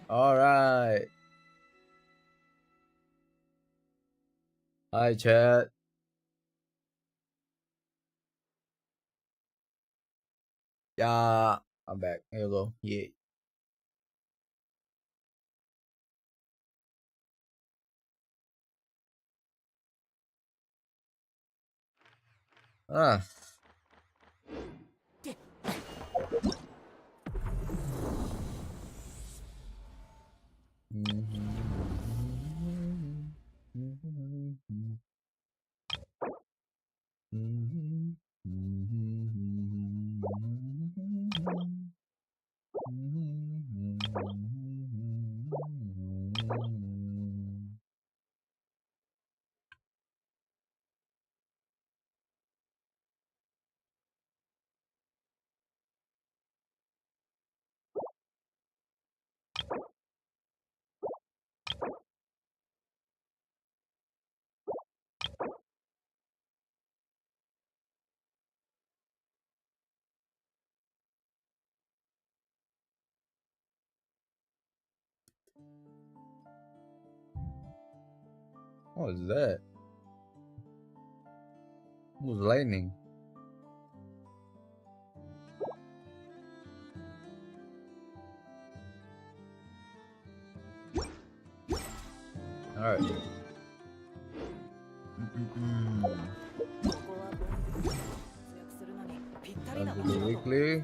All right. Hi, chat. Yeah, I'm back. Hello. Yeah. Ah. What was that? It was lightning. All right. Onto the weekly.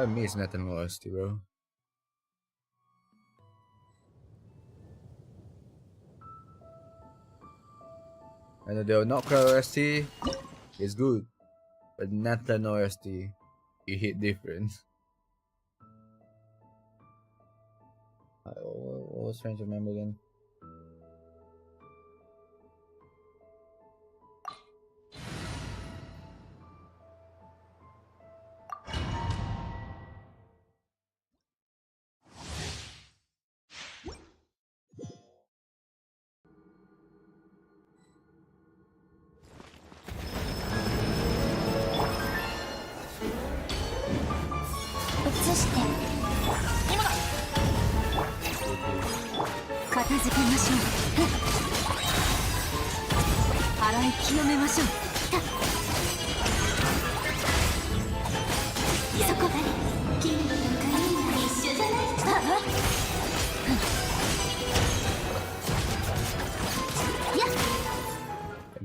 I miss Nathan Loyalty, bro. And the Knockout OST is good, but Nathan OST, it hit different. What was trying to remember again?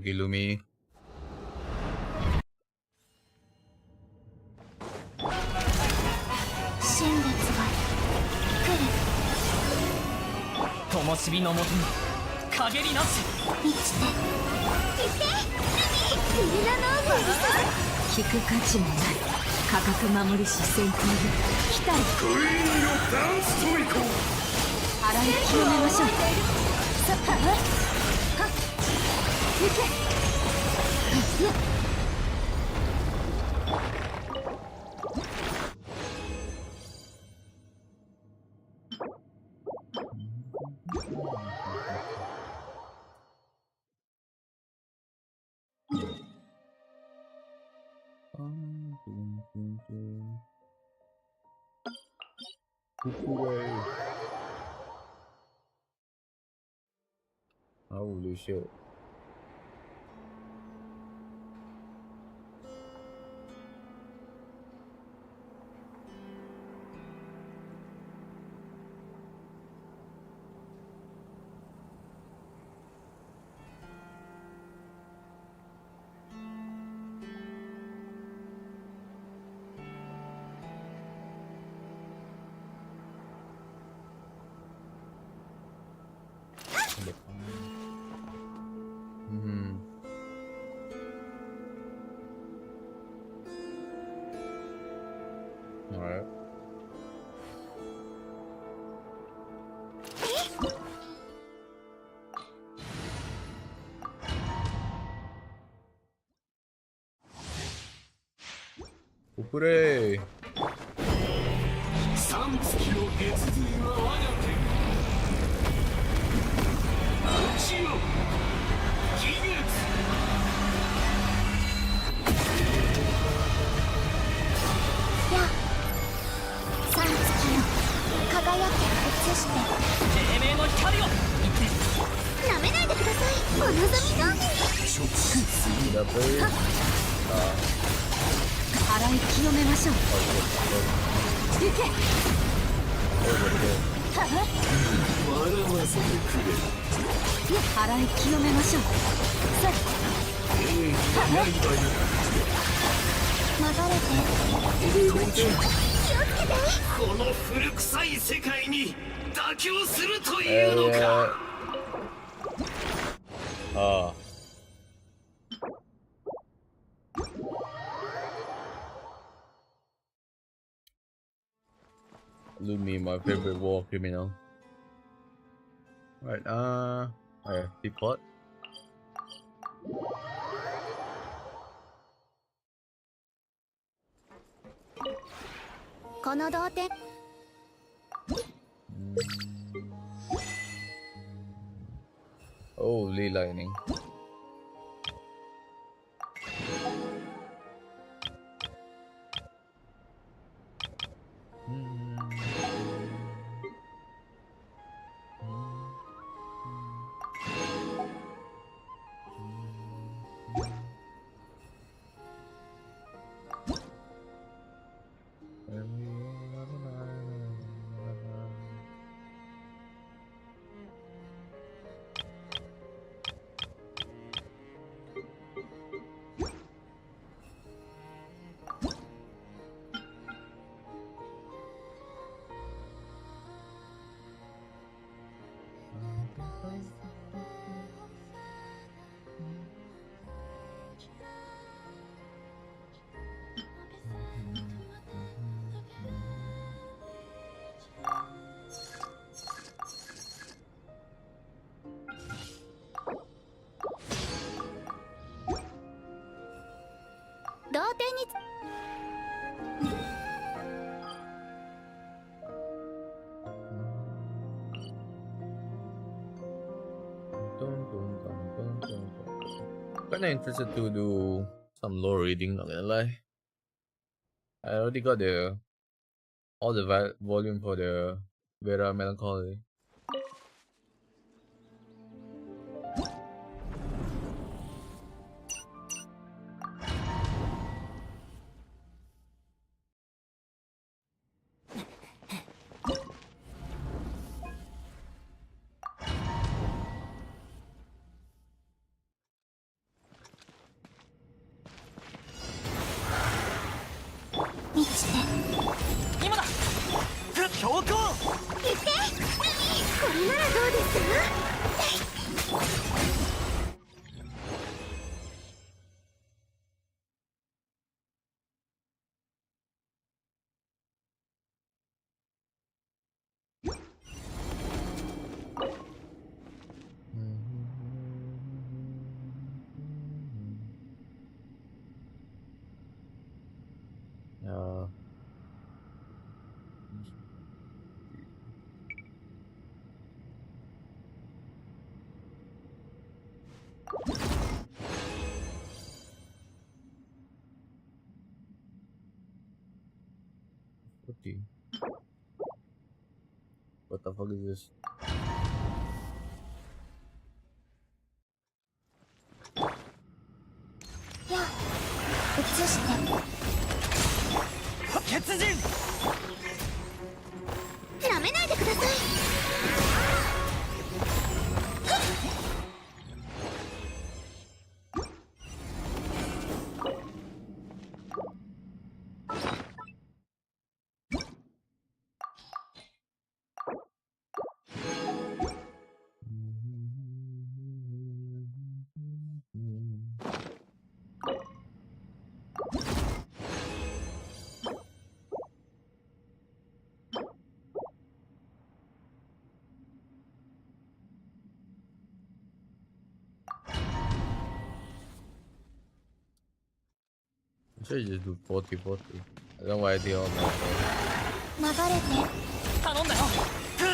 Gilumi. Holy shit. Alright. Hooray! 三月の月髄は我が手打ちよ鬼月や三月よ輝け映して黎明の光をなめないでくださいお望み通りに Udah play. 洗い清めましょう行け笑わせてくれ洗い清めましょうさ永遠の刃よ流れて途中気をつけてこの古臭い世界に妥協するというのか Ah. Lumi, my favorite war criminal. Right, okay, teapot. この童貞 Holy lightning. Kinda interested to do some lore reading, not gonna lie. I already got all the volume for the Vera Melancholy. 40. What the fuck is this? Yeah. 移して血人舐めないでください。I should just do 40 40. I don't know why they all know. 流れて頼んだよ。行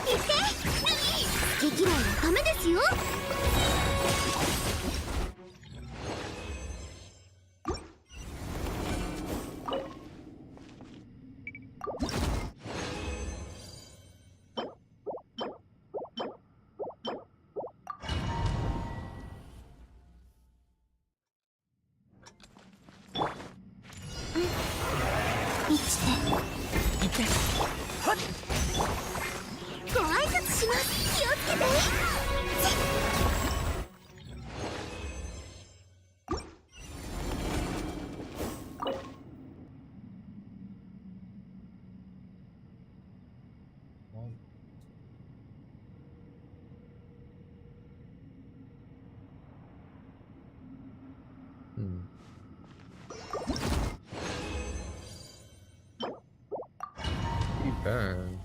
って好き嫌いはダメですよ。生きて行ってはっご挨拶します。気をつけて。Hmm. Burn.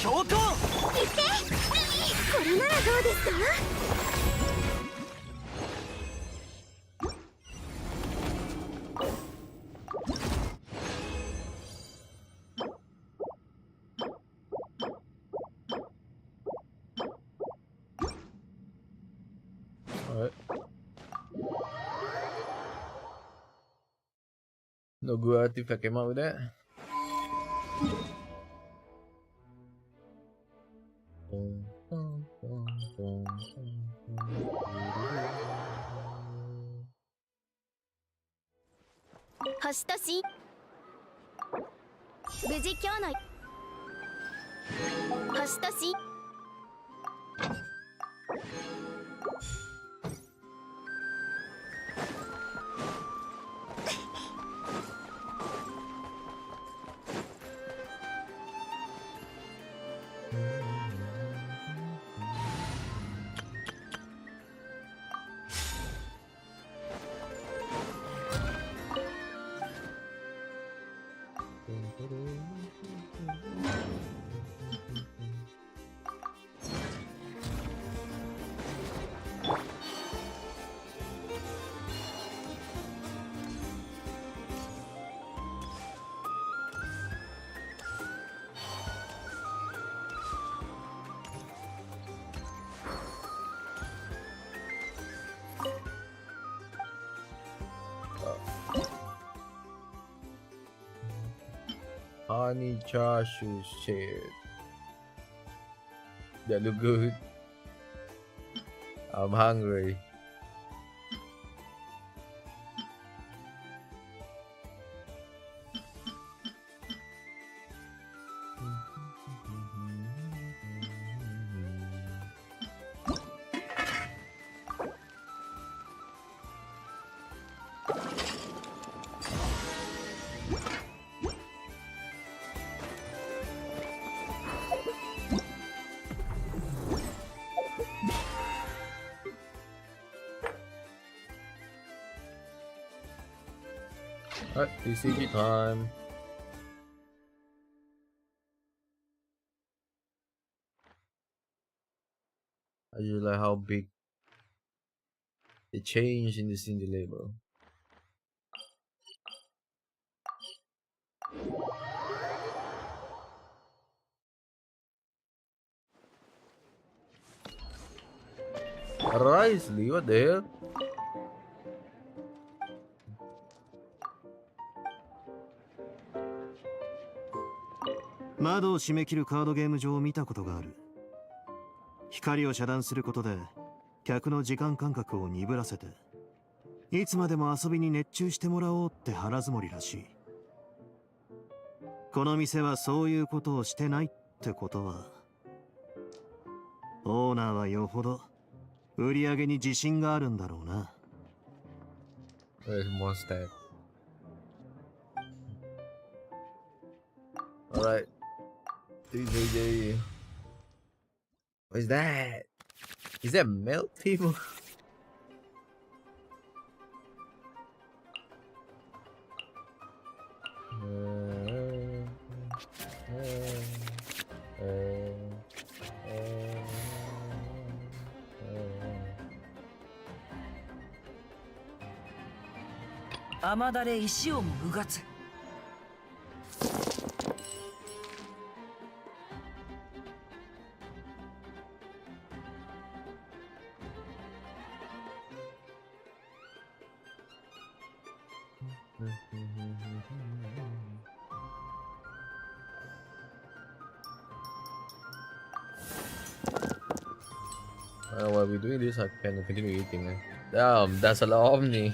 強行行ってこれならどうですか。Alright. No good artifact came out with that.星とし無事今日の星としHoney chashu shit. That look good. I'm hungry. Alright, TCG time. I just like how big the change in the Cindy label. Risley, what the hell? 窓を閉め切るカードゲーム上を見たことがある。光を遮断することで客の時間感覚を鈍らせて、いつまでも遊びに熱中してもらおうって腹積もりらしい。この店はそういうことをしてないってことは、オーナーはよほど売り上げに自信があるんだろうな。Where's Mustang? Alright. DJJ. What is that? Is that milk people? Amada 雨だれ石をもうがつ。While we're doing this, I can continue eating. Damn, that's a lot of me.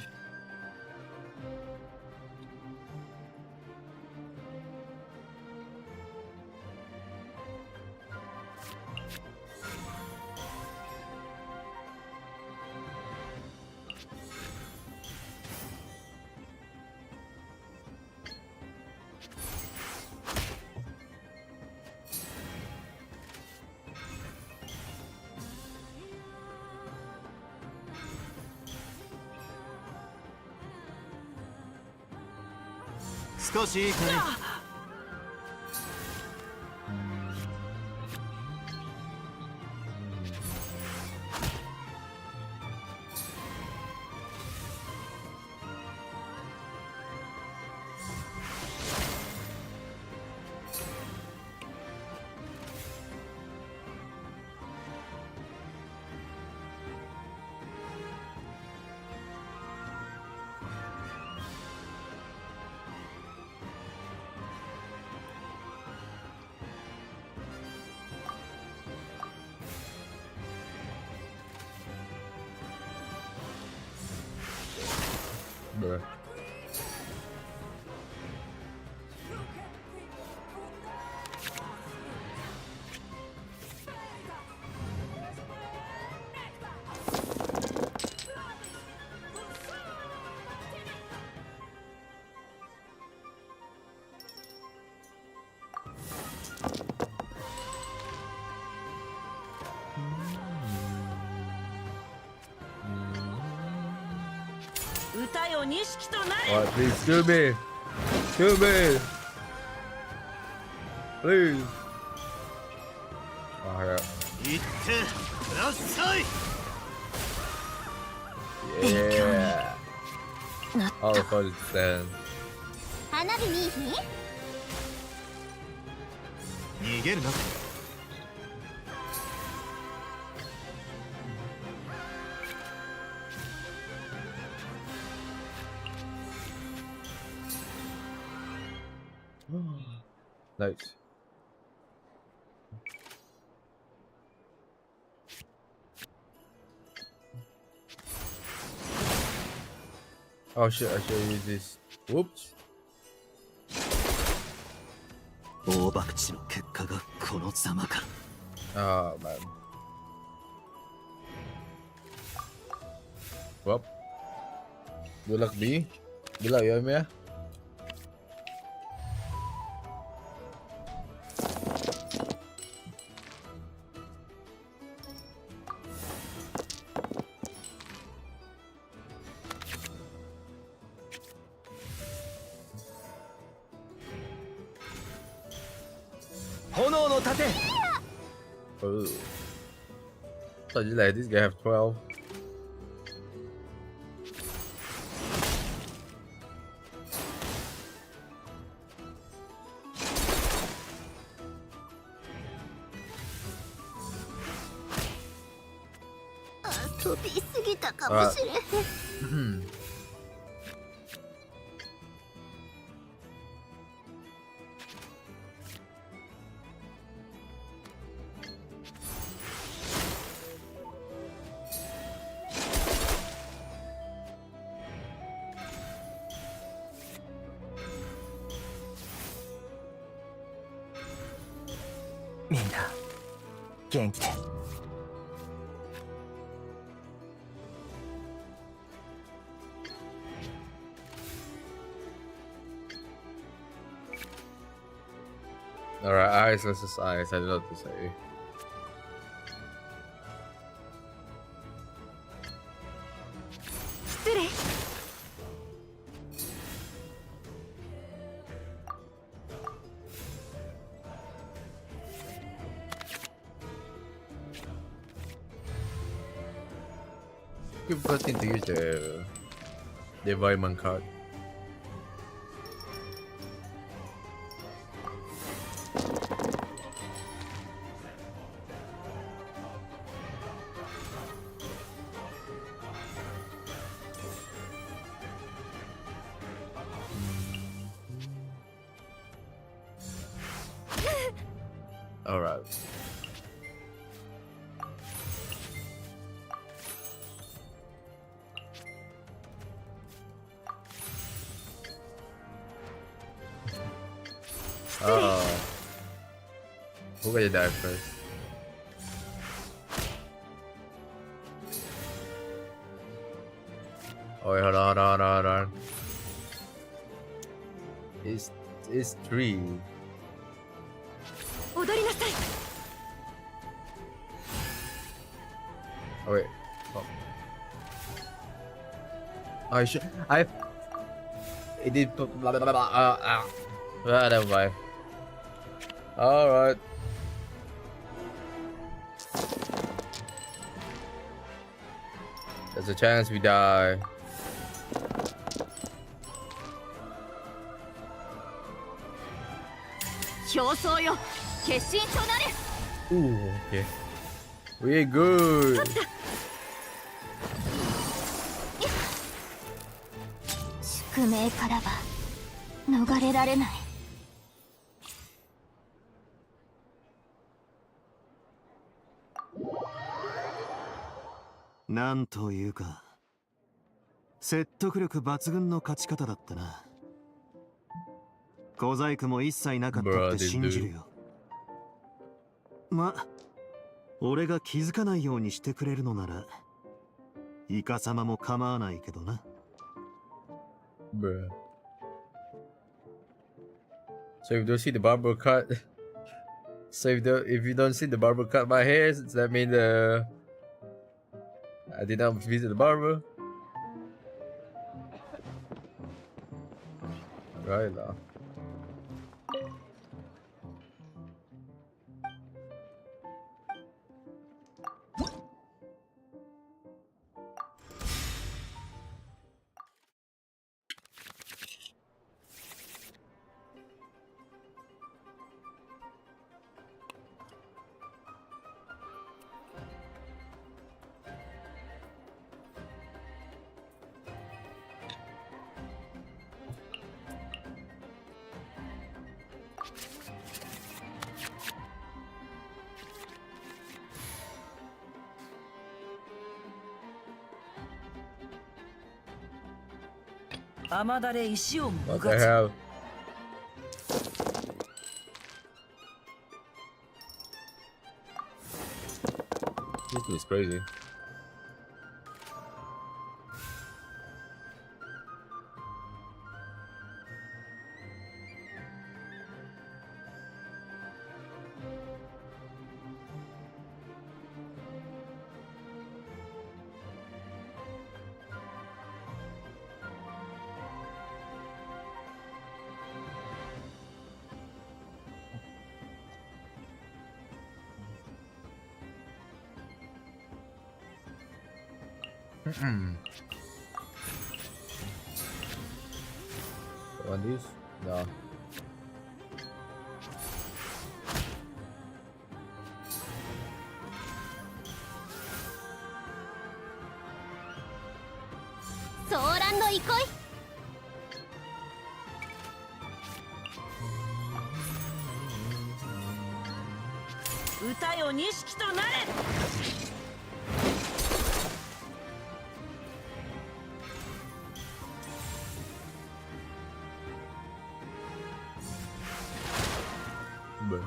少しいいかい？Bruh. Alright, please, excuse me. Excuse me. Please. Alright. Yeah. Oh, for the stand. 花火いい日？逃げるな。Nice. Oh shit, I should use this. Whoops. 大博打の結果がこのざまか。Oh man. Well, good luck B. Good luck ya, Mia. Oh. So just like this guy have 12. 飛びすぎたかもしれへん。みんな元気で。Alright, eyes versus eyes. I don't know what to say. Keep forgetting to use the environment card. Alright. Who gonna die first? Oh wait, hold on. It's 3. 踊りなさい。 Oh wait. Oh. It did blah blah blah blah. Never mind. Alright. There's a chance we die. Ooh, okay. We're good. 宿命からは逃れられない。なんというか説得力抜群の勝ち方だったな。小細工も一切なかったって信じるよ。ま、俺が気づかないようにしてくれるのならイカ様も構わないけどな。Bruh. So if you don't see the barber cut, so if you don't see the barber cut my hair, does that mean I did not visit the barber? Right now. What the hell? This is crazy. Want these? No. の憩い。歌よ錦となれ。Bruh.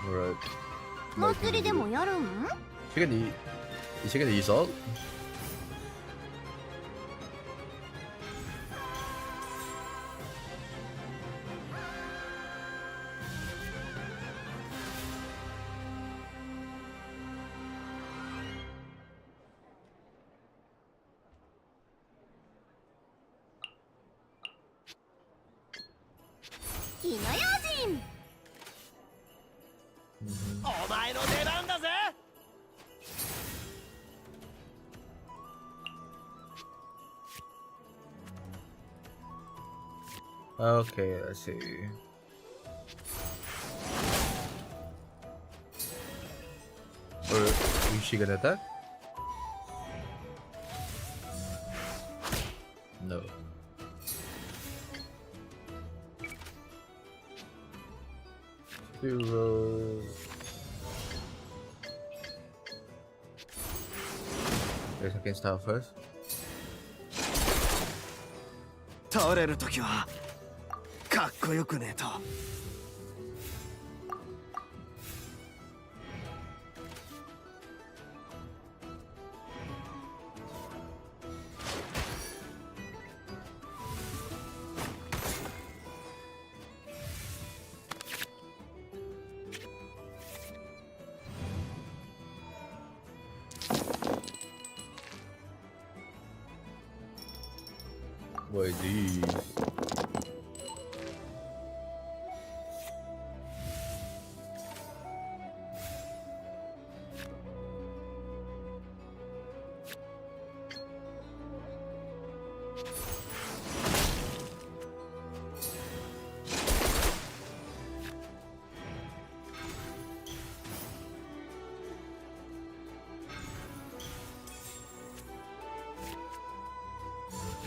Alright. 祭りでもやるん？ Chicken eat. Is chicken eat salt? Okay, let's see. Or is she gonna attack? No. Zero. Guess I can start first. 倒れるときはかっこよくねえと。Boy, these.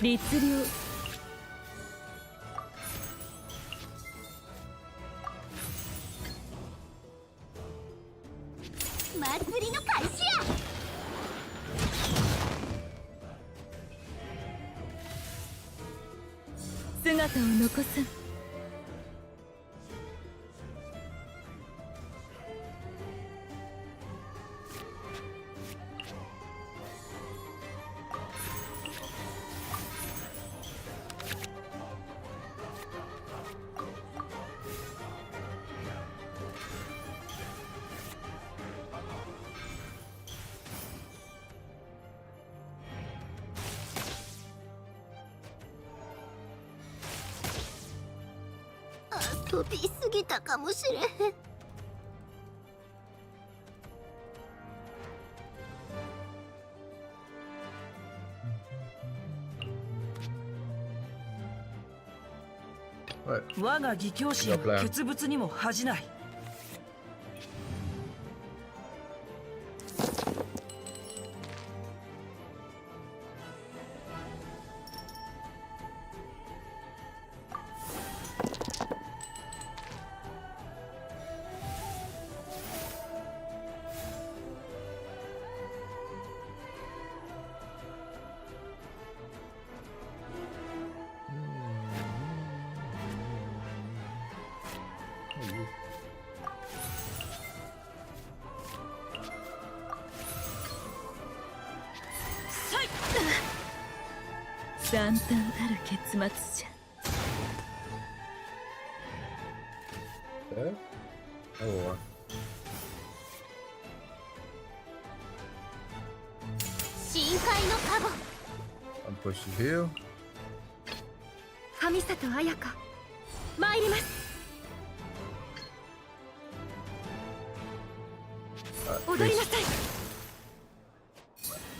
律令。祭りの開始や。姿を残す。飛びすぎたかもしれへん。Right. 我が義教心は傑物にも恥じない。惨憺たる結末じゃ。Okay. Oh. 深海のカゴ I'm pushing here. 神里綾香参ります。 踊りなさい。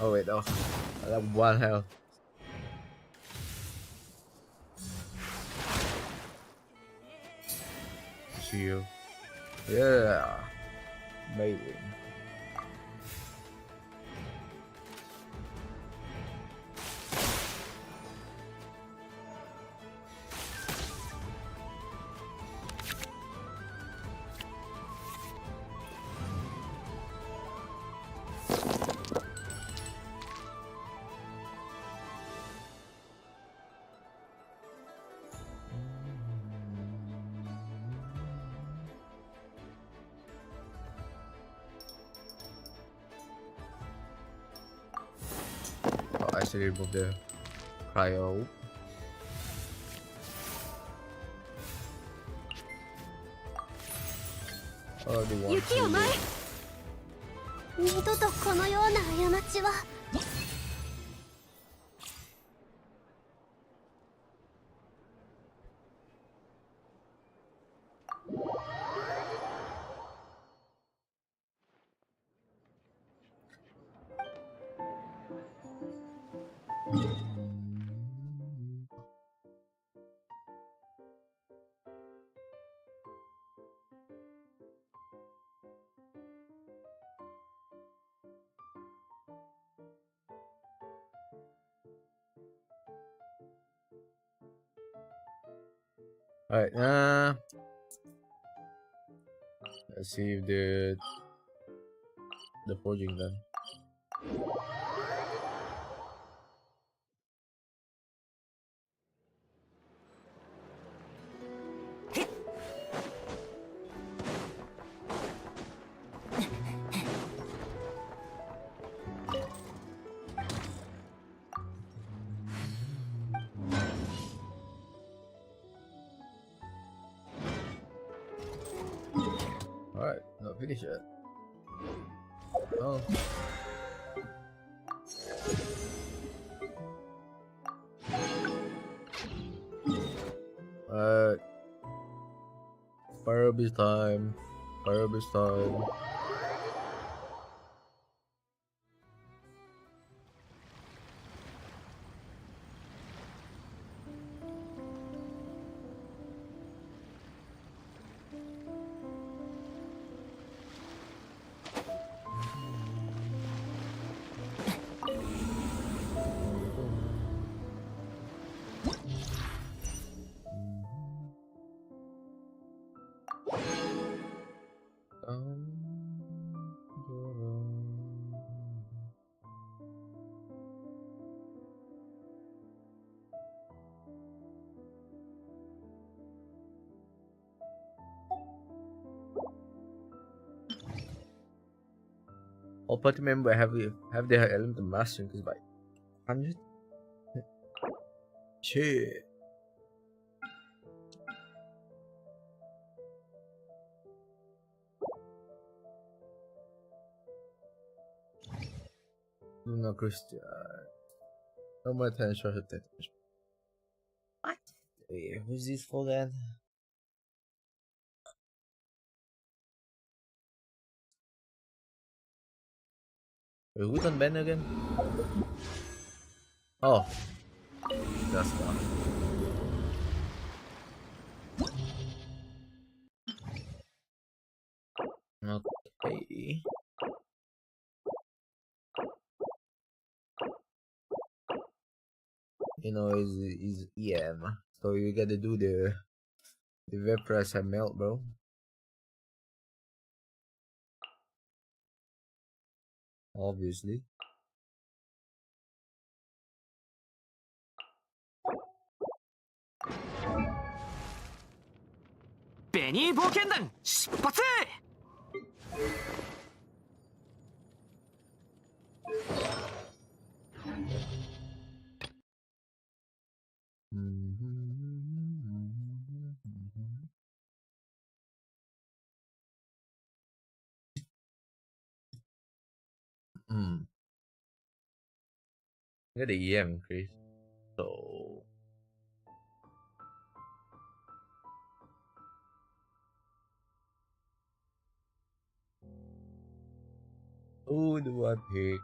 Oh wait, no. I have one health. Shield. Yeah. Amazing. Oh, I should remove the cryo. Oh, they want 雪を前。二度とこのような過ちは。 Alright, let's see if the forging done. Alright, not finished yet. Oh. Alright. Fire beast time. Fire beast time. All party member have their element of master increased by 100. Shit. Luna Christian. No more attention to that. What? Wait, who's this for then? Wait, who's on Ben again? Oh, that's fine. Okay. You know, is EM. So you gotta do the vaporize and melt, bro. Obviously. ベニー冒険団出発。Hmm. Get the EM increase. So who do I pick?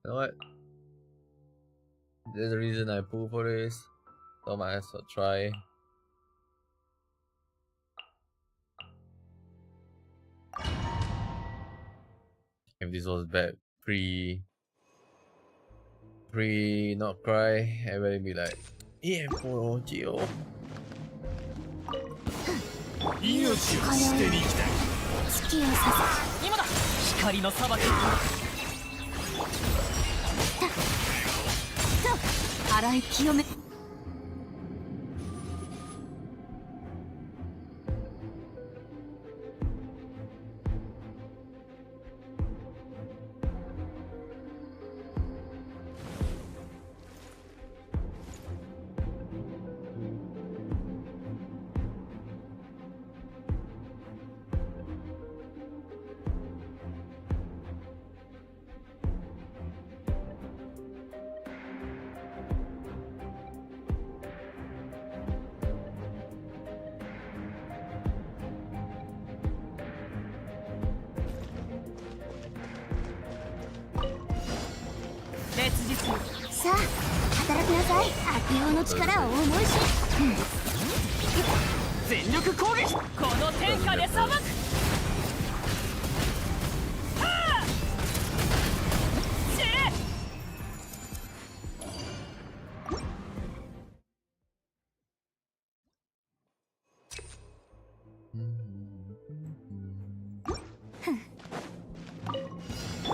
You know what? There's a reason I pull for this. So I might as well try. If this was bad pre not cry, everybody be like, yeah, poor Gio. 命を捨てに行きたい。月を刺す。今だ。光の裁き。洗い清め。さあ働きなさい。悪用の力は重いし、全力攻撃。この天下で裁く。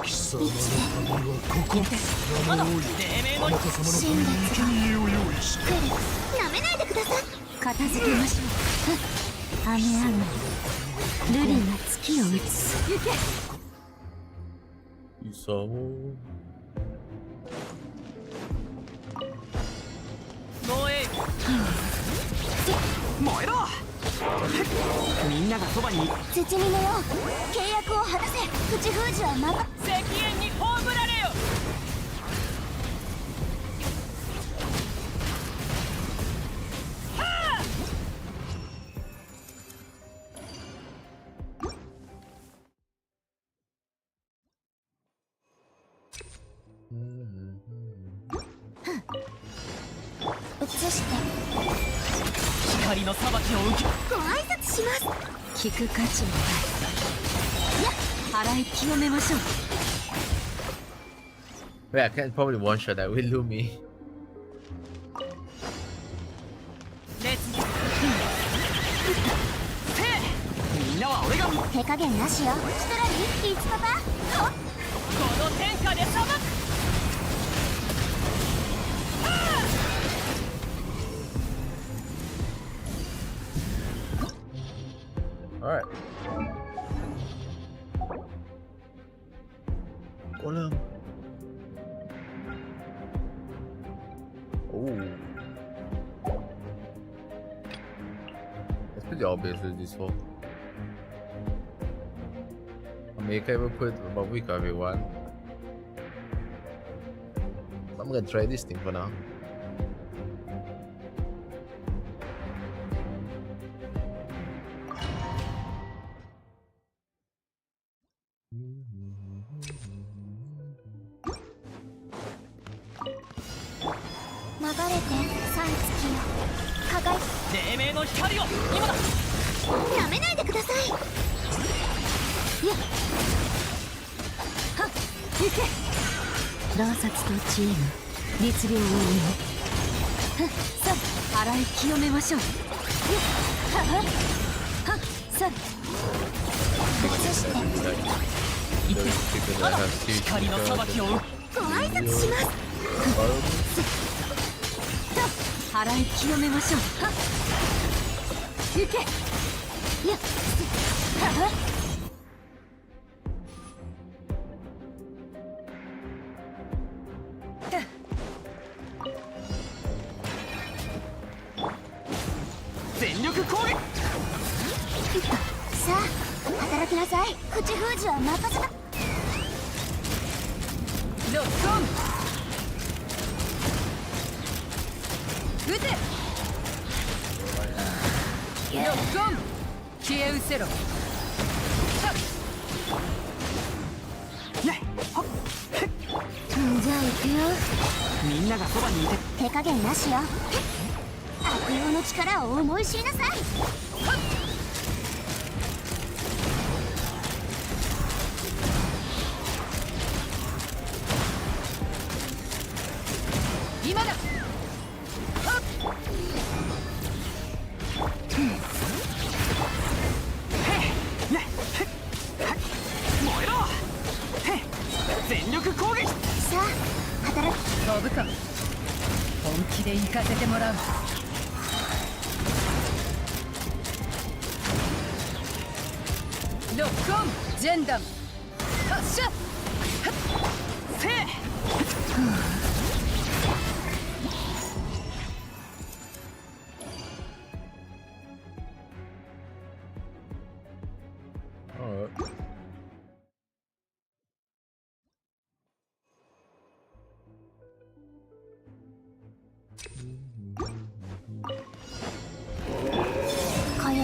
貴様の旅はここ。まだ黎明のあなた様のために生贄を用意した。なめないでください。片付けましょう。雨上がり、ルリが月を打つ。行け。Isamu. 防衛。燃えろ。みんながそばに。土に寝よう。契約を果たせ。口封じはまば。石煙に葬られよ。移して光の裁きを受け。ご挨拶します。聞く価値もない。洗い清めましょう。 Wait, I can probably one shot that with Lumi. みんなは俺が。手加減なしよ。ストラリー、いつパパ。この天下で裁く。Alright. Golem. Oh. It's pretty obvious with this whole. I mean, you can even put about week everyone. I'm gonna try this thing for now.チーム律令をさあ洗い清めましょう。さあ映して Those people that have huge 光の裁きを追うご挨拶します。払い清めましょう。はっ行け。やっはっ全力攻撃。さあ働きなさい。口封じは任せた。ロックオン。撃て。ロックオン。消え失せろ。さじゃあ行くよ。みんながそばにいて手加減なしよ。悪用の力を思い知りなさい。今だ。燃えろ。全力攻撃。さあ働き。飛ぶか。本気で行かせてもらう。ロックオン。ジェンダン発射。せい。Alright.今宵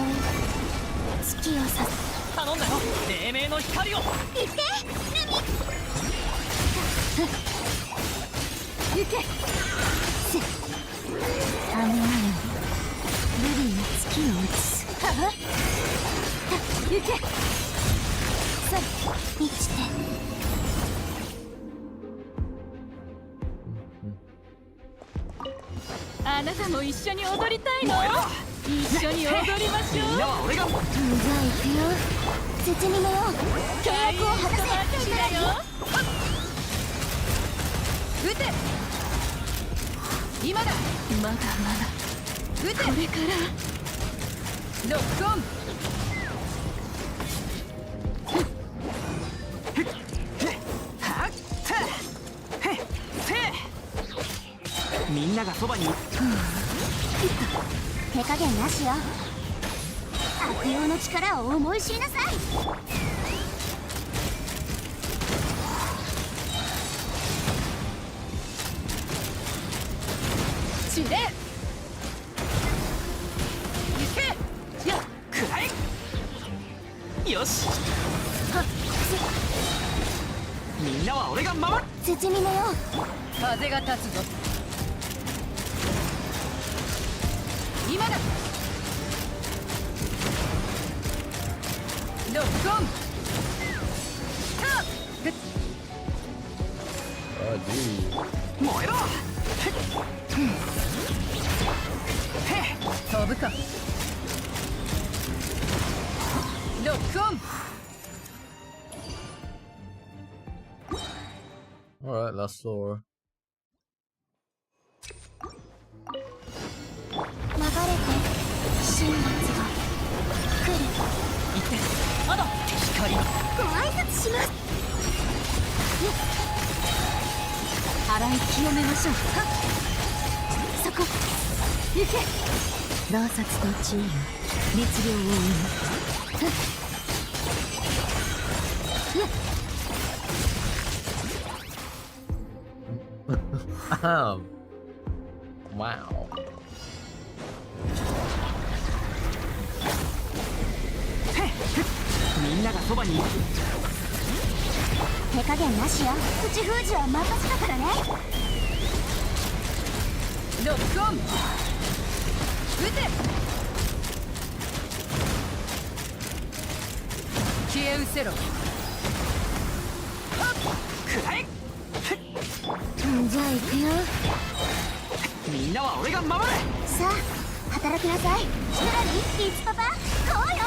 月をさす。頼んだよ。黎明の光を。行ってルミ。行け。せ雨雨ルビーが月を映す。はっ行け。さあ生きて。あなたも一緒に踊りたいの？一緒に踊りましょう。みんなは俺が。じゃあ行くよ。絶にめよう。契約を果たせ。だよ。撃て。今だ。まだまだ。撃て。これからロックオン。みんながそばに。手加減なしよ。悪用の力を思い知りなさい。散れ。行け。やっくらえ。よし。はっみんなは俺が守る。絶にめよう。風が立つぞ。今だ。ロックオン。タッ。 Oh, dude. 燃えろ。飛ぶか。ロックオン。 Alright, last floor. 流れて真実が来る。行って。あの光。ご挨拶します。払い清めましょう。そこ行け。洞察と地位が律令を生む。Wow. みんながそばにいる。手加減なしよ。口封じは任せたからね。ロックオン。撃て。消え失せろ。くらえ。じゃあ行くよ。みんなは俺が守る。さあ働きなさい。ルラリー、リツパパ、こうよ。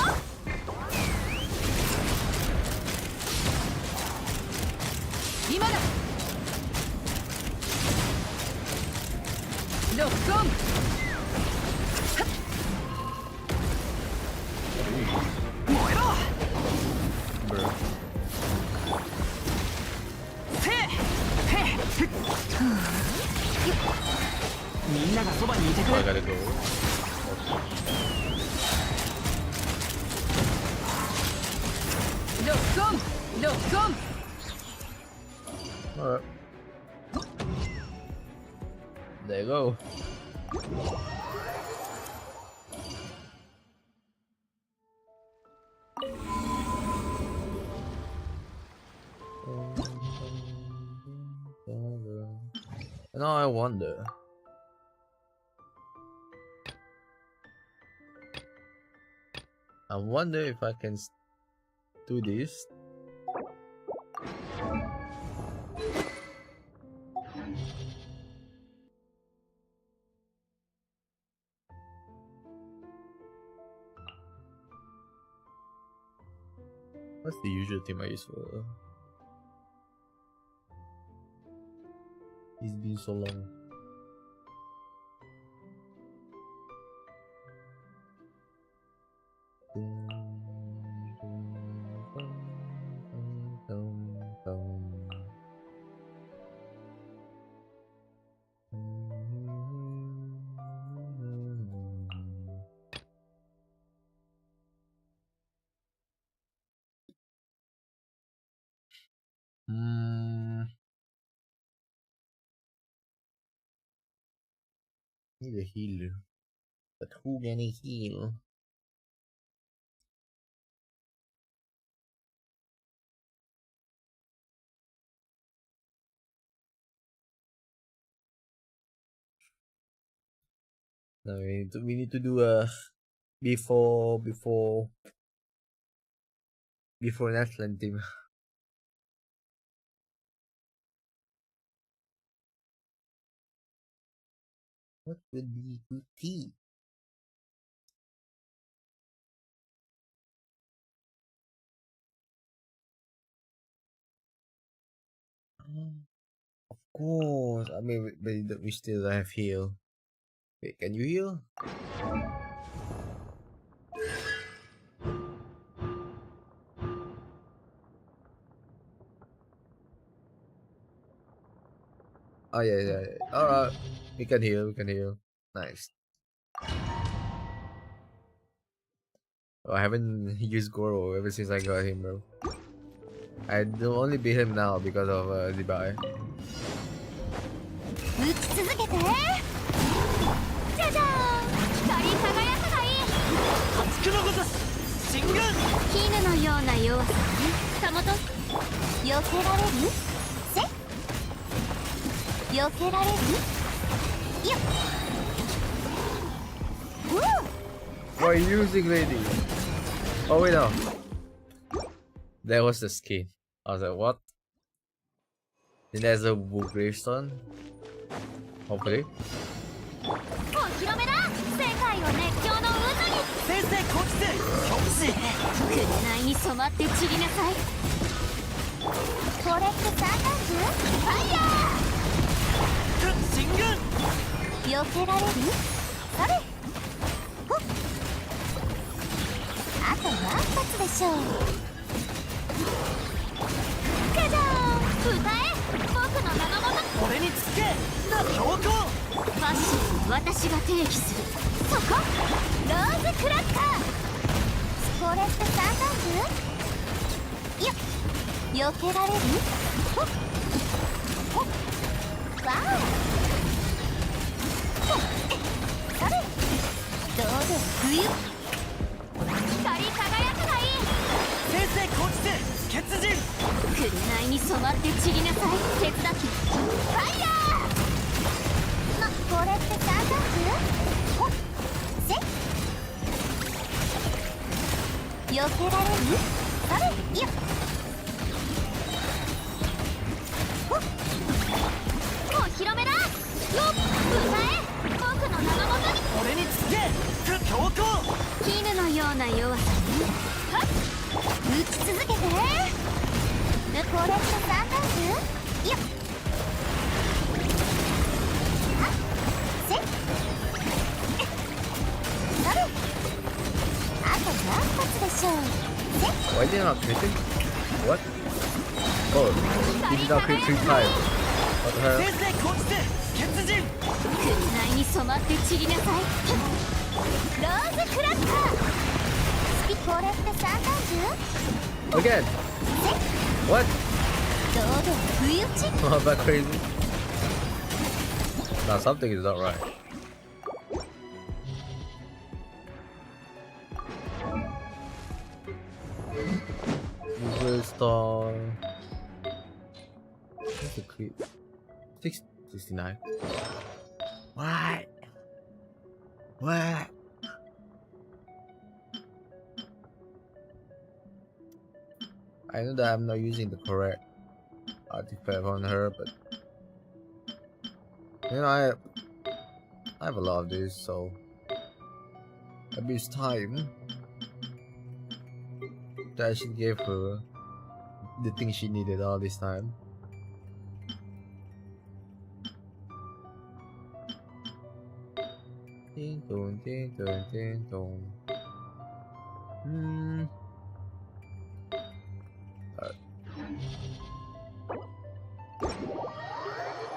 gotta go. Look, come! Alright. There you go. Now I wonder. I wonder if I can do this. What's the usual theme I use for? It's been so long. Need a healer, but who can I heal? No, we need to do a before national team. What would be good tea? Of course. I mean, we still have heal. Wait, can you heal? Oh yeah. Alright. We can heal, Nice. Oh, I haven't used Goro ever since I got him, bro. I do only beat him now because of Zibai. 打ち続けてじゃじゃーん光り輝くがいい熱くのごとし進軍絹のような弱さねたもと避けられるせ避けられるよっ What are you using, lady? Oh wait, no. That was the skin. I was like, what? Then there's a Wu gravestone. Hopefully. お披露目だ世界を熱狂の渦に先生こっちで極地紅に染まって散りなさいこれってサーカスファイヤ進軍ー避けられるそれほっあと何発でしょうじゃじゃーん歌え僕の名のもと俺につけな強行ファッションを私が定義するそこローズクラッカーこれってサーカスよっ避けられるほっほっわーほっそれどうで冬光り輝くがいい先生こっちで血人紅に染まって散りなさい手伝ってファイヤーこれってサーカスほっせ避けられるそれよっほっお披露目だよっ歌え僕の名のもとに俺につけ強行絹のような弱さねはっ打ち続けてこれってサーカスよっせそれあと何発でしょうせ Why did I not crit him? What? Oh, he did not crit 3 times. What the hell? 先生こっちで血人紅に染まって散りなさい。ローズクラッカー。これって三段銃？ Again! What? 堂々不意打ち？ Not that crazy? Nah, something is not right. Google Star. What's the clip? 669. What? What? I know that I'm not using the correct artifact on her, but you know I have a lot of this, so maybe it's time that I should give her the thing she needed all this time. Ding dong, ding dong, ding dong.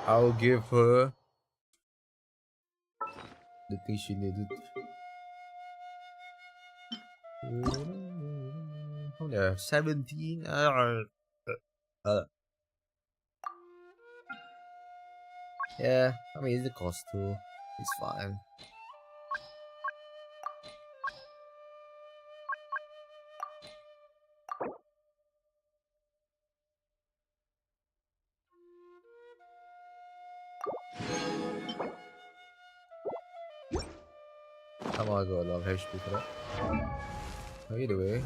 I'll give her the thing she needed. Oh yeah, 17. Yeah, I mean it's the cost too. It's fine. I'm gonna go a lot of HP for that. Oh, either way.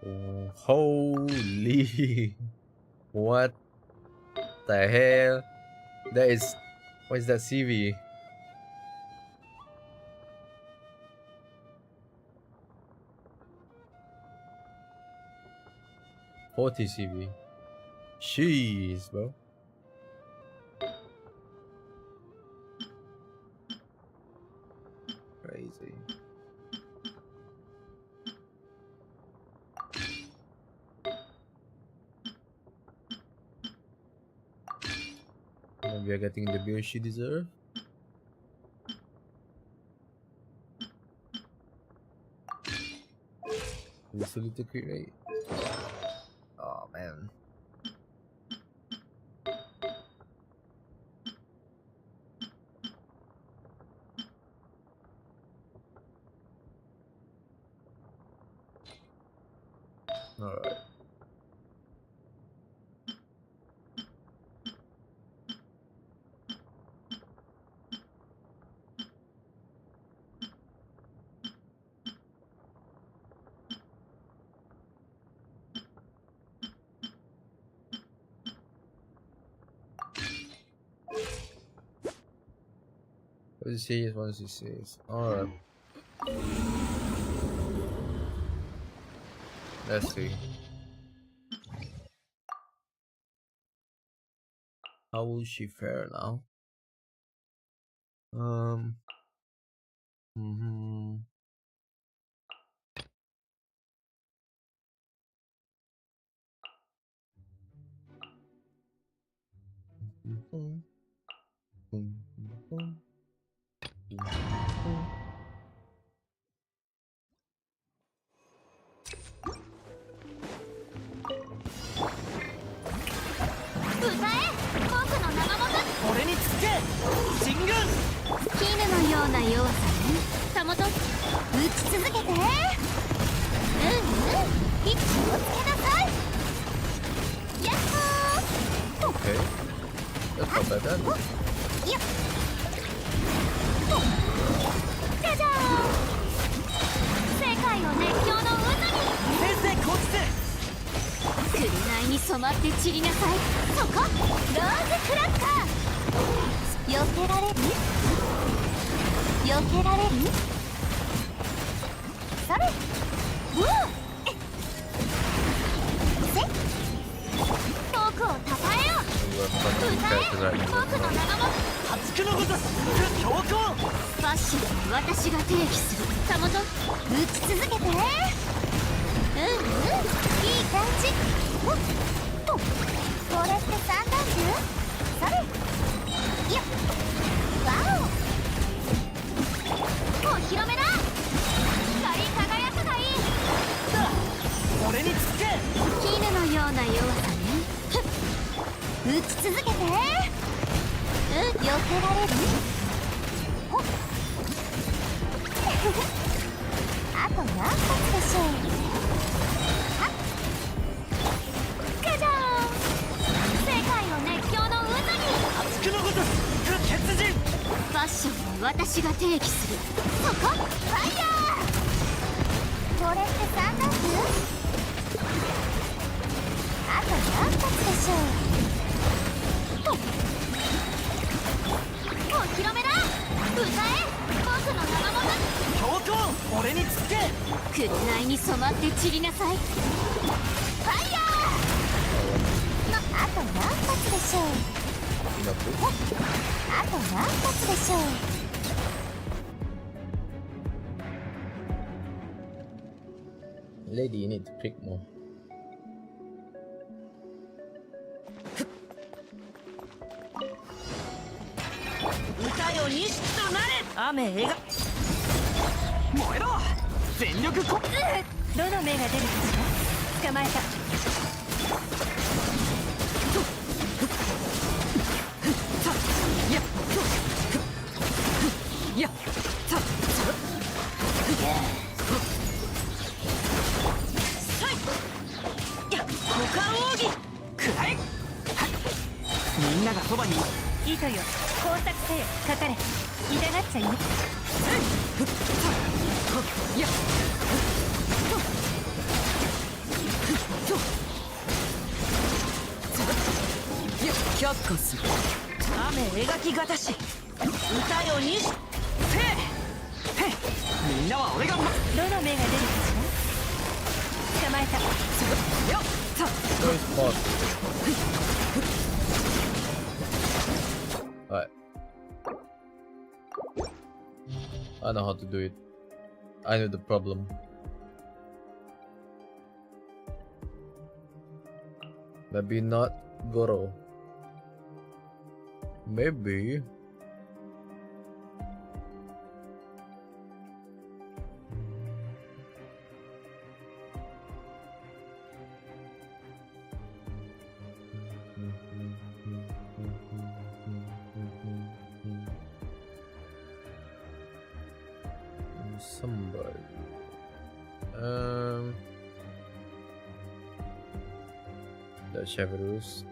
Oh, holy! What the hell? That is, what is that CV? $40 CV. Jeez, bro. Crazy. Maybe we are getting the build she deserves. This little crit rate. Oh man. Alright. What is he? What is he says? Alright. Let's see. How will she fare now? Okay. That's not bad then. じゃじゃーん。世界を熱狂の渦に。先生こっちで紅に染まって散りなさい。そこローズクラッカー。避けられる？避けられる？それ。of the characters are in 僕の this 名 one. がも破竹のごとす強行ファッションは私が提起する。タモト打ち続けて。いい感じ。おっとこれって三段銃？それいやワオお披露目だ。光り輝くがいい。俺につけ絹のような弱さね。打ち続けて。避けられる？ほっあと何発でしょう。はっガジャーン。世界を熱狂の渦に。破竹のごとす血人ファッションは私が提起する。そこファイヤー。これって三段銃？あと何発でしょう。とお披露目だ。歌え僕の生もの。強行俺につけ紅に染まって散りなさい。ファイヤー。あと何発でしょう。あと何発でしょう。Lady, you need to pick more. 歌よ錦となれ雨描燃えろ全力こどの目が出るかしら。捕まえた。ややさや股間奥義くらえみんながそばに糸よ工作せよ。かかれ。痛がっちゃいね。や却下する雨描きがたし歌よにしせへみんなは俺がどの目が出るかしら。捕まえた。よっさ Where's Boss? Alright. I know how to do it. I know the problem. Maybe not Goro. Maybe. Somebody. The Chevrus.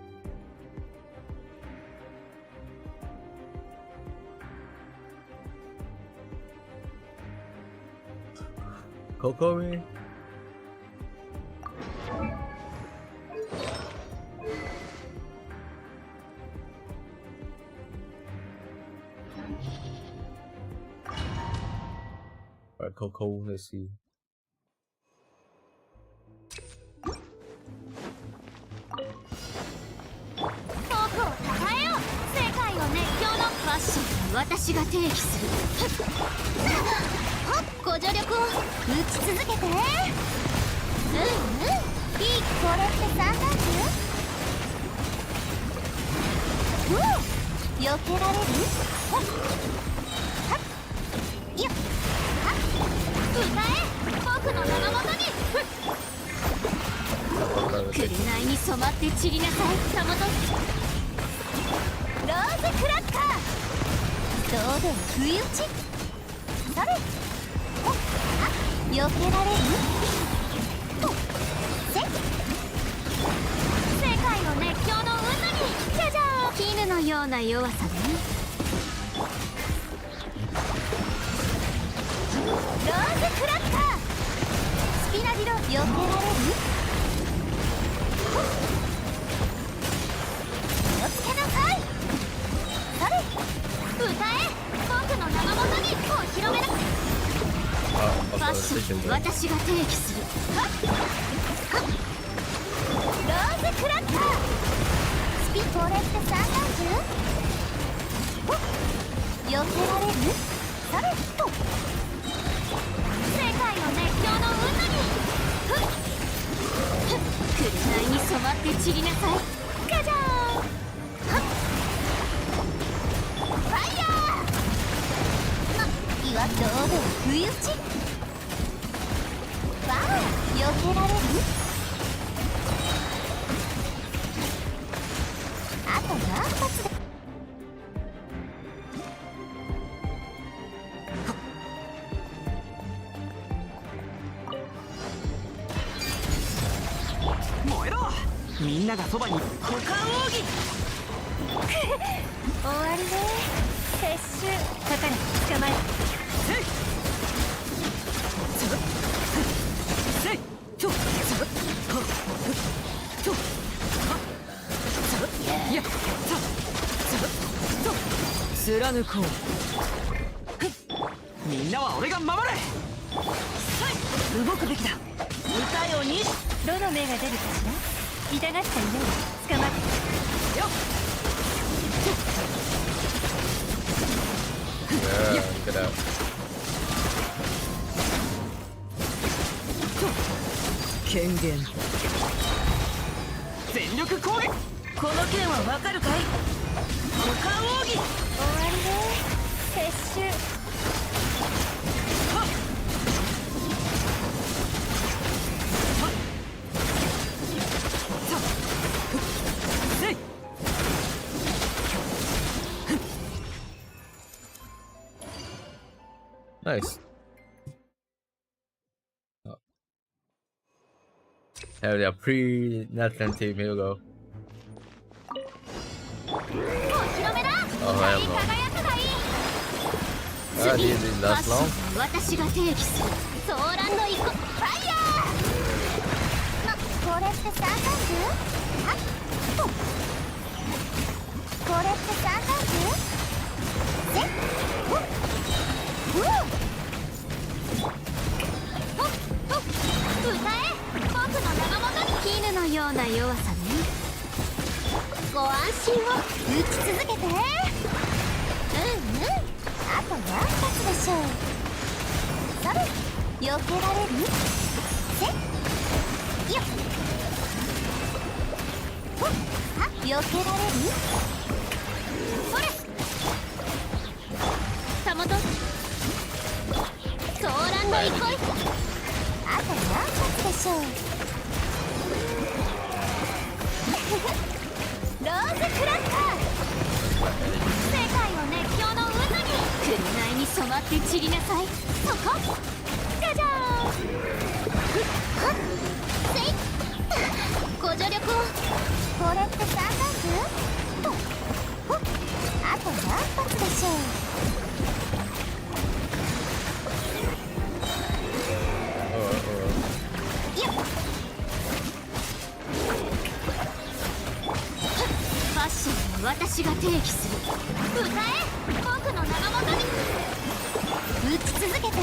Kokomi. Alright, Coco, let's see. Fashion 私が提起する。ご助力を打ち続けて。いいこれって三段銃？避けられる？いや歌え僕の名のもとに。紅に染まって散りなさい。タモトローズクラッカー。どうでも不意打ち。それ避けられる？せ世界の熱狂の渦に。じゃじゃー絹のような弱さね。ローズクラッカー。スピナディロ避けられる？気をつけなさい。それ歌え僕の名のもとにお披露目だ。ファッション私が提起する。ローズクラッカー。スピこれって散弾銃？避けられる？それと世界の熱狂の渦に紅に染まって散りなさい。ガジャーン。ファイヤー。岩堂々不意打ち。わあ、避けられる？あと何発で。燃えろ。みんながそばに股間奥義。終わりね。撤収。かかれ、捕まえ。せいちょっちょっいや貫こう。みんなは俺が守れ。動くべきだ。歌よにどの目が出るかしら。痛がっちゃいない。捕まってよっ。Yeah, get out. 権限全力攻撃。この剣はわかるかい。股間奥義。終わりね。撤収。はっせい。Nice. Oh. Hell yeah, pre-Nathan team, here we go. お披露目だ。Oh, I have no. 輝くがいい。 Did it last long? 私が定義するソーランの一個ファイヤー。これって散弾銃？はっとこれって散弾銃？せっほっふうほっほっ歌え。僕の長元に絹のような弱さね。ご安心を打ち続けて。うんうん。あと何発でしょう。それ避けられる？せっよっほっは避けられる？それたもとソーランの憩い。あと何発でしょう。ローズクラッカー。世界を熱狂の渦に紅に染まって散りなさい。そこじゃじゃーん。はっせいご助力を。これって散弾銃？とほっあと何発でしょう。よっファッションは私が定義する。歌え。僕の長元に打ち続けて。こ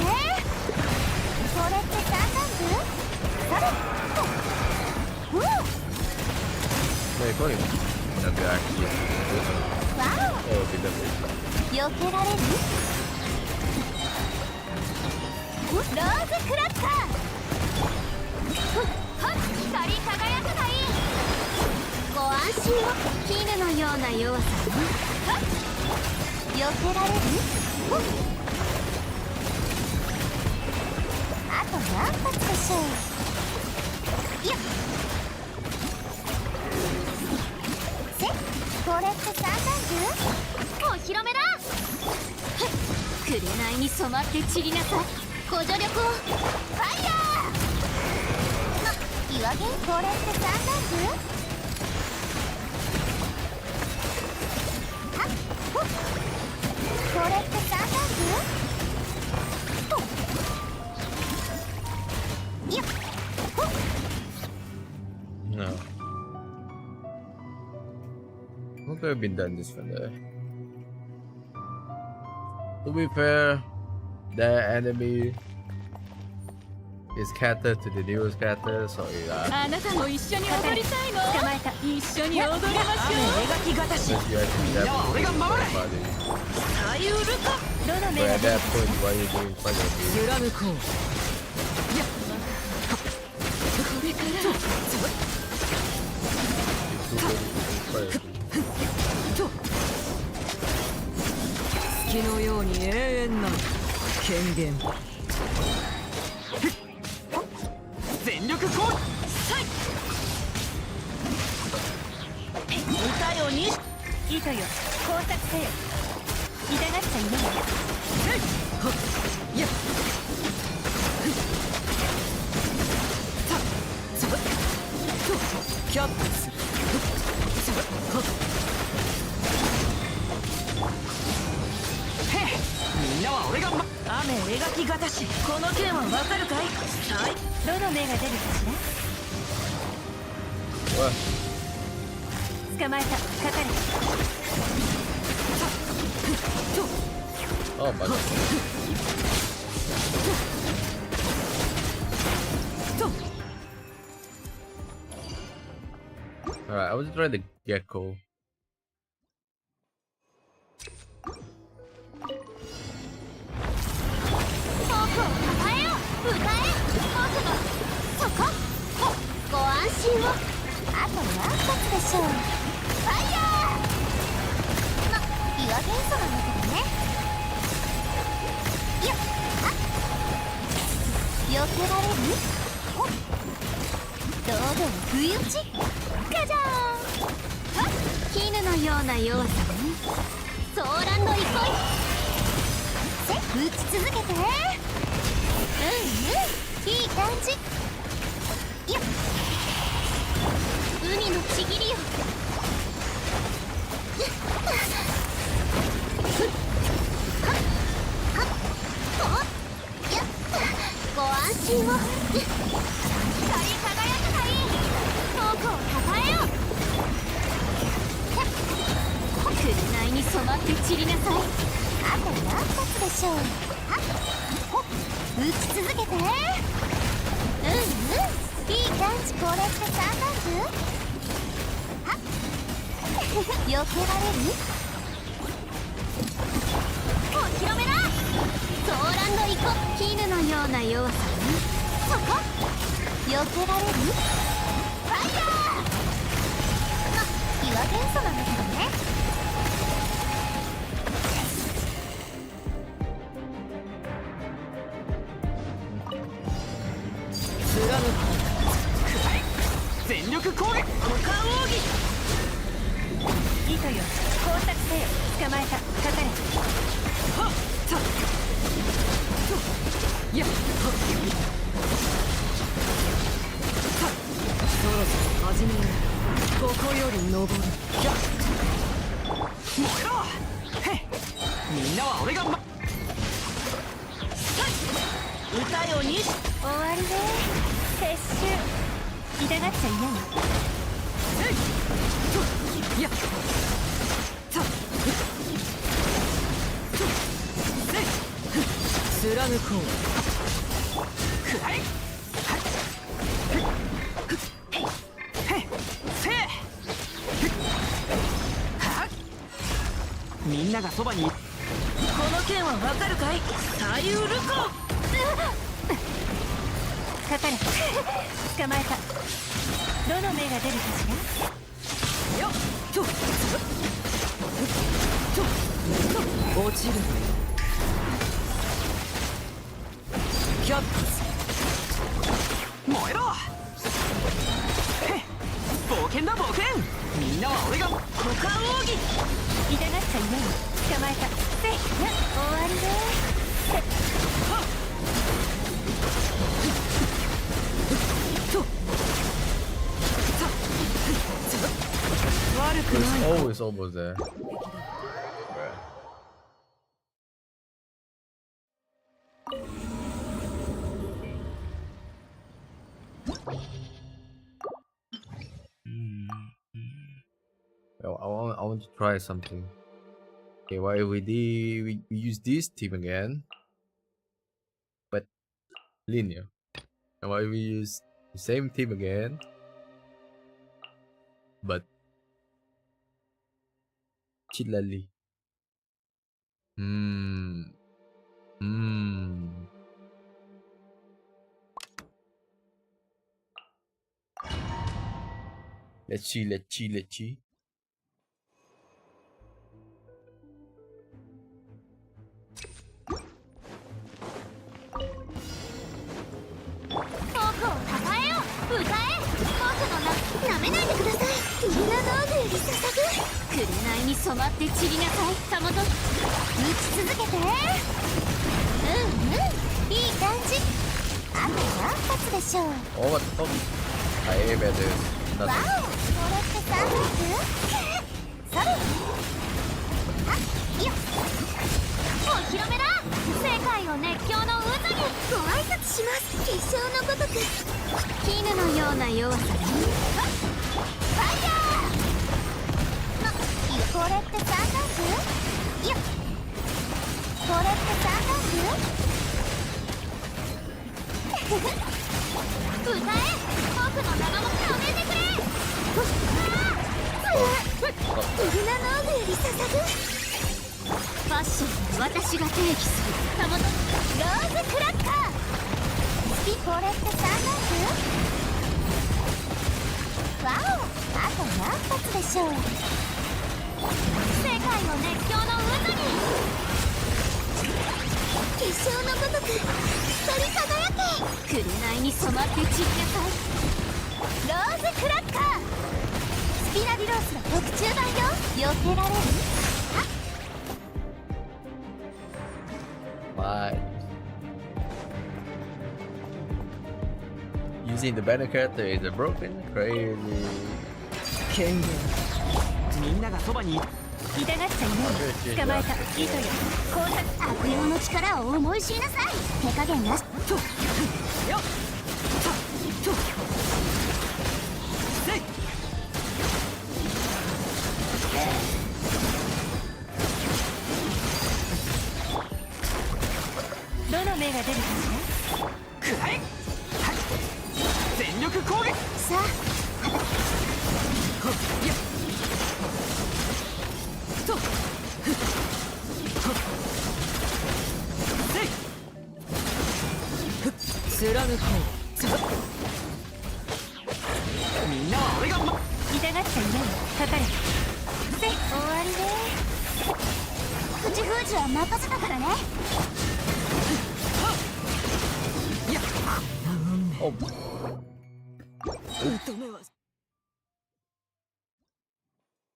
れって散弾銃？それとふう Yeah, call him. That guy actually. わ Oh, okay, that's it. お避けられる？ローズクラッカー。ふっはっ光り輝くがいい。ご安心を。絹のような弱さね。はっ避けられる？ふっあと何発でしょう。よっせっこれって散弾銃？お披露目だ。ふっ紅に染まって散りなさい。ご助力を。ファイヤー。岩源これって散弾銃？はっほっこれって散弾銃？とよっほっ No. What could have been done this one there? To be fair, the enemy is catered to the newest character, so yeah. あなたも一緒に踊りたいの？捕まえた。一緒に踊りましょう。描きがたし But you actually definitely think about it. さゆるか どの But 目が at 出る that かし point, ら？ why are you doing fun with 揺らむこういやこれからと月のように永遠な権限全力攻撃さい歌よに糸よ、工作せよ。痛がっちゃいないわ。はっやっさつばとキャップするつばはっへえみんなは俺が雨描きがたしこの剣はわかるかいさいどの目が出るかし What? ら？捕まえた。かかれ。 Oh my god. と Alright, I was trying the gecko. 僕を抱えよう。迎え僕のそこご安心を。あと何発でしょう。ファイヤー。ま、岩元素なんだけどね。よっはっ避けられる？おっ堂々不意打ち。ガジャーン。はっ絹のような弱さね。ソーランの憩い。打ち続けて。うんうんいい感じ。よっ海のちぎりよ。はっはっおっやったご安心を。光り輝くがいい。僕を抱えよう。紅に染まって散りなさい。あと何発でしょう。はっほっ打ち続けて。うんうんいい感じ。これって三段図？はっ避けられる？お披露目だ。ソーランドイコ絹のような弱さね。そこ避けられる？ファイヤー。ま、岩元素なんだけどね。貫く全力攻撃股間奥義糸よ、工作せよ。捕まえた。かかれ。はっさとやっはっさそろそろ始めようここより登るやっ燃えろへっみんなは俺が歌よに終わりね。撤収。痛がっちゃいないわ。えいとやっさとせい貫こうくらいはっへっせいはっみんながそばにこの剣はわかるかいサユルコかかれ。捕まえた。どの目が出るかしら？よっとと落ちるキャップス燃えろへっ冒険だ冒険みんなは俺が股間奥義痛がっちゃいないわ。捕まえた。せいや終わりね。はっとさ悪く It's ない always almost there. Bruh. Yo, I want to try something. Okay, why we use this team again, but linear. And why we use the same team again? But Chilali. Let's see. 僕をたたえよ歌え僕のなめないでくださいみんな農具より注ぐ紅に染まって散りなさいたもと打ち続けていい感じあと何発でしょう Oh, what the fuck? I aim at this. わお Nothing. これってサングラスそれあいよお披露目だ世界を熱狂の渦にご挨拶します結晶のごとく絹のような弱さでファイヤーこれってサンダーズいやこれってサンダーズ歌え僕の名も止めてくれウルナノーグより注ぐファッションは私が提起するたもとローズクラッカーこれってサンダースわおあと何発でしょう世界を熱狂の渦に結晶のごとく光り輝け紅に染まって散りなさいローズクラッカースピナディロースの特注版よ避けられるBye. Using the banner character is a broken, crazy. 権限みんながそばにいる痛がっちゃいない捕まえた糸よこうた悪用の力を思い知りなさい手加減なしとよっさとせいどの目が出るかしくらえはい全力攻撃らさあほっやっとふっほっせいふっ貫こうさみんなは俺が痛がっちゃいないかかれで終わりで口封じは任せたからねいやOh, 認めは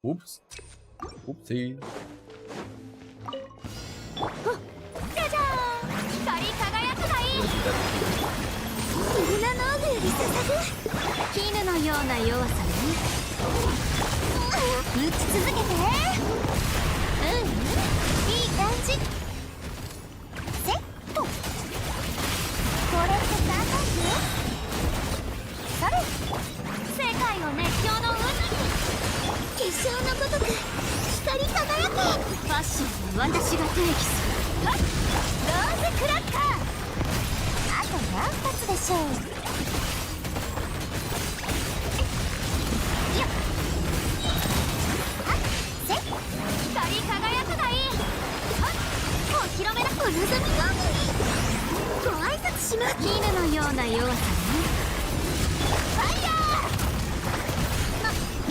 oops. Oopsie. じゃじゃーん光り輝くがいい That's ウルナノーグより注ぐ絹のような弱さね打ち続けていい感じセットこれってサンダースそれ世界を熱狂の渦に結晶のごとく光り輝けファッションは私が提起するローズクラッカーあと何発でしょういやはっせ光り輝くがいいはっお披露目だお望み通りご挨拶します絹のような弱さねファイヤ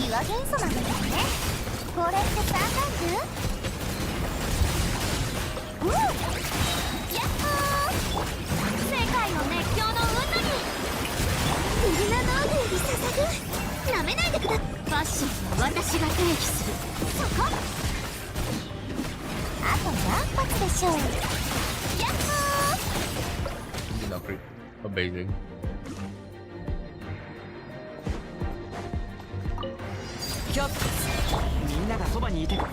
ー岩元素なんだけどねこれってサンダーズやっほー世界の熱狂の渦にウルナノーグより注ぐなめないでくだファッションは私が提起するそこあと何発でしょうやっほー not great. Amazing. キャップみんながそばにいてく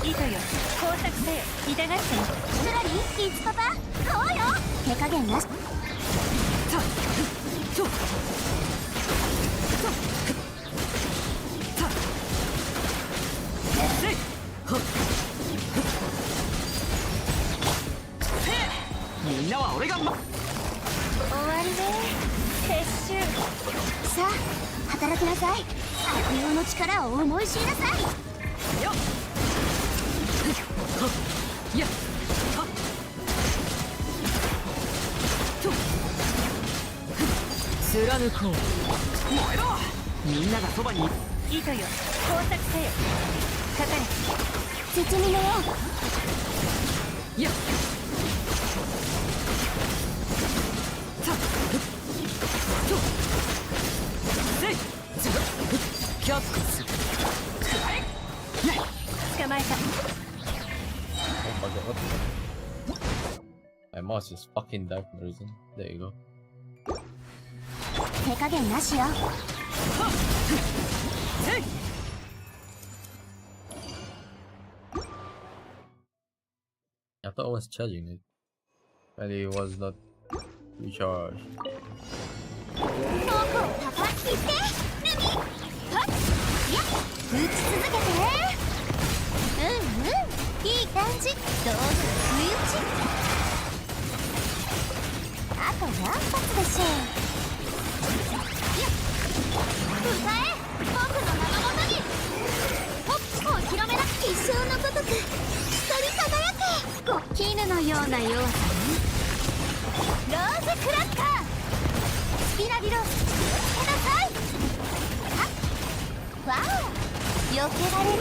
糸よ工作せよ痛がっちゃいスラリーキッズパパそうよ手加減なしさとさせいほっみんなは俺が終わりね。撤収。さあ働きなさい。悪用の力を思い知りなさい。よっやっはっと貫こう。燃えろ。みんながそばに。糸よ、工作せよ。かかれ。絶妙よ。やっさっとせいキャップスくらえね捕まえた。Oh my god, what the fuck? My mouse just fucking died for no reason. There you go. 手加減なしよ。せい I thought I was charging it. But it was not recharged. 僕を高くしてルミ。はっいや打ち続けて。いい感じ。どうぞ不意打ち。あと何発でしょう。いや歌え僕の名のもとに。ポップを広めな一生のごとく光り輝け。絹のような弱さにローズクラッカー。スピラビローズ気をつけなさい。わお避けられる。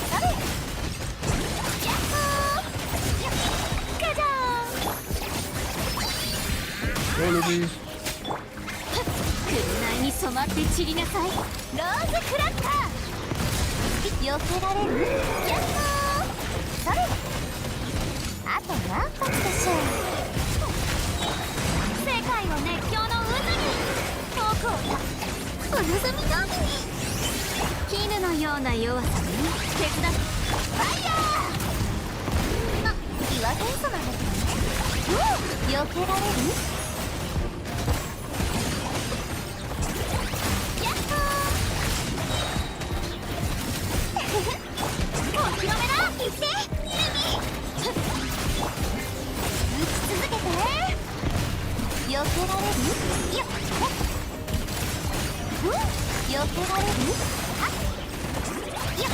それやっほーガジャーン。 Oh, Luby! 雲に染まって散りなさい。ローズクラッカー避けられる。やっほーそれあと何発でしょう。世界を熱狂の渦に僕をお望み通りに。絹のような弱さに手伝ってファイヤー。岩元素なんだけどね。避けられる。やっほーお披露目だ。行ってルミ。打ち続けて。避けられる。いや避けられる。はっいや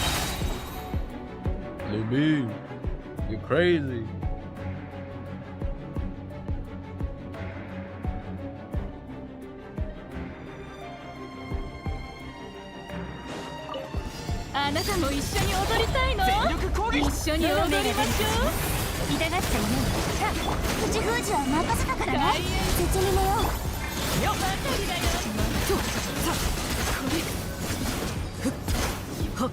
Luby! You're crazy! あなたも一緒に踊りたいの？全力攻撃。一緒に踊りましょう。痛がっちゃいない。口封じは任せたからね。絶妙よ。よっばかりだよ。とさこれふっはっ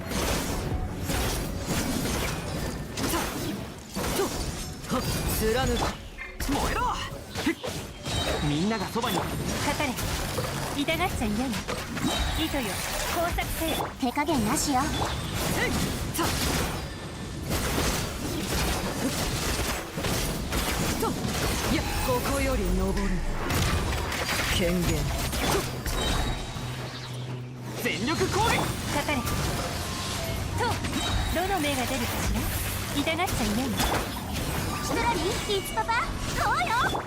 さとはっ貫く燃えろ。ふっみんながそばに。かかれ。痛がっちゃいない。糸よ、工作せよ。手加減なしよ。せいさといやここより登る権限全力攻撃。かかれ。と、どの目が出るかしら。痛がっちゃいない。シトラリーイチパパどうよ。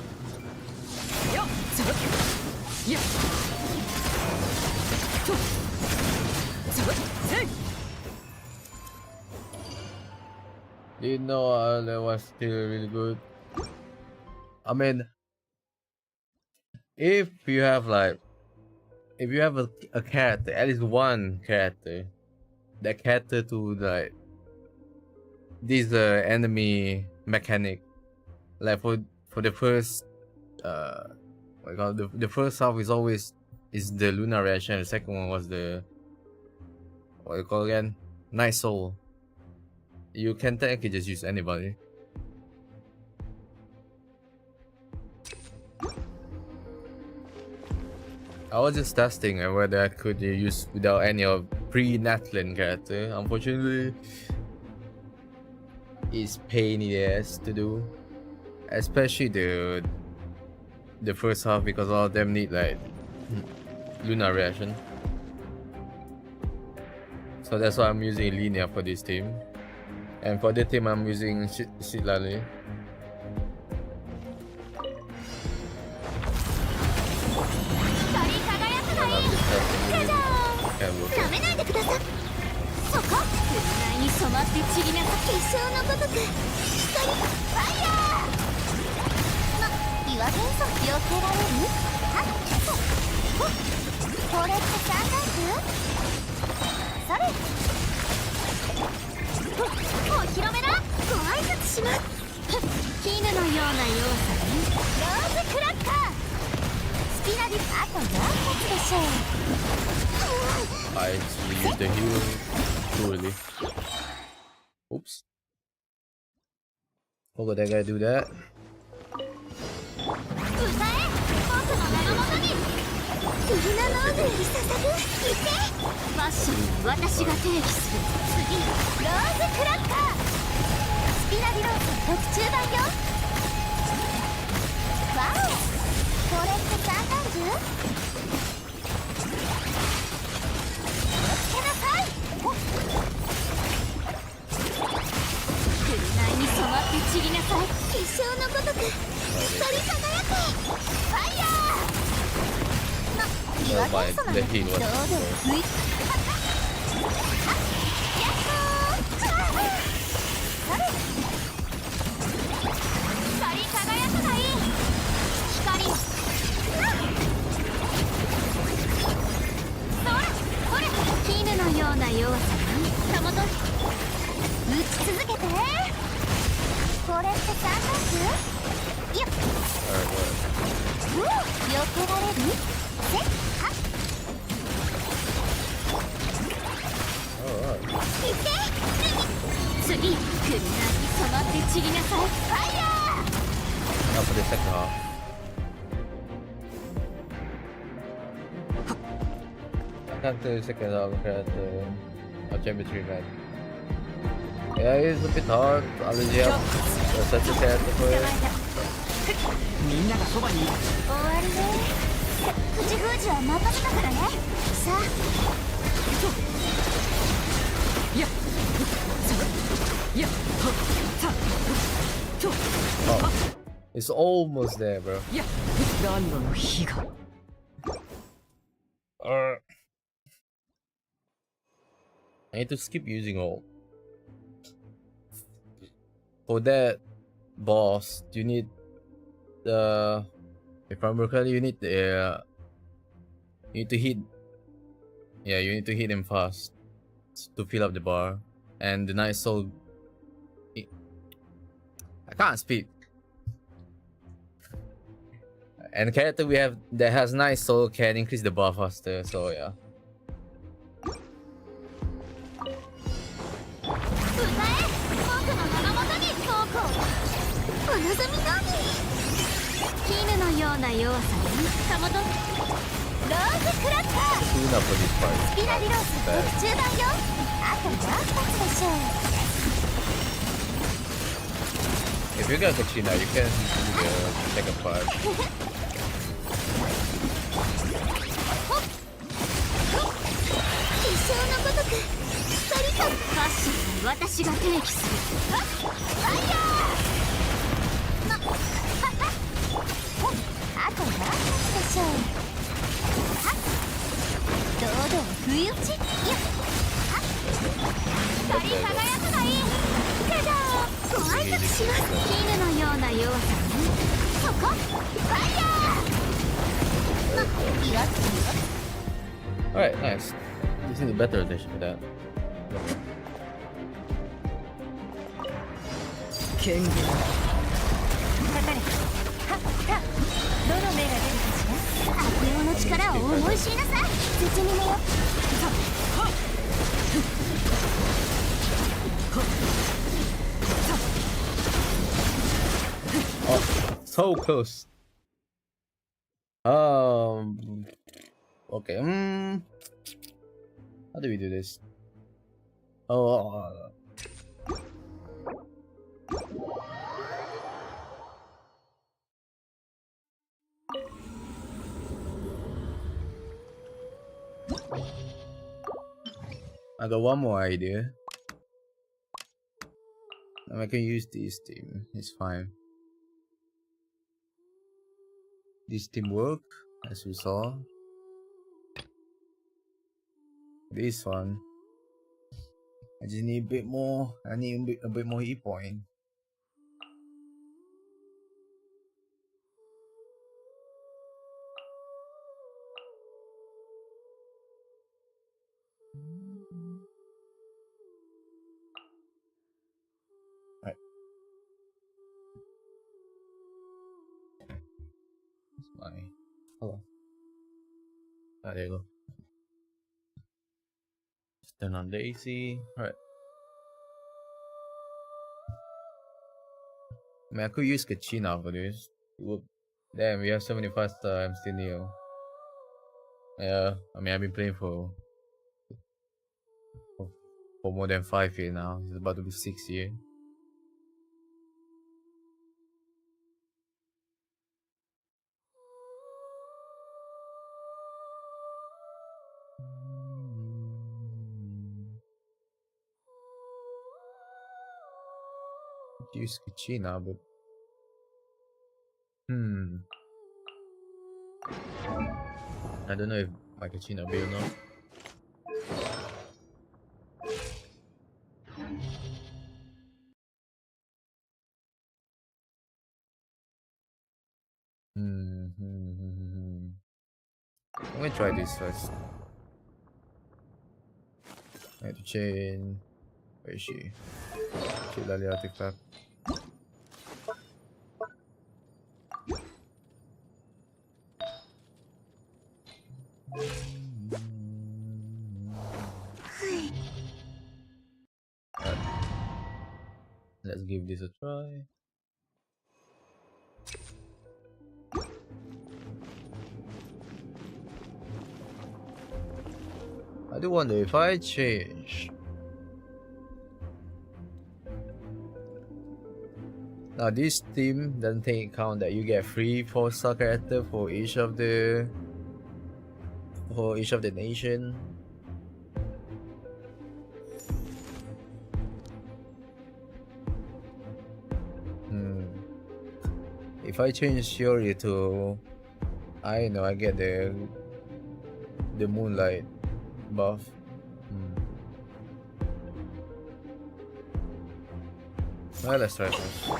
よっつぶいやとつぶせい Didn't know that was still really good. I mean, if you have a character, at least one character that cater to like this enemy mechanic, like for the first what you call it, the first half is always the lunar reaction. The second one was the what you call again, night soul. You can technically just use anybody. I was just testing whether I could use without any of pre-Natlin character. Unfortunately, it's pain in the ass to do, especially the first half, because all of them need like lunar reaction. So that's why I'm using linear for this team, and for the team I'm using Shitlali. そこ雲に染まって散りなさ結晶のごとく光ファイヤー岩元素避けられるはっほっこれって3タイプそれお披露目だご挨拶します絹のような要素にローズクラッカースピナリあと何発でしょうI actually used the heal too early. Oops. Oh, but that guy do that? 歌え僕の名のもとにフィルナノーグより捧ぐ言ってファッションは私が定義する次ローズクラッカースピナリローズ特注版よワオこれって3タイプ気をつけなさい紅に染まって散りなさい結晶のごとく光り輝けファイヤー岩元素の堂々吹いやっほーそれ光り輝くがいい光それ絹のような弱さにたもと打ち続けてこれって3タイプよっ避けられるせっはっいって次雲に染まって散りなさいファイヤー Not for the second half. I can't do the second half compared to a championship event. Yeah, it's a bit hard. Allergy up. Such a character for it. みんながそばにいる終わりね口封じは任せたからねさあいやいやさと Oh, it's almost there, bro. いや暖炉の火が I need to skip using ult. For that boss, you need the. If I'm correctly, you need the. You need to hit. Yeah, you need to hit him fast to fill up the bar, and the night soul. I can't speak. And the character we have that has nice soul can increase the bar faster. So yeah. 歌え僕の名のもとに投稿お望み通り絹のような弱さにたもとローズクラッカー Tune up for this ス part. ピナリロース特注版よあと何発でしょう If you got Kachina, you can do the second part. 一生のごとく光とファッションは私が定義するファイヤーあと何発でしょうはっ堂々不意打ちよっはっ光り輝くがいいけどご挨拶します絹のような弱さにそこファイヤー岩木 Alright, nice. This is a better edition for that. 剣豪かかれはったどの目が出るかしら悪用の力を思い知りなさい絶妙よ Oh, so close. Okay. How do we do this? Oh. I got one more idea. I can use this team. It's fine. This team work, as we saw. This one. I just need a bit more. I need a bit more hit point. Right. That's my. Hello. Ah, there you go. Just turn on the AC. Alright. I mean, I could use Kachina for this. Whoop. Damn, we have 75 star. I'm still new. Yeah, I mean, I've been playing for more than 5 years now. It's about to be 6 years. Use Kachina, but I don't know if my Kachina will be enough. I'm gonna try this first. I have to chain. Where is she? She lali artifact. Let's give this a try. I do wonder if I change. Now this team doesn't take account that you get free 4-star character for each of the nation. If I change Shiori to, I know I get the moonlight buff. Well, let's try first.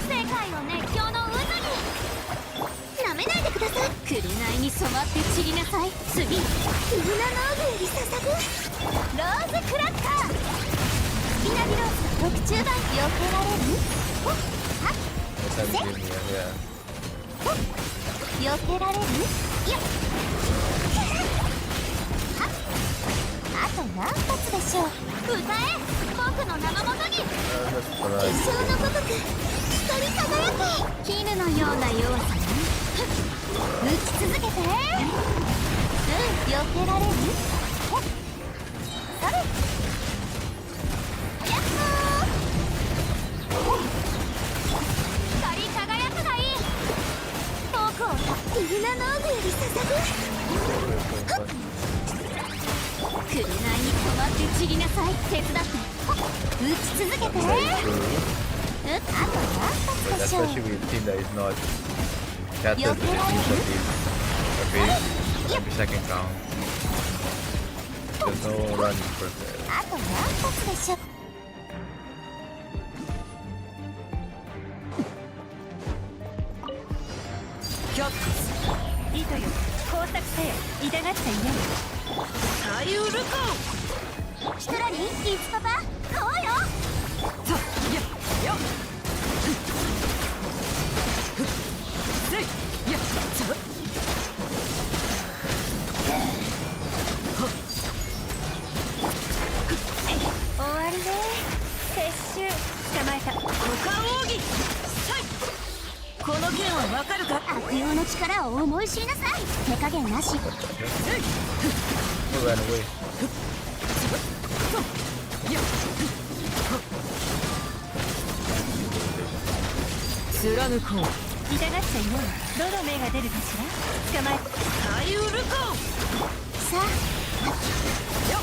世界を熱狂の渦に舐めないでください。紅に染まって散りなさい。次、ルナノーグより捧ぐローズクラッカー。好きなビローズの特注版避けられる？ほっはっせっ避けられる？よっはっあと何発でしょう。歌え僕の名のもとに。一生のごとく光り輝け。絹のような弱さね。打ち続けて。避けられる？ほっそれやっほー光り輝くがいい。僕をルナノーグより捧ぐ。紅に染まって散りなさい。手伝って打ち続けて。あと何発でしょう。 Especially with a team that is not scattered with the use of this every second count. There's no running process. あと何発でしょう。キャップス糸よ工作せよ痛がっちゃいない。サリュールコ一人リーツパパこうよ。さやよせいやさ終わりね。撤収捕まえた。股間奥義この剣はわかるか。悪用の力を思い知りなさい。手加減なし。 Oh, ran away. 貫こう。痛がっちゃいない。どの目が出るかしら。捕まえサリュールコー。さあよっ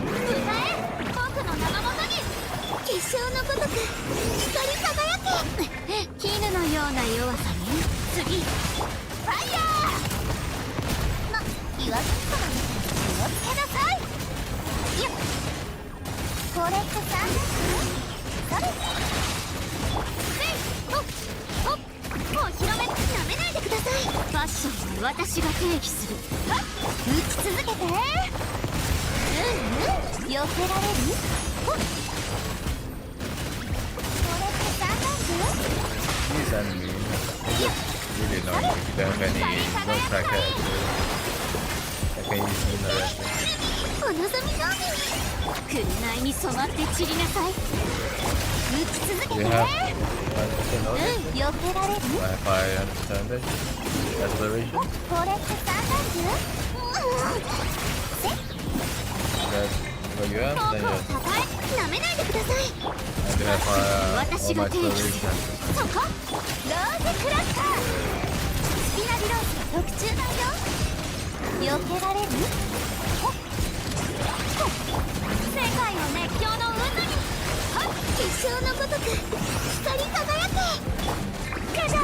歌え僕のごとく光り輝け。絹のような弱さね。次ファイヤー。言わずにその気をつけなさい。よっ、これって3ですそれせいほっほっ、お披露目なめないでください。ファッションは私が定義する。はっ、打ち続けて。避けられる。ほっ、これって3段部。 These enemies, I just really don't think they have any voice crack I can use in the rest. お望み通りに紅に染まって散りなさい。打ち続け Do て。 you have 100% notice? 避けられる。 If I understand it, acceleration? これって3段部。 That's what you have? 遠 Then くを yes. たたえなめないでください。 I do have all 私 my が定義する。 acceleration. そこローズクラッカー。スピナディローズの特注だよ。避けられる。ほっほっ、世界の熱狂の渦にはっ、結晶のごとく光り輝け。カジャー。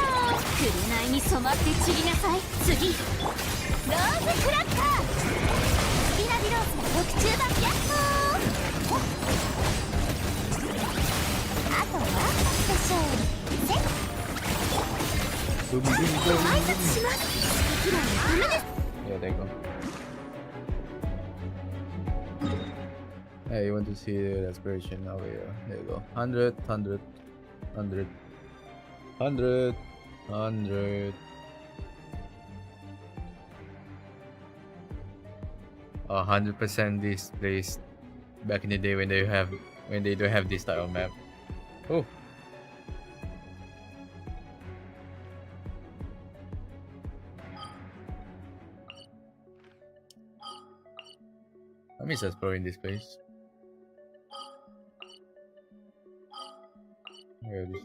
紅に染まって散りなさい。次ローズクラッカー。スピナディローズの特注だ。やっほー。ほっ、あとはでしょう。せっ、 Boom, boom, ご boom. 挨拶します。好きなのダメです。 Yeah, there you go. Hey, you want to see the aspiration over here? There you go. 100, 100, 100, 100, 100. 100% this place back in the day when they don't have this type of map. Oh. I miss exploring this place. Where is this?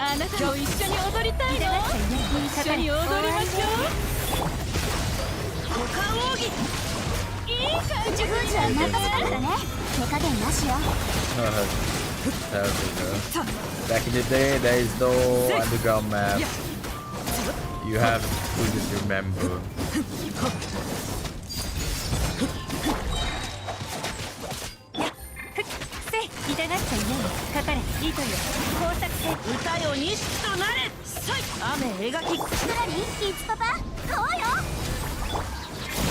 あなた今日一緒に踊りたいの？一緒に踊りましょう。股間奥義。いい感じ。風じゃ任せたからね。手加減なしよ。 Back in the day, there is no underground map. You have to just remember. 痛がっちゃいない。かかれ、糸よ。工作せ。歌よ、錦となれ。さい。雨描き。なに？いつパパ？こうよ。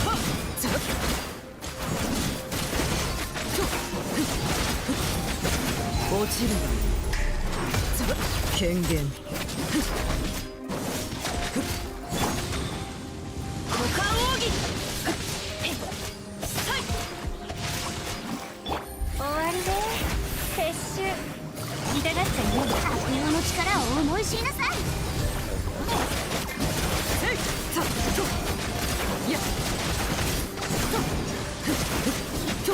はっ。落ちる。権限。股間奥義。さい。終わりで撤収。痛がっちゃいない。悪用の力を思い知りなさい。せい。さっと。やっ。と。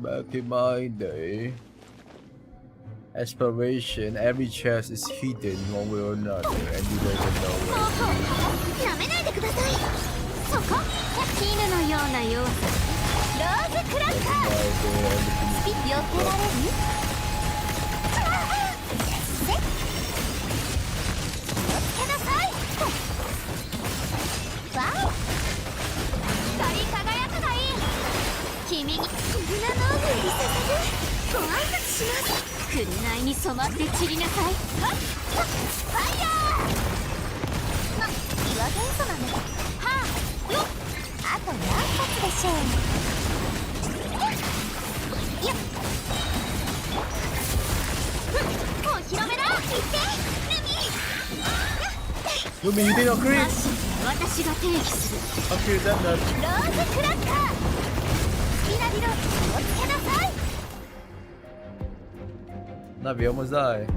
Back in my day, exploration, every chest is hidden one way or another, and you never know where. なめないでください。そこ絹のような弱さ。ローズクラッカー。避けられる？せっ、気をつけなさい。わお、光り輝くがいい。君に絆の指させる。ご挨拶します。紅に染まって散りなさい。はっはっ、ファイヤー。岩元素なの。はあ、よっ、あと何発でしょう。よっ、お披露目だ。行ってルミ。 Ruby, you did not crit! 私が定義する。 How could you have done that? ローズクラッカー。スピナディローズ気をつけなさい。 Navi almost died.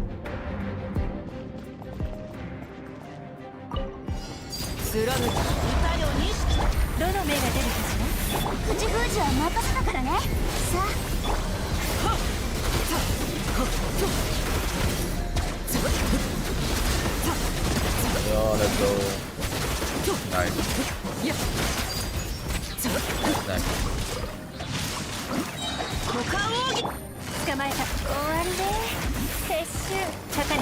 スラムいたよにどの目が出るかしら。口封じは任せたからね。さあ Yo, let's go. Nice. Nice. 股間奥義捕まえた。終わりで撤収かかる。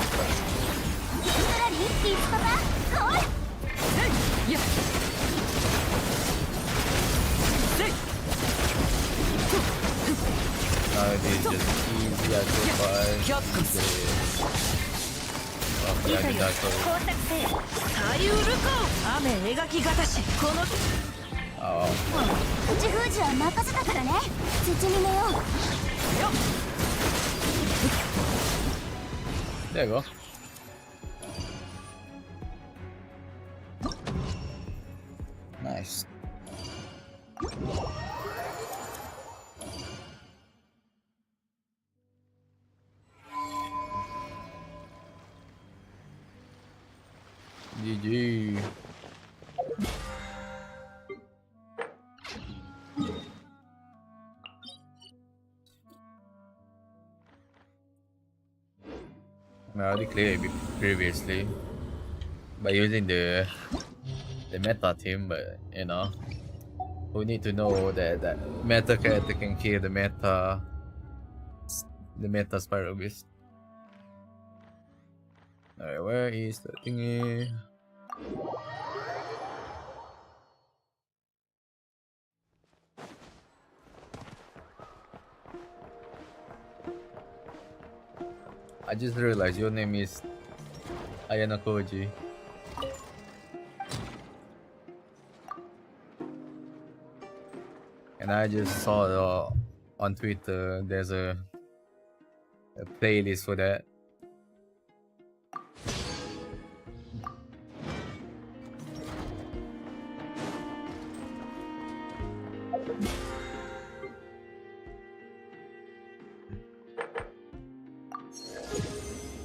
スラリーリスパパ来い。やっ Nowadays just easy as to find. Oh, い yeah, ざ I よ did that 工作せよ。サリウルコ雨描きがたしこの Oh, 口封じは任せたからね。土に寝よう。 there you go. Nice. GG. I already cleared it previously by using the meta team, but you know, we need to know that that meta character can kill the meta Spiral Beast. Alright, where is the thingy? I just realized your name is Ayana Koji. And I just saw on Twitter there's a playlist for that.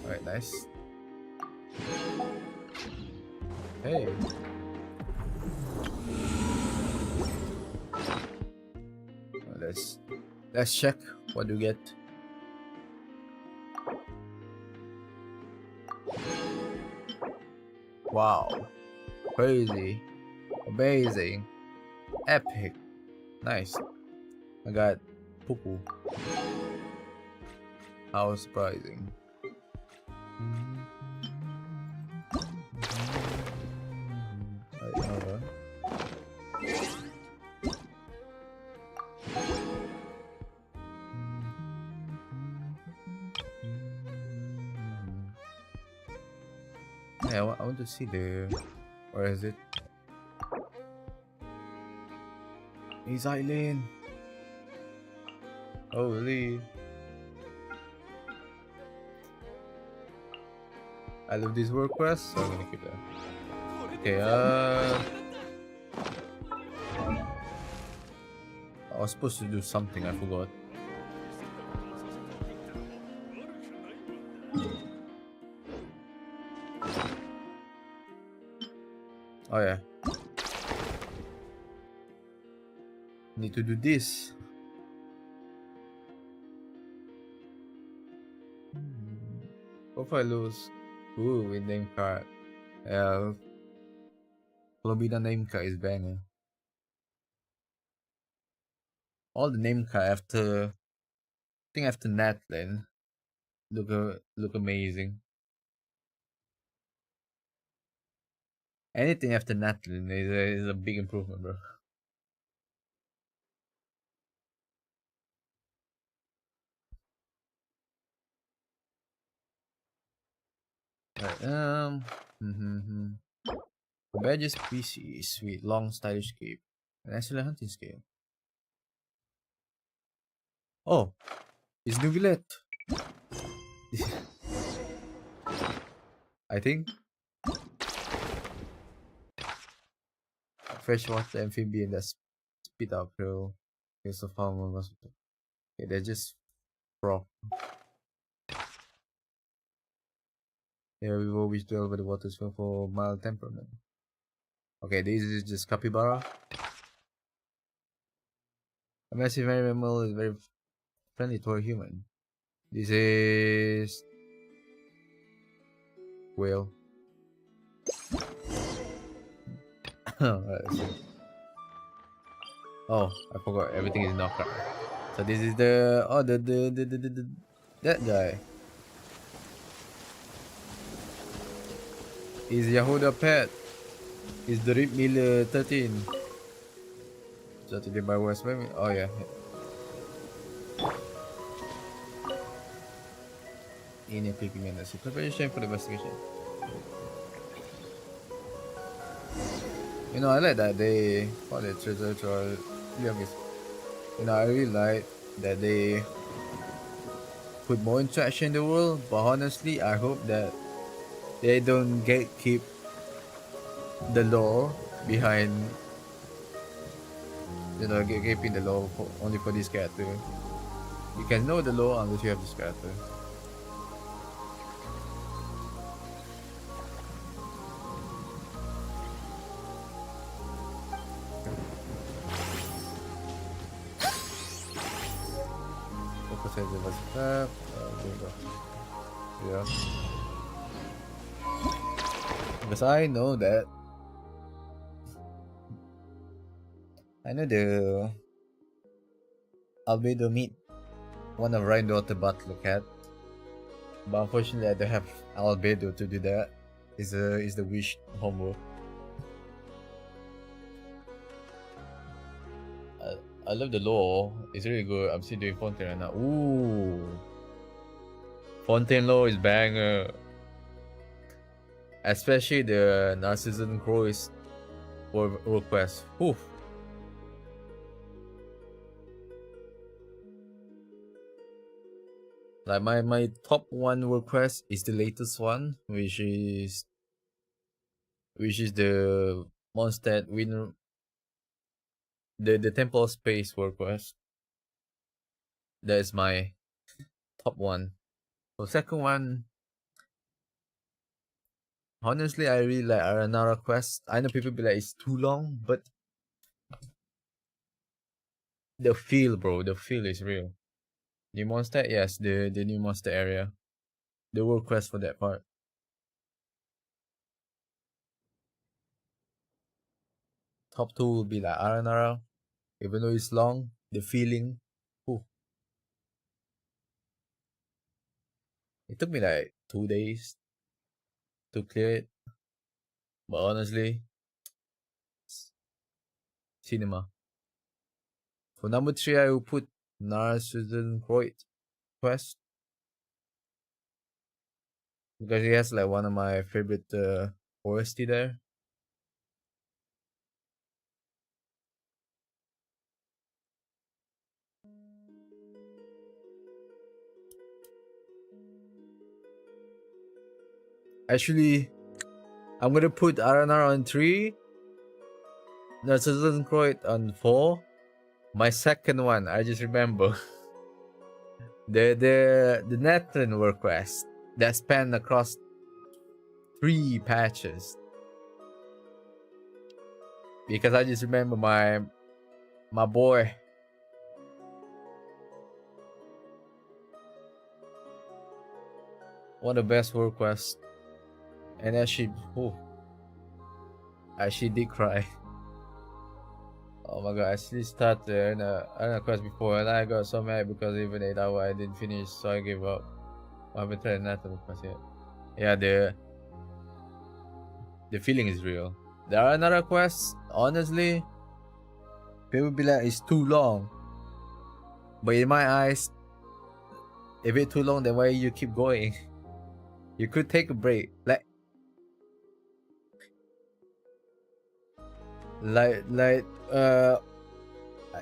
Alright, nice. Hey. Let's check what you get. Wow. Crazy. Amazing. Epic. Nice. I got Pupu. How surprising. Yeah, I want to see the... Where is it? He's Eileen! Holy! I love this work quest, so I'm gonna keep that. Okay, I was supposed to do something, I forgot. Oh yeah. Need to do this. What if I lose? Ooh, with name card. Yeah. Flobina name card is banger. All the name card after, I think after Natlin, look amazing. Anything after Natlin is a big improvement, bro. Right, Badges PC, sweet, long stylish cape, an excellent hunting scale. Oh, it's Nubilet. I think. Freshwater amphibian that spit out pearl. Here's a farmer was. Okay, they're just frog. Yeah, we've always dwelled by the waters for mild temperament. Okay, this is just capybara. A massive mammal is very friendly to a human. This is whale. Let's see. Oh, I forgot. Everything is knockout. So this is the that guy. Is Yahuda pet? Is the Rip Miller 13? Started by West Baby. Oh yeah. In a clicking in the preparation for the investigation. You know, I like that they call it treasure or youngest. You know, I really like that they put more interaction in the world, but honestly, I hope that they don't keep the lore behind, you know, keeping the lore only for this character. You can know the lore unless you have this character. Focus as it was there we go. Yeah. Because I know that the albedo meet one of Ryan daughter battle cat, but unfortunately I don't have albedo to do that. Is the wish homework. I love the lore. It's really good. I'm still doing Fontaine right now. Ooh, Fontaine lore is banger. Especially the Narcissus Croix request. Oof. Like my top one request is the latest one, which is the monster win the Temple of Space request. That is my top one. So second one, honestly, I really like Aranara quest. I know people be like it's too long, but the feel, bro, the feel is real. New monster, yes, the new monster area, the world quest for that part. Top two will be like Aranara, even though it's long, the feeling. Ooh. It took me like 2 days to clear it, but honestly, cinema. For number 3, I will put Narcissus Croix quest because he has like one of my favorite OST there. Actually, I'm gonna put RNR on 3, Narcissus Croix on 4. My second one, I just remember the Netran request that span across 3 patches. Because I just remember my boy. One of the best requests. And actually, I actually did cry. Oh my god, I actually started an quest before and I got so mad because even 8 hours I didn't finish, so I gave up. I haven't tried another quest yet. Yeah, the feeling is real. There are another quests, honestly, people be like, it's too long. But in my eyes, if it's too long, then why you keep going? You could take a break.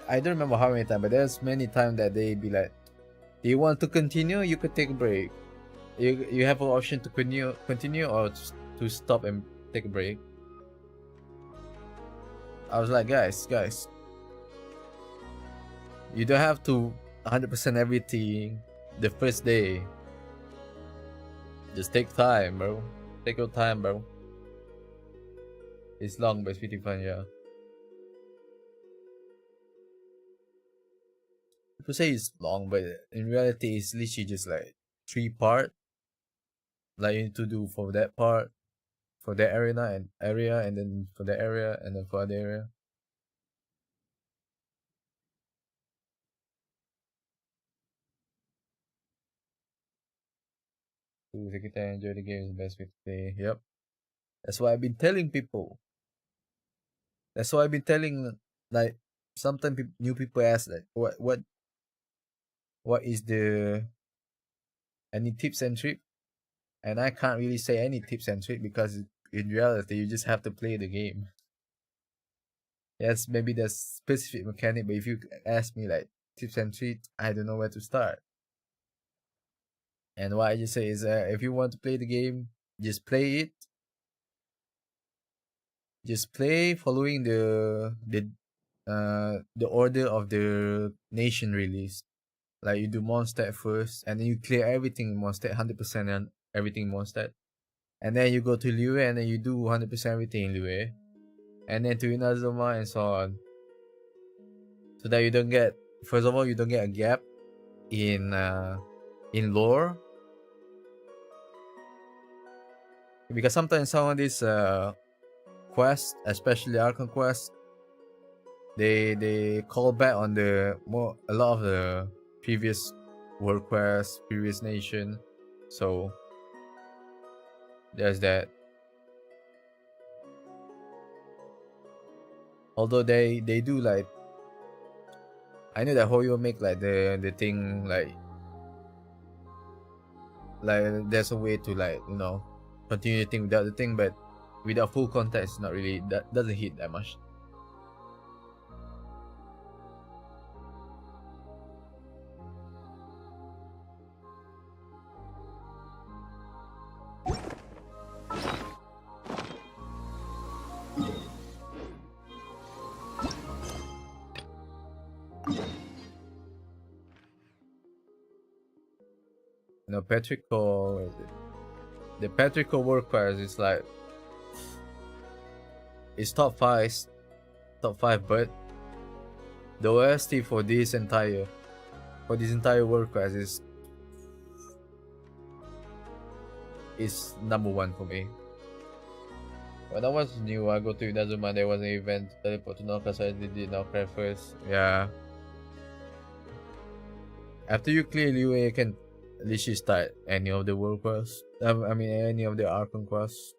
I don't remember how many times, but there's many times that they be like, do you want to continue? You could take a break. You have an option to continue or to stop and take a break. I was like, guys, you don't have to 100% everything the first day. Just take time, bro. Take your time, bro. It's long, but it's pretty fun, yeah. People say it's long, but in reality, it's literally just like 3 part. Like you need to do for that part, for that area, and then for that area, and then for other area. To take it and enjoy the game is the best way to play. Yep. That's why I've been telling people. That's why I've been telling, like, sometimes new people ask like, what is the any tips and trick? And I can't really say any tips and trick because in reality you just have to play the game. Yes, maybe there's specific mechanic, but if you ask me like tips and tricks, I don't know where to start. And what I just say is, if you want to play the game, just play it. Just play following the order of the nation release. Like you do Mondstadt first, and then you clear everything in Mondstadt, 100% and everything in Mondstadt. And then you go to Liyue, and then you do 100% everything in Liyue. And then to Inazuma, and so on. So that you don't get, first of all, you don't get a gap in lore. Because sometimes some of these quests, especially Archon quests, they call back on a lot of the previous world quests, previous nation. So there's that. Although they do like, I know that Hoyo make like the thing like there's a way to like, you know, continue the thing without the thing, but without full context, not really, that doesn't hit that much. You know, the Petrichor world quest is like, it's top 5, but the OST for this entire world quest is number 1 for me. When I was new, I go to Inazuma, there was an event, teleport to Nauka, so I did Nauka first. Yeah. After you clear Liyue, you can literally start any of the world quests. I mean, any of the Archon quests.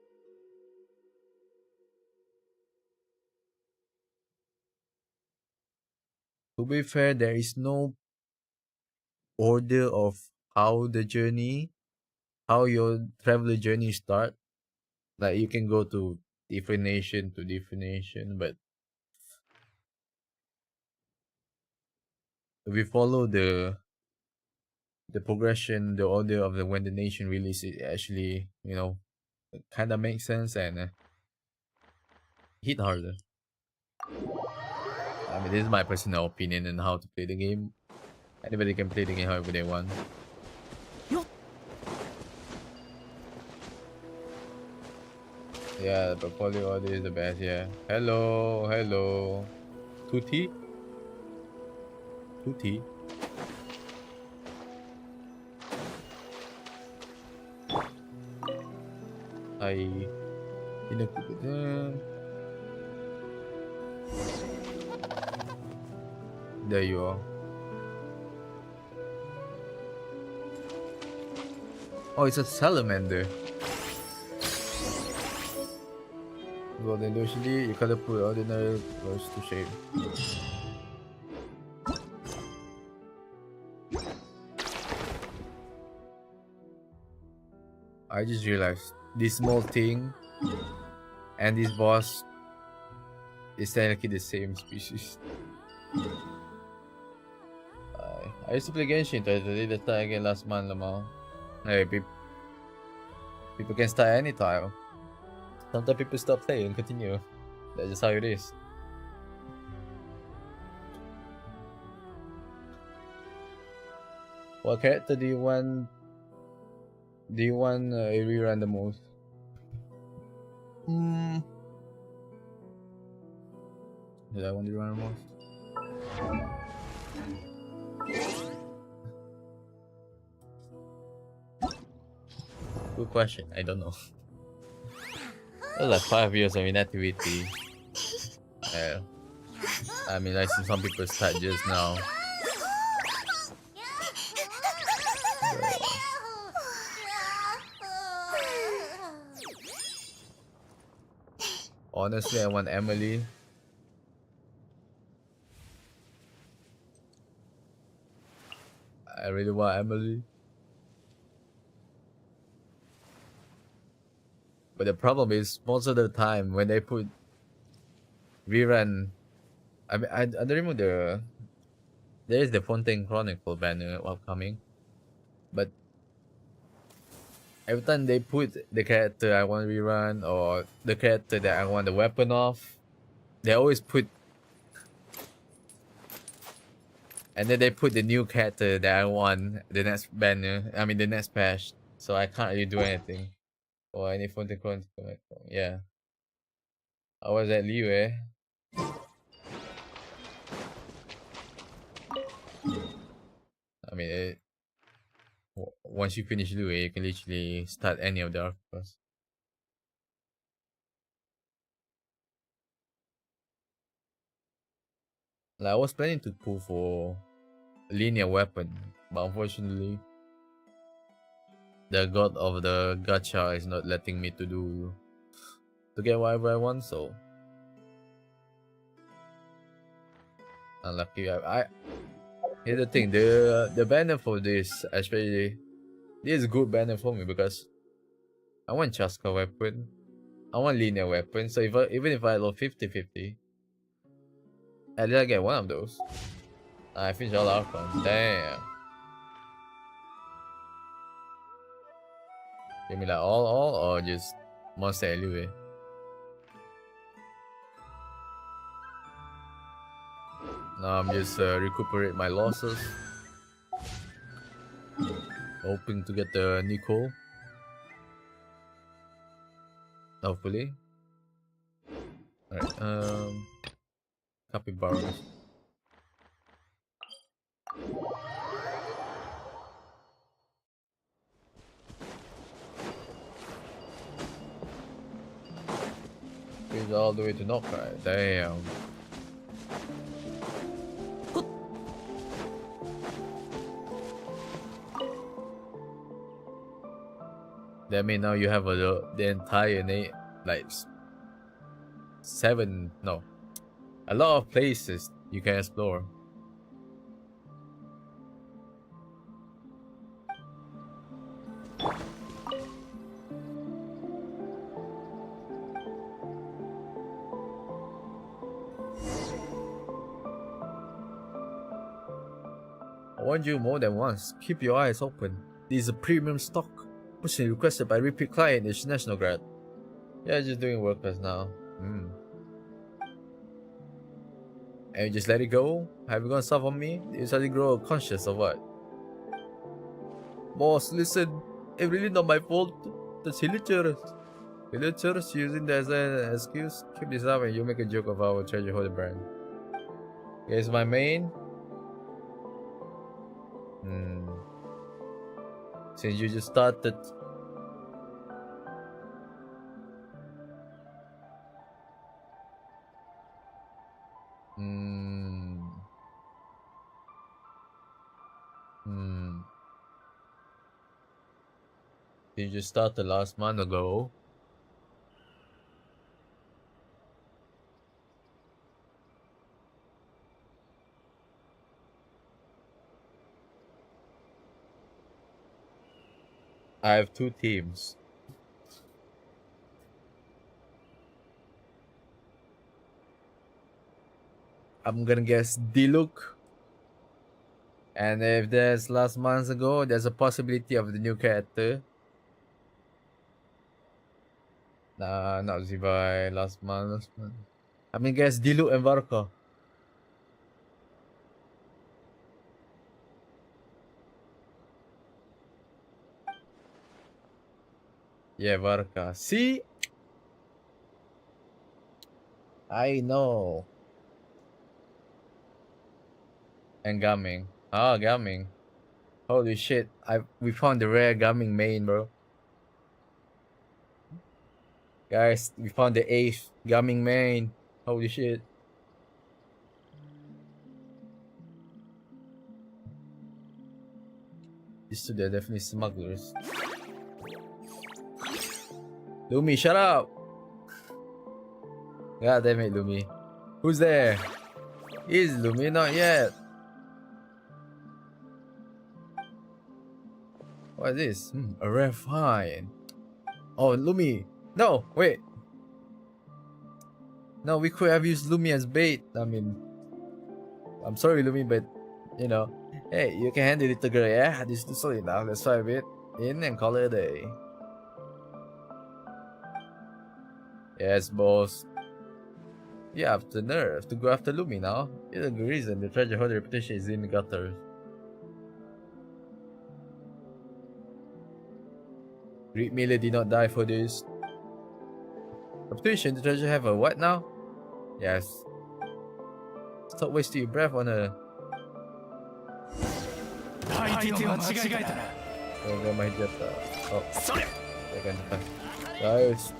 To be fair, there is no order of how your traveler journey start. Like you can go to different nation, but we follow the progression, the order of when the nation release, it actually, you know, kind of makes sense and hit harder. I mean, this is my personal opinion on how to play the game. Anybody can play the game however they want. Yeah, but poly order is the best, yeah. Hello. Tutti? There you are. Oh, it's a salamander. Golden Lucidity, you gotta put ordinary close to shade. I just realized this small thing and this boss is technically the same species. I used to play Genshin today, that's time again last month lamang. Hey, people can start anytime. Sometimes people stop playing and continue. That's just how it is. What character do you want a rerun the most? Did I want to run more? Good question. I don't know. It was like 5 years of inactivity. I mean, I see some people start just now. Honestly, I want Emily. I really want Emily. But the problem is, most of the time when they put rerun, I mean, I don't remember there is the Fontaine Chronicle banner upcoming, but every time they put the character I want to rerun or the character that I want the weapon of, they always put, and then they put the new character that I want the next banner. I mean the next patch, so I can't really do anything. Or any Fontaine Chronicle, yeah. I was at Liu. I mean, once you finish Liu, you can literally start any of the arcs. Like, I was planning to pull for linear weapon, but unfortunately, the god of the gacha is not letting me to get whatever I want. So unlucky. Here's the thing: the banner for this, especially, this is good banner for me because I want Chaska weapon, I want linear weapon. So even if I load 50-50, at least I get one of those. I finished all Archon. Damn. Give me like all or just monster anyway. Now I'm just recuperate my losses, hoping to get the Nicole. Hopefully. Alright, capybaras. He's all the way to Knockout. Damn. That means now you have the entire like a lot of places you can explore. I warned you more than once. Keep your eyes open. This is a premium stock. Personally requested by repeat client International Grad. Yeah, just doing WordPress now. And you just let it go? Have you gone soft on me? You suddenly grow conscious of what? Boss, listen. It's really not my fault. That's Hilichurus. Hilichurus using that as an excuse. Keep this up and you make a joke of our treasure holder brand. Here's my main. Since you just started. You just started last month ago. I have 2 teams. I'm gonna guess Diluc. And if there's last month ago, there's a possibility of the new character. Nah, not Zibai. Last month. I'm gonna guess Diluc and Varka. Yeah, Varka. See? I know. And Gaming. Ah, Gaming. Holy shit! We found the rare Gaming main, bro. Guys, we found the 8th Gaming main. Holy shit! These two, they're definitely smugglers. Lumi, shut up! God damn it, Lumi. Who's there? Is Lumi not yet? What is this? A rare find. Oh, Lumi. No, wait. No, we could have used Lumi as bait. I mean, I'm sorry, Lumi, but you know, hey, you can handle it, girl. Yeah, this is solid enough. Let's try it in and call it a day. Yes, boss. You have the nerve to go after Lumi now. It's a good reason the treasure holder reputation is in the gutter. Great Miller did not die for this. Reputation, the treasure have a what now? Yes. Stop wasting your breath on her. Oh, guys,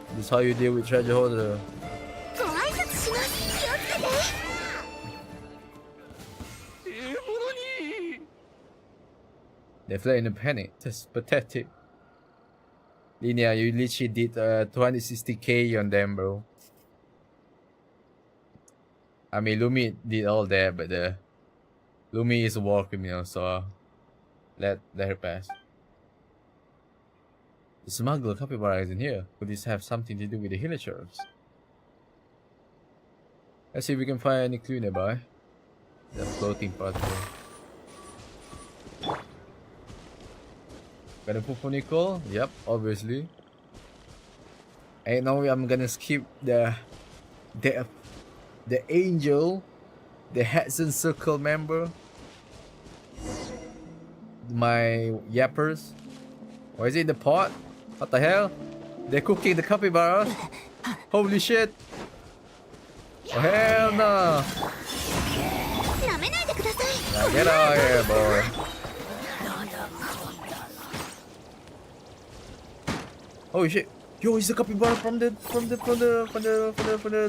this is how you deal with treasure holder. They fled in a panic. That's pathetic. Linear, you literally did 260k on them, bro. I mean, Lumi did all that, but Lumi is a war criminal, so let her pass. The smuggler capybara is in here. Could this have something to do with the hillagers? Let's see if we can find any clue nearby. The floating particle. Gonna put for Nicole? Yep, obviously. And now I'm gonna skip the angel, the Hudson Circle member, my yappers. Why is it in the pot? What the hell? They're cooking the capybara. Holy shit! Oh hell no! Now get out of here, boy. Oh shit! Yo, it's the capybara from the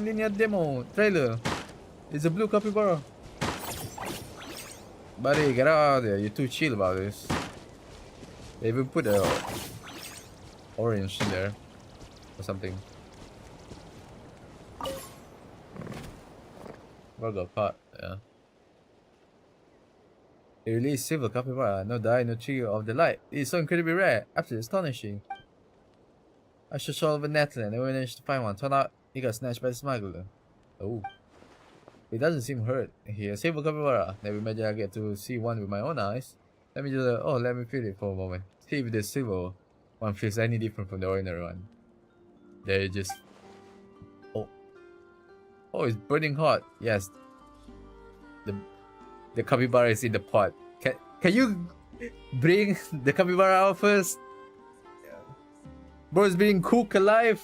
linear demo trailer. It's a blue capybara. Buddy, get out of there. You're too chill about this. They even put a orange in there or something. Well got caught, yeah. They released silver capybara, no dye, no trigger of the light. It is so incredibly rare, absolutely astonishing. I should show over Netland, and we managed to find one. Turned out he got snatched by the smuggler. Oh. It doesn't seem hurt. Here, silver capybara. Never imagine I get to see one with my own eyes. Let me just, let me feel it for a moment. See if the silver one feels any different from the ordinary one. There it just... Oh, it's burning hot. Yes. The capybara is in the pot. Can you bring the capybara out first? Bro, it's being cooked alive.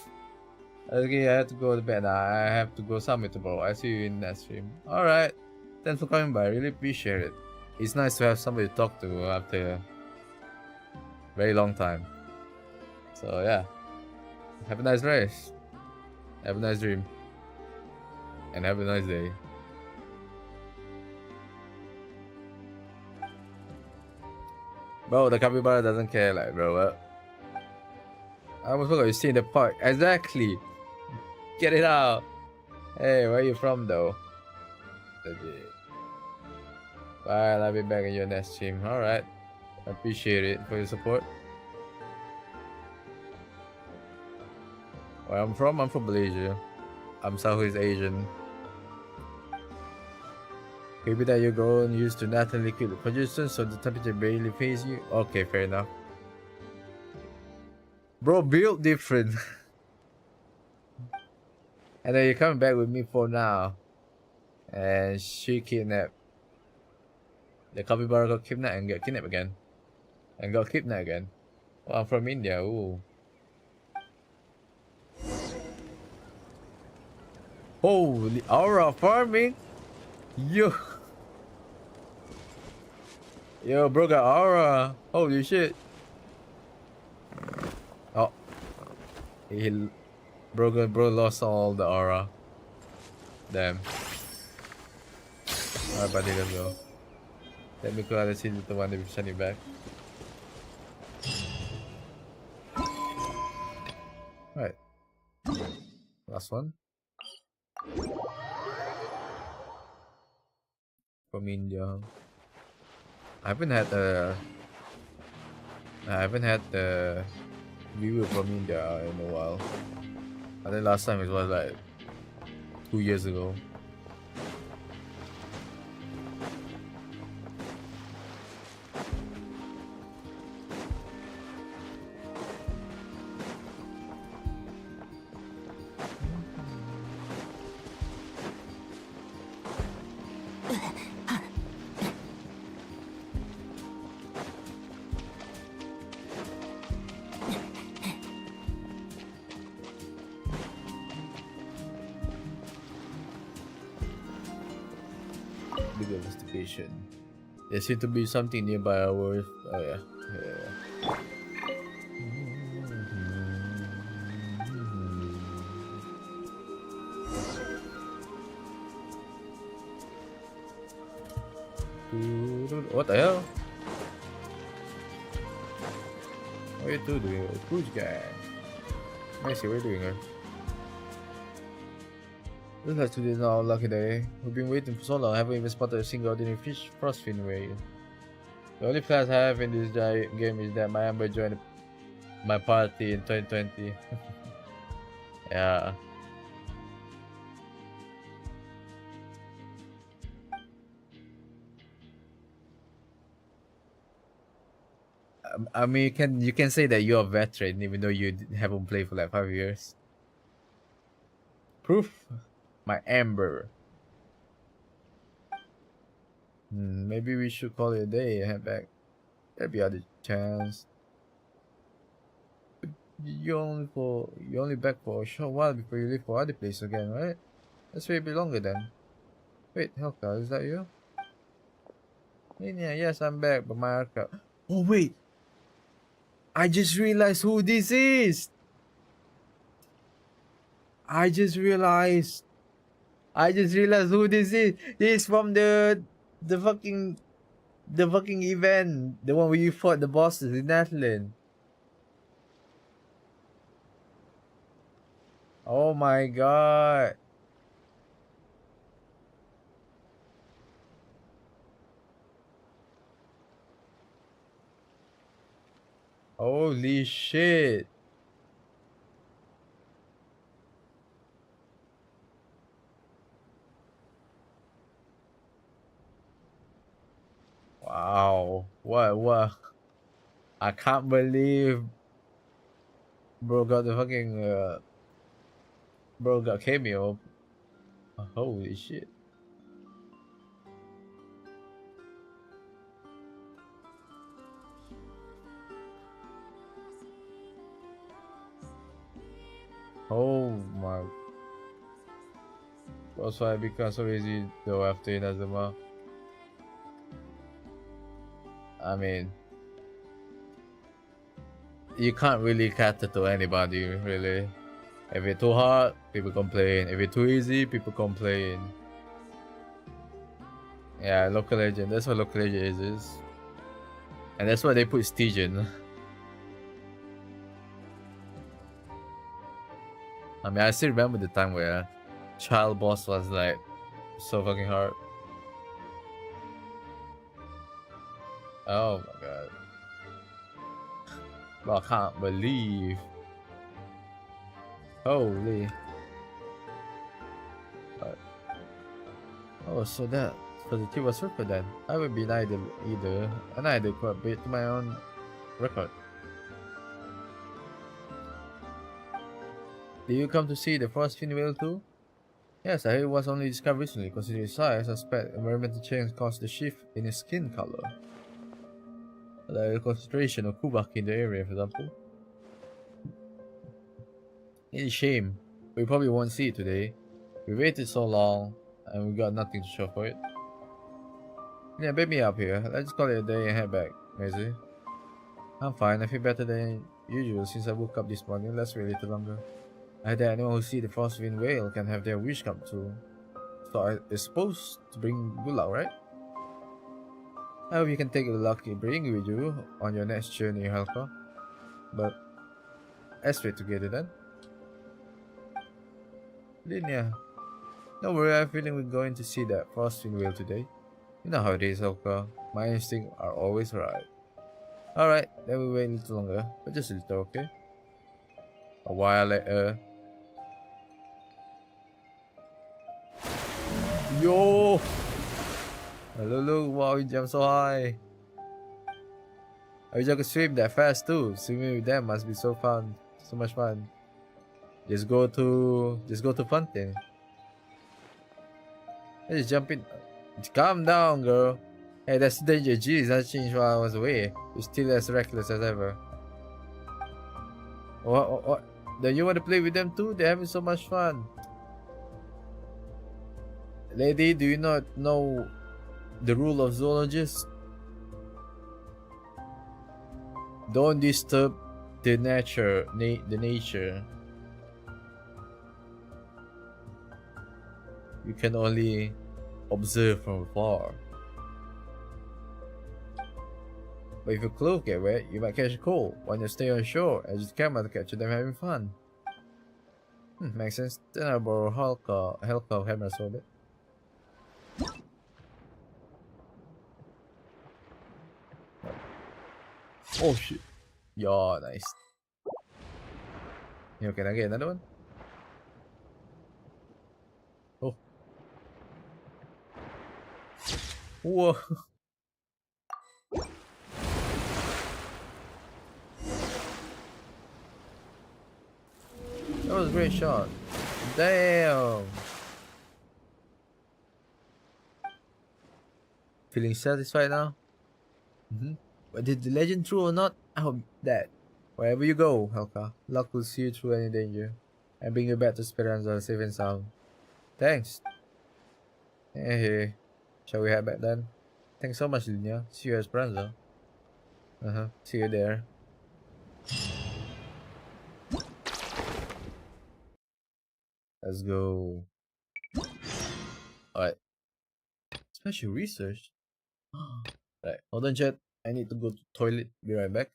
Okay, I have to go to bed now. I have to go somewhere tomorrow. I see you in that stream. Alright. Thanks for coming by. I really appreciate it. It's nice to have somebody to talk to after a very long time. So yeah. Have a nice rest. Have a nice dream. And have a nice day. Bro, the capybara doesn't care, like, bro. I almost forgot you see in the park. Exactly. Get it out. Hey, where are you from, though? Bye, I'll be back in your next stream. Alright. I appreciate it for your support. Where I'm from Malaysia. I'm Southeast Asian. Maybe that you're grown used to natural liquid production, so the temperature barely phases you. Okay, fair enough. Bro, built different. And then you're coming back with me for now. And she kidnapped. The capybara got kidnapped and got kidnapped again. And got kidnapped again. Well, I'm from India, ooh. Holy aura farming? Yo. Yo, bro got aura. Holy shit. Oh, he bro lost all the aura. Damn. Alright, buddy, let's go. Let me go. Let's see the one that we send it back. Alright. Last one. From India. I haven't had the viewer from India in a while. I think last time it was like 2 years ago. Big investigation. There seems to be something nearby our. Oh yeah. Yeah. What the hell? What are you two doing? Who's guy? I see what you're doing here. This has to be now lucky day. We've been waiting for so long, haven't even spotted a single ordinary fish frost fin whale. The only plans I have in this game is that my Amber joined my party in 2020. Yeah. I mean, you can say that you're a veteran even though you haven't played for like 5 years. Proof? My Amber. Maybe we should call it a day and head back. There'll be other chance. You're only back for a short while before you leave for other place again, right? Let's wait a bit longer then. Wait, Helka, is that you? Yeah, yes, I'm back, but my Helka. Oh wait! I just realized who this is! I just realized who this is. This is from the fucking event, the one where you fought the bosses in Athlon. Oh my god. Holy shit. Wow. What? I can't believe bro got the fucking bro got cameo. Holy shit. Oh my. That's why I become so easy though after Inazuma. I mean, you can't really cater to anybody, really. If it's too hard, people complain. If it's too easy, people complain. Yeah, local legend. That's what local legend is. And that's why they put Stygian. I mean, I still remember the time where child boss was like so fucking hard. Oh my god. Bro, I can't believe. Holy. Oh, so that positive was super then. I would be neither either, and I did quite a bit to my own record. Did you come to see the first fin whale too? Yes, I heard it was only discovered recently. Considering its size, I suspect environmental change caused the shift in its skin color. Like a concentration of kubak in the area, for example. It's a shame. We probably won't see it today. We waited so long, and we got nothing to show for it. Yeah, pick me up here. Let's call it a day and head back, Maisie. I'm fine. I feel better than usual since I woke up this morning. Let's wait a little longer. I heard that anyone who sees the frostwind whale can have their wish come true. So it's supposed to bring good luck, right? I hope you can take the lucky bring with you on your next journey, Helka. But let's wait together then. Linnea, don't worry, I have a feeling we're going to see that frostwind whale today. You know how it is, Helka. My instincts are always right. Alright, then we wait a little longer, but just a little, okay? A while later. Yo! Hello, look, wow, you jumped so high. I wish I could swim that fast too. Swimming with them must be so fun. So much fun. Just go to Fountain. Just jump in. Calm down, girl. Hey, that's danger. Jeez, that changed while I was away. You're still as reckless as ever. What? Do you want to play with them too? They're having so much fun. Lady, do you not know the rule of zoologists? Don't disturb the nature. You can only observe from afar. But if your clothes get wet, you might catch a cold. When you stay on shore, and use the camera to capture them having fun. Makes sense. Then I'll borrow Helka camera so bit. Oh shit. Yeah, nice. Yeah, can I get another one? Oh. Whoa. That was a great shot. Damn. Feeling satisfied now? But did the legend true or not? I hope that wherever you go, Helka, luck will see you through any danger and bring you back to Speranza safe and sound. Thanks. Hey, shall we head back then? Thanks so much, Linnea. See you at Esperanza. See you there. Let's go. Alright. Special research? Right, hold on, chat. I need to go to toilet. Be right back.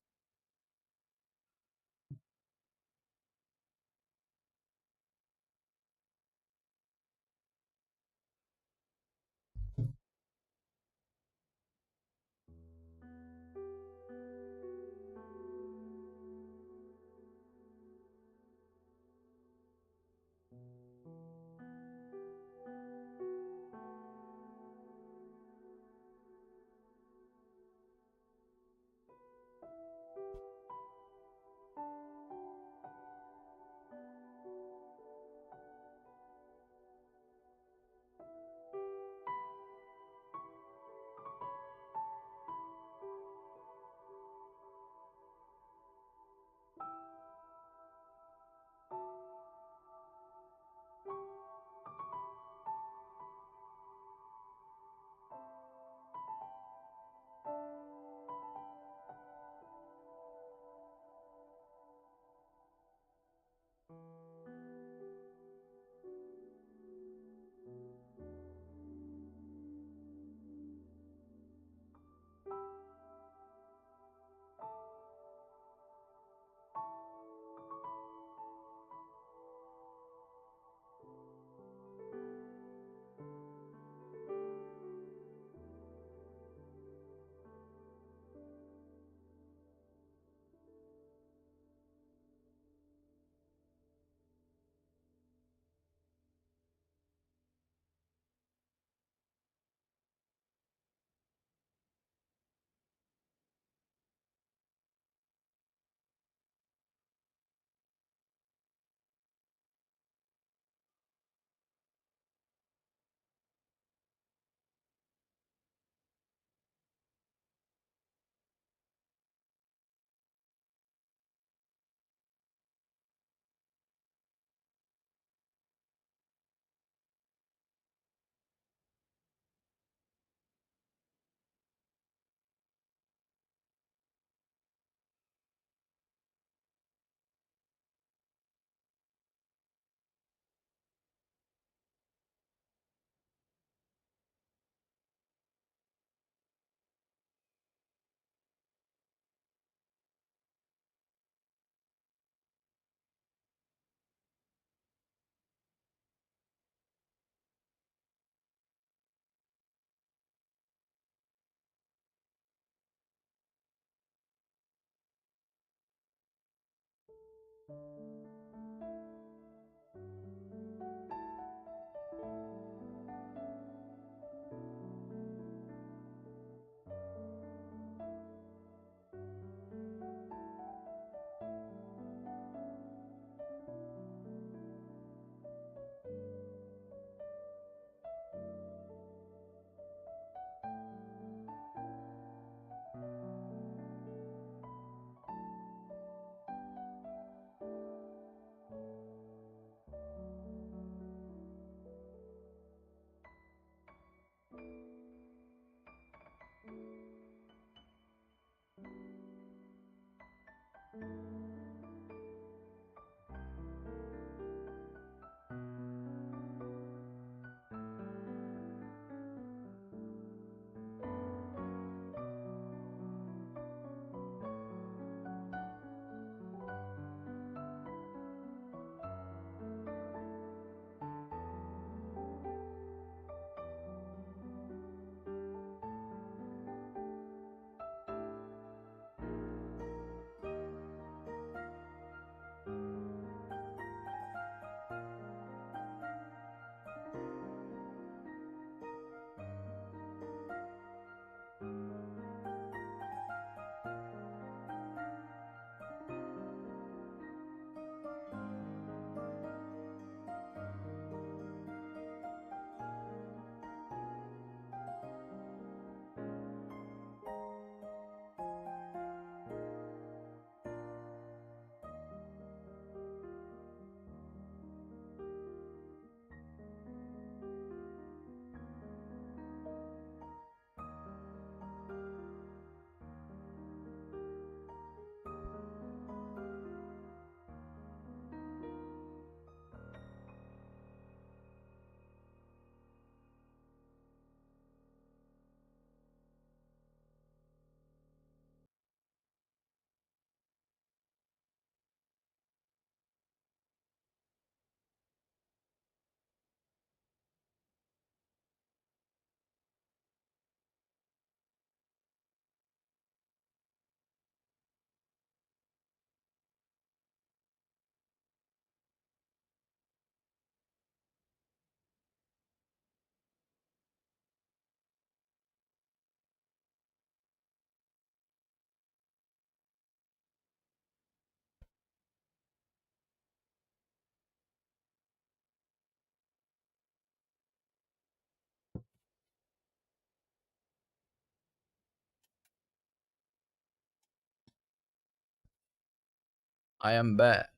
I am back.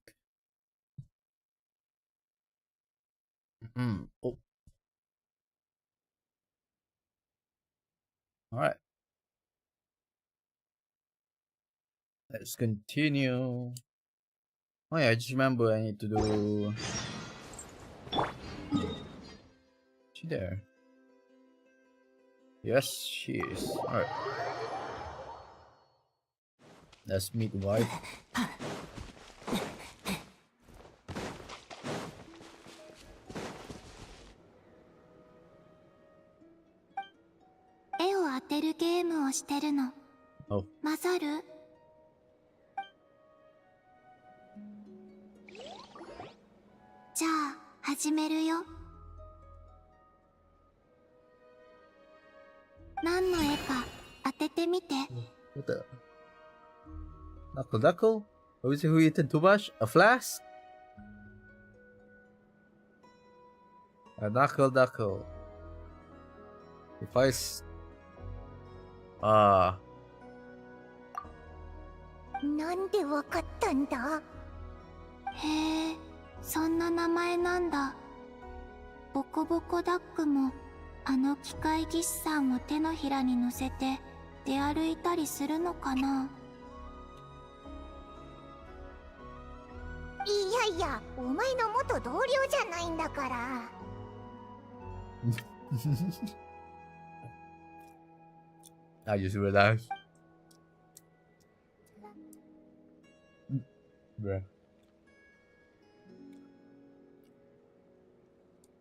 Oh, all right. Let's continue. Oh yeah, I just remember I need to do. She there? Yes, she is. All right. Let's meet wife. 絵を当てるゲームをしてるの。 Oh, 混ざる？じゃあ始めるよ。何の絵か当ててみて。 what the? Knuckle Duckle? Who is it who eaten too much? A flask? A Knuckle Duckle. If I Ah, なんでわかったんだ？へえ、そんな名前なんだ。ボコボコダックもあの機械技師さんを手のひらに乗せて出歩いたりするのかな。いやいや、お前の元同僚じゃないんだから。I just realized. Bruh.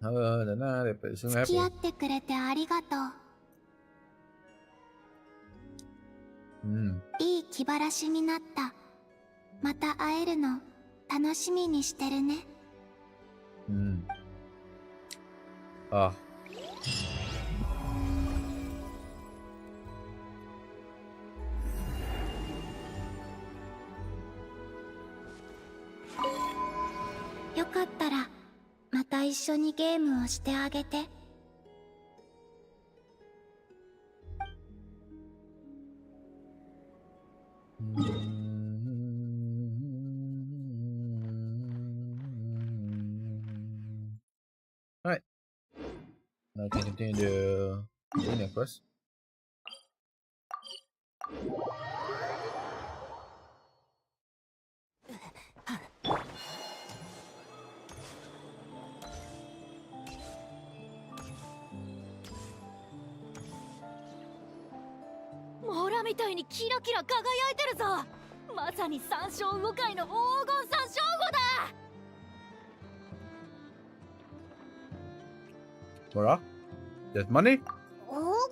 Después 付き合ってくれてありがとう。いい気晴らしになった。また会えるの楽しみにしてるね。うんあよかったらまた一緒にゲームをしてあげて。Alright, now we can continue the winning quest. モーラみたいにキラキラ輝いてるぞ。まさに三生魚界の黄金三生魚だ。What? There's money? 黄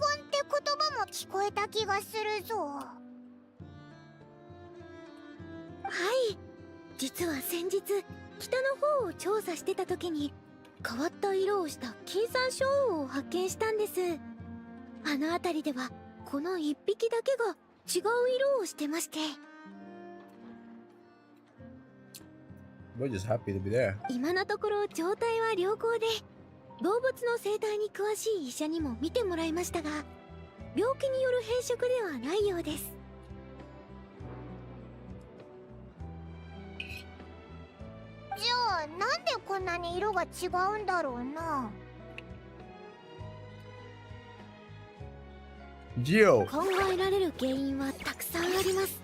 金って言葉も聞こえた気がするぞ。はい、実は先日北の方を調査してた時に変わった色をした金山椒魚を発見したんです。あの辺りではこの一匹だけが違う色をしてまして、 We're just happy to be there. 今のところ状態は良好で、動物の生態に詳しい医者にも見てもらいましたが、病気による変色ではないようです。じゃあなんでこんなに色が違うんだろうな。 Geo! 考えられる原因はたくさんあります。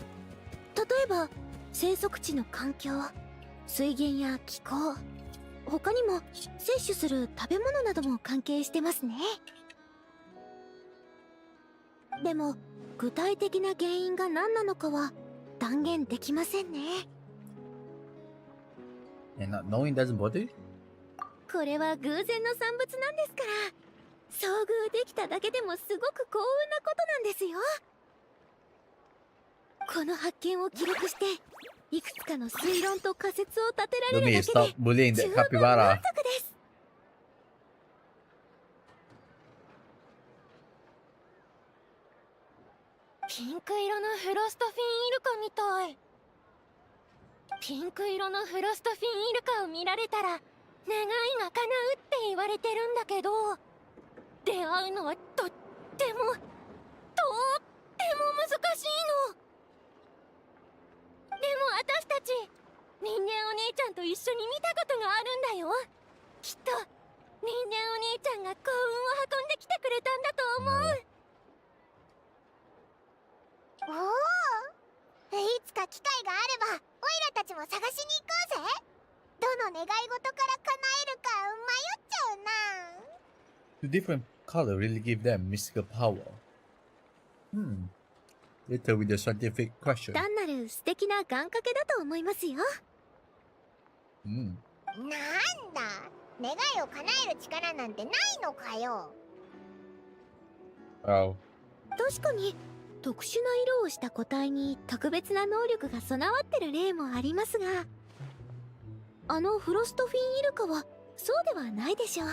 例えば生息地の環境、水源や気候、他にも摂取する食べ物なども関係してますね。でも具体的な原因が何なのかは断言できませんね。 And not knowing doesn't bother you? これは偶然の産物なんですから、遭遇できただけでもすごく幸運なことなんですよ。この発見を記録していくつかの推論と仮説を立てられる Lumi, だ stop けで bullying 十 that 分満 capybara. 足です。ピンク色のフロストフィンイルカみたい。ピンク色のフロストフィンイルカを見られたら願いが叶うって言われてるんだけど、出会うのはとっても難しいの。でも私たち人間お姉ちゃんと一緒に見たことがあるんだよ。きっと人間お姉ちゃんが幸運を運んできてくれたんだと思う。おお、いつか機会があればオイラたちも探しに行こうぜ。どの願い事から叶えるか迷っちゃうな。 The different color really give them mystical power. Later with the scientific question. 単なる素敵な願掛けだと思いますよ。なんだ、願いを叶える力なんてないのかよ。 Oh. 確かに特殊な色をした個体に特別な能力が備わってる例もありますが、あのフロストフィンイルカはそうではないでしょう。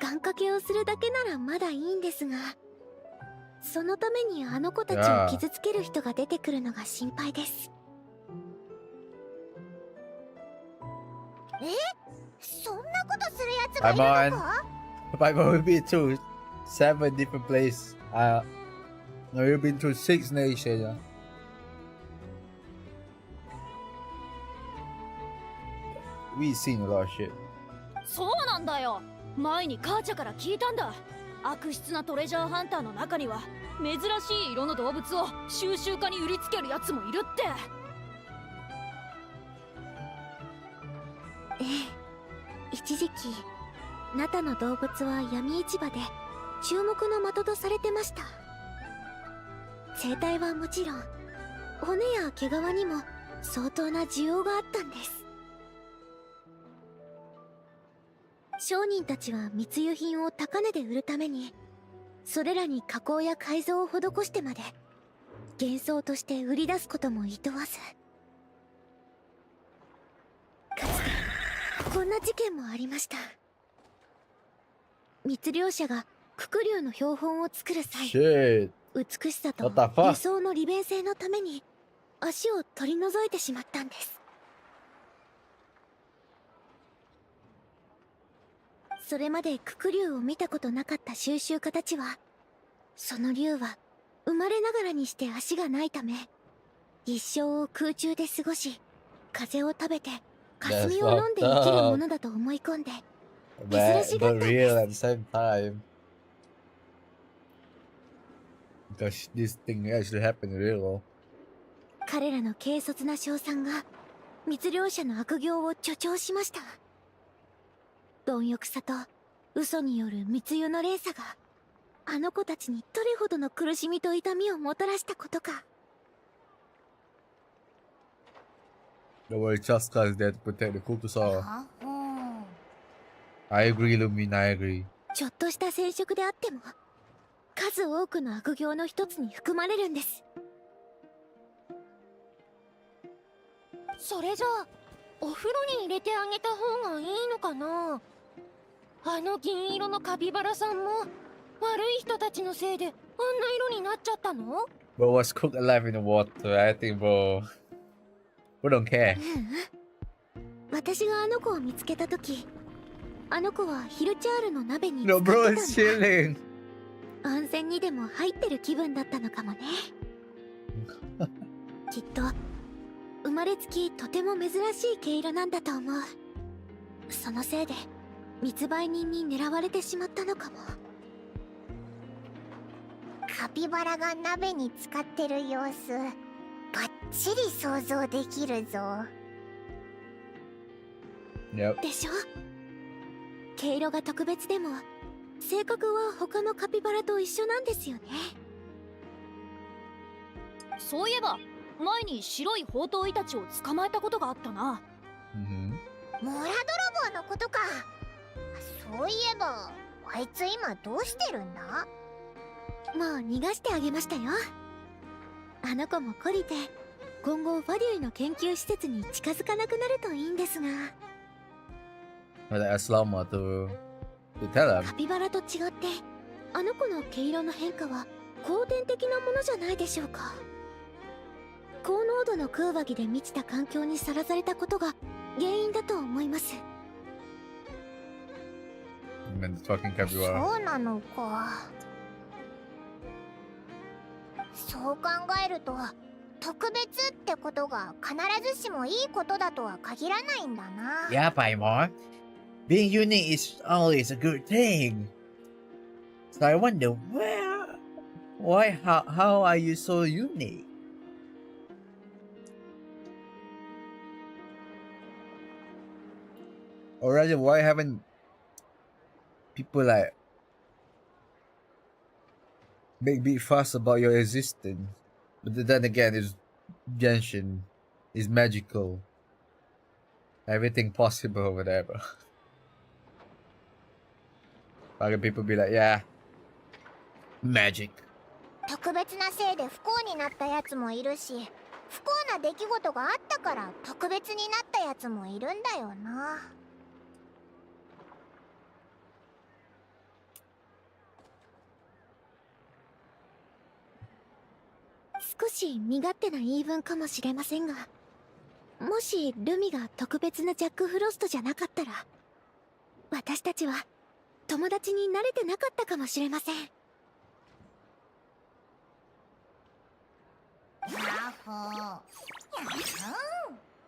願掛けをするだけならまだいいんですが、そのためにあの子たちを傷つける人が出てくるのが心配です。そんなことするやつがいるのかI've only been to 7 different places. I've been to 6 nations. We've seen a lot of shit. そうなんだよ。前に母ちゃんから聞いたんだ。悪質なトレジャーハンターの中には珍しい色の動物を収集家に売りつけるやつもいるって。ええ、一時期ナタの動物は闇市場で注目の的とされてました。生態はもちろん骨や毛皮にも相当な需要があったんです。商人たちは密輸品を高値で売るためにそれらに加工や改造を施してまで幻想として売り出すことも厭わず、かつてこんな事件もありました。密漁者がククリュウの標本を作る際、 Shit. 美しさと What the fuck? 理想の利便性のために足を取り除いてしまったんです。それまでククリュウを見たことなかった収集家たちは、その竜は生まれながらにして足がないため、一生を空中で過ごし、風を食べて霞を飲んで生きるものだと思い込んで、珍しがったん But real at で the す。 same time. Because this thing actually happened in real. 彼らの軽率な称賛が密漁者の悪行を助長しました。貪欲さと嘘による密輸の連鎖があの子たちにどれほどの苦しみと痛みをもたらしたことか。 Don't worry, Chaska is there to protect the Kultusara. I agree, Lumin, I agree. ちょっとした染色であっても数多くの悪行の一つに含まれるんです。それじゃあお風呂に入れてあげた方がいいのかな。あの銀色のカピバラさんも悪い人たちのせいであんな色になっちゃったの？ Bro was cooked alive in the water. I think, bro. We don't care. 私があの子を見つけたとき、あの子はヒルチャールの鍋に No, 浸か bro って is たんだ。 chilling. 温泉にでも入ってる気分だったのかもね。きっと生まれつきとても珍しい毛色なんだと思う。そのせいで密売人に狙われてしまったのかも。カピバラが鍋に浸かってる様子、バッチリ想像できるぞ。 Yep. でしょ？毛色が特別でも性格は他のカピバラと一緒なんですよね。そういえば前に白い宝刀イタチを捕まえたことがあったな。モラ泥棒のことか。そういえばあいつ今どうしてるんだ？もう逃がしてあげましたよ。あの子も懲りて今後ファデュイの研究施設に近づかなくなるといいんですが。 But as Lama to tell him. カピバラと違ってあの子の毛色の変化は後天的なものじゃないでしょうか。高濃度の空気で満ちた環境にさらされたことが原因だと思います。 And the fucking capybara. そうなのか。そう考えると特別ってことが必ずしもいいことだとは限らないんだな。 Yeah, Paimon. Being unique is always a good thing. So I wonder how are you so unique? Or rather, why haven't people like make big fuss about your existence? But then again, it's Genshin is magical. Everything possible or whatever. Why can people be like, yeah, magic? 特別なせいで不幸になったやつもいるし、不幸な出来事があったから特別になったやつもいるんだよな。少し身勝手な言い分かもしれませんが、もしルミが特別なジャック・フロストじゃなかったら、私たちは友達になれてなかったかもしれません。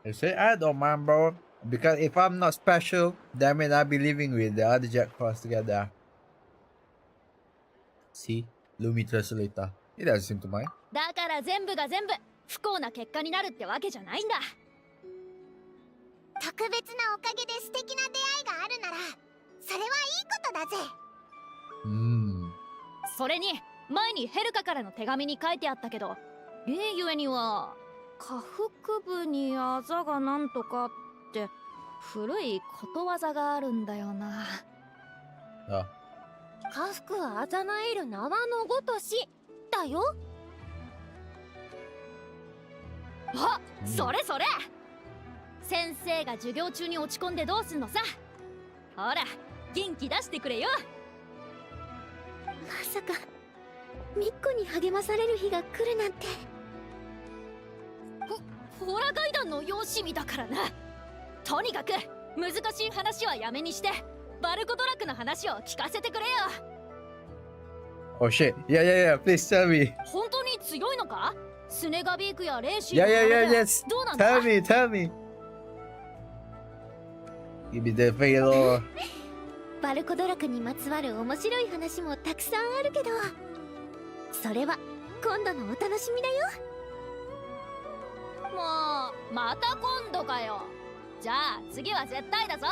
You say I don't mind, bro. Because if I'm not special, that means I'll be living with the other Jackfrost together. See? Lumi Translator. It doesn't seem to mind. だから全部が全部不幸な結果になるってわけじゃないんだ。特別なおかげで素敵な出会いがあるなら、それはいいことだぜ。それに前にヘルカからの手紙に書いてあったけど、例ゆえには下腹部にあざがなんとかって古いことわざがあるんだよな。あ、下腹あざなえる縄のごとしだよ。あ、それそれ。先生が授業中に落ち込んでどうすんのさ。ほら、元気出してくれよ。まさかみっこに励まされる日が来るなんて。ホラガイダンの養子身だからな。とにかく難しい話はやめにして、バルコドラクの話を聞かせてくれよ。 Oh shit. Yeah. Please tell me. 本当に強いのか？スネガビークやレーシー Yes. どうなんだ？ Tell me. Give me the fail. バルコドラクにまつわる面白い話もたくさんあるけど、それは今度のお楽しみだよ。もうまた今度かよ。じゃあ次は絶対だぞ。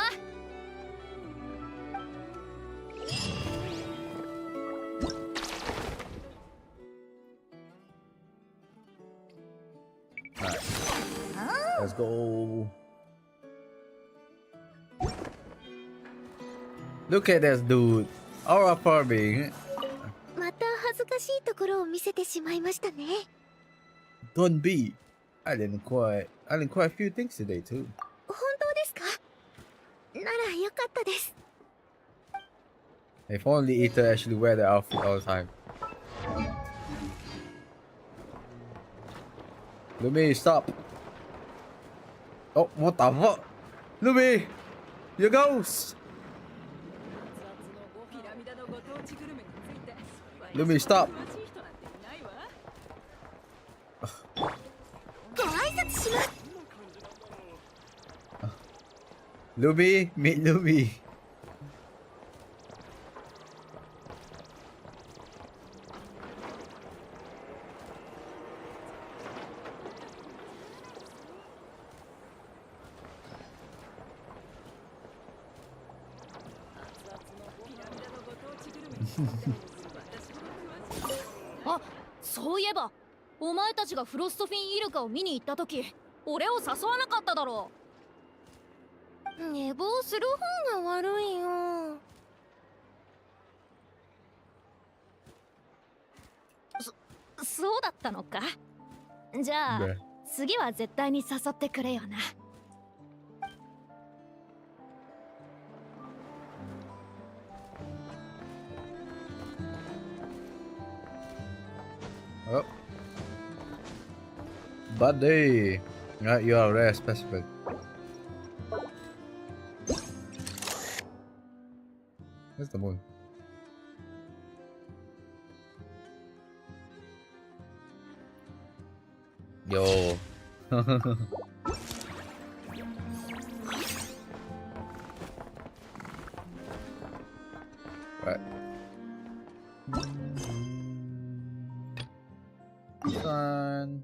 Let's go. Look at this dude. Aura farming. また恥ずかしいところを見せてしまいましたね。 Don't be. I didn't quite a few things today too. 本当ですか？ならよかったです。 If only Ito actually wear the outfit all the time. Lumi, stop. Oh, what the fuck? Lumi! You ghost! Lumi, stop! ご挨拶します。 Lumi, meet Lumi. .あ、そういえばお前たちがフロストフィンイルカを見に行った時、俺を誘わなかっただろう。寝坊する方が悪いよ。そうだったのか。じゃあ次は絶対に誘ってくれよな。Oh. Buddy! You are rare specimen. Where's the moon? Yo. Right. Fun.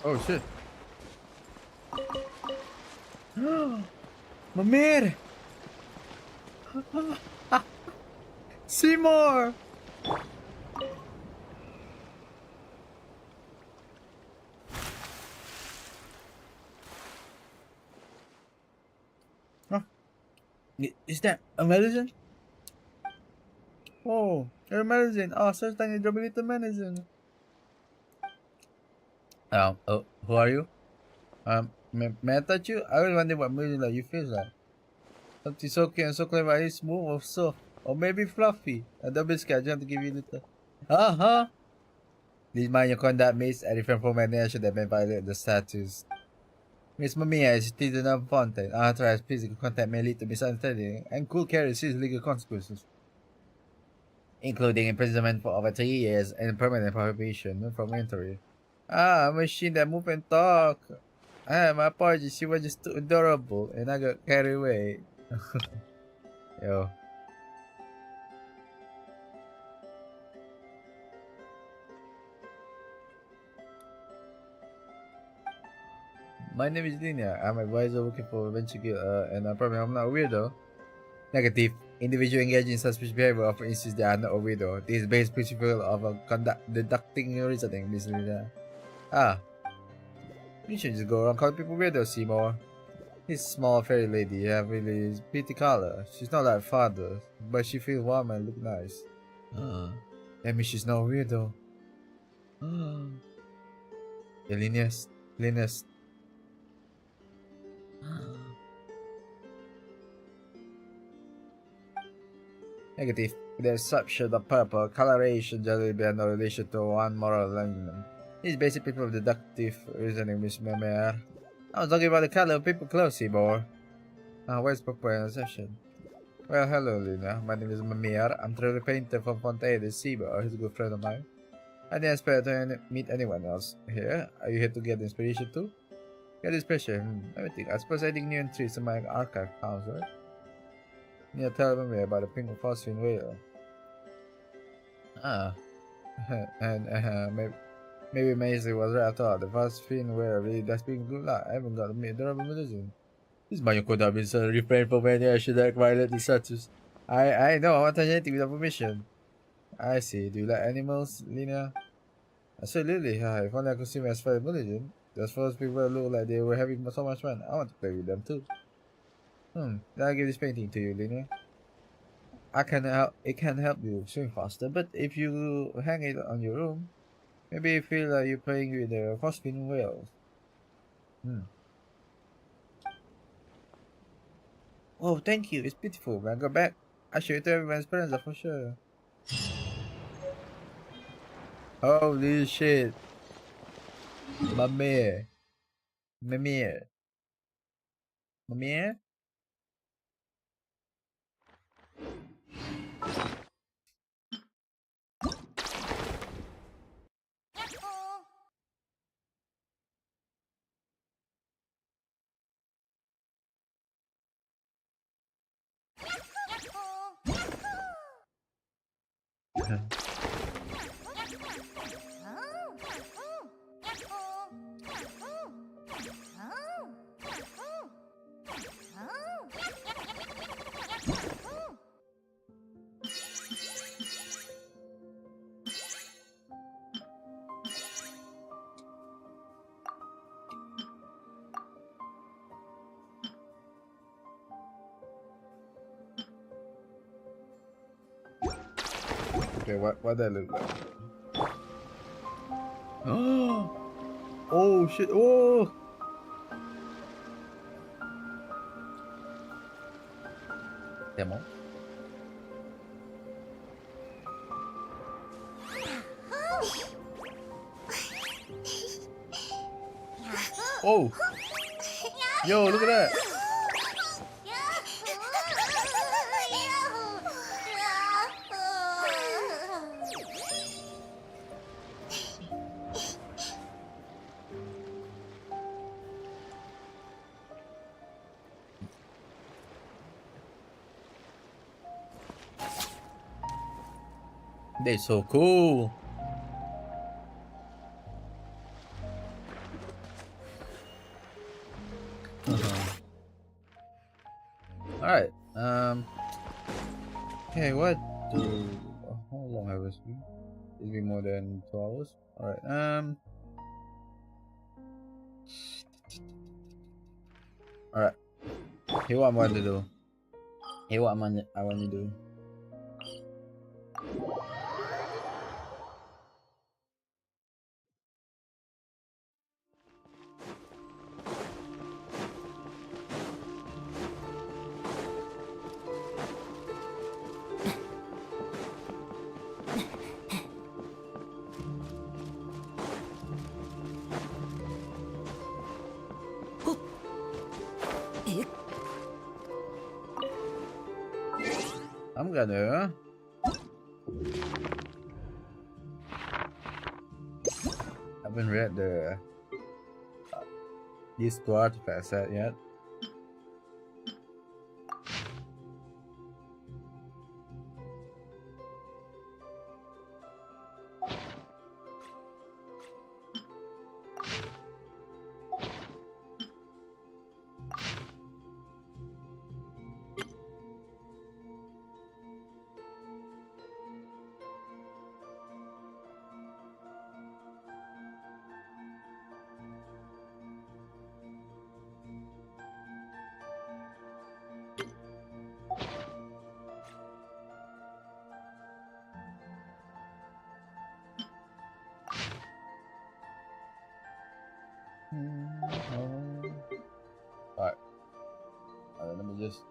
Oh shit. Mamir! Seymour! Huh? Is that a medicine? Oh, a medicine. Oh, such thing as a medicine. Who are you? May I touch you? I was wondering what medicine like you feel like. Something so cute and so clever, it's smooth or soft, or maybe fluffy. A double sky, I just want to give you a little. Uh-huh. These mind your conduct mates are different from my nation that may violate the status. Miss Mamiya is citizen of Fontaine. Unauthorized physical contact may lead to misunderstanding and could carry serious legal consequences, including imprisonment for over 3 years and permanent prohibition from entry. A machine that move and talk. My apologies, she was just too adorable and I got carried away. Yo. My name is Linia. I'm an advisor working for Venture Guild, and I promise I'm not a weirdo. Negative. Individual engaging in suspicious behavior often insists they are not a weirdo. This is basic principle of deducting reasoning, Miss Linia. You should just go around calling people weirdos, Seymour. This small fairy lady have really pretty color. She's not like father, but she feels warm and look nice. That means she's not a weirdo. The Linus. Negative. There's subshade of purple. Coloration generally bear no relation to one moral alignment. This is basic principle of deductive reasoning, Miss Memer. I was talking about the color of people clothes, Seymour. Where's purple in the session? Well, hello, Lina. My name is Mamiya. I'm truly painter from Fontaine, Seymour. He's a good friend of mine. I didn't expect to meet anyone else here. Are you here to get inspiration too? Get inspiration? Let me think. I suppose adding new entries to my archive counts, right? Yeah, tell me about the pink phosphine whale. And maybe Maisie was right after all. The phosphine whale really does bring good luck. I haven't got to meet durable religion. This man could have been so refrained from any action that violate the status. I know, I want anything without permission. I see. Do you like animals, Lina? Absolutely. If only I could see my as far religion. Those first people look like they were having so much fun. I want to play with them too. I'll give this painting to you, Lina. It can help you swim faster, but if you hang it on your room, maybe you feel like you're playing with the phosphine whales. Oh, thank you. It's beautiful. When I go back, I'll show it to everyone's parents for sure. Holy shit. Mamiya. Okay, what that look like? Oh shit! Oh! Demo. Oh! Yo, look at that! They're so cool. Alright. Okay, what do... How long have this been? It's been more than 2 hours. Alright, Alright. Here's what I want to do. Here's what I want to do. together. Haven't read the these two artifacts set yet. Alright. Let me just.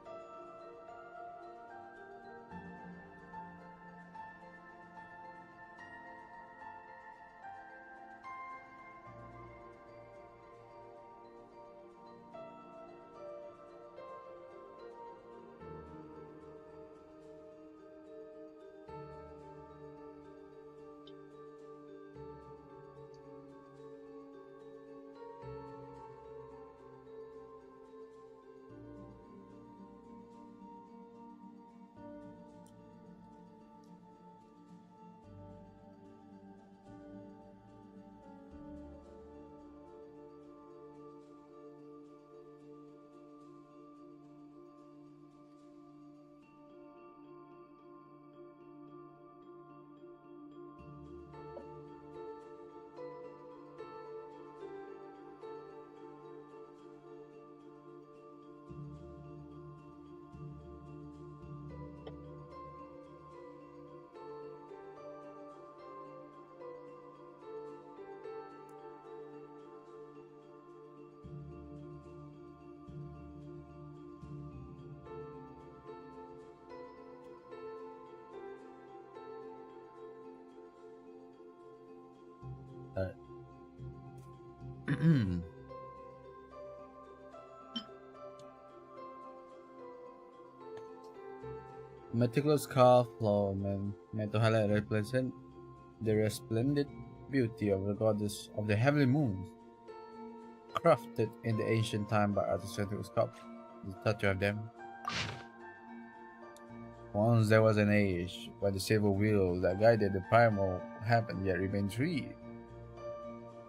Meticulous carved floor meant to highlight the resplendent beauty of the goddess of the heavenly moon, crafted in the ancient time by artisans who sculpted the statue of them. Once there was an age when the silver wheel that guided the primal heaven yet remained free.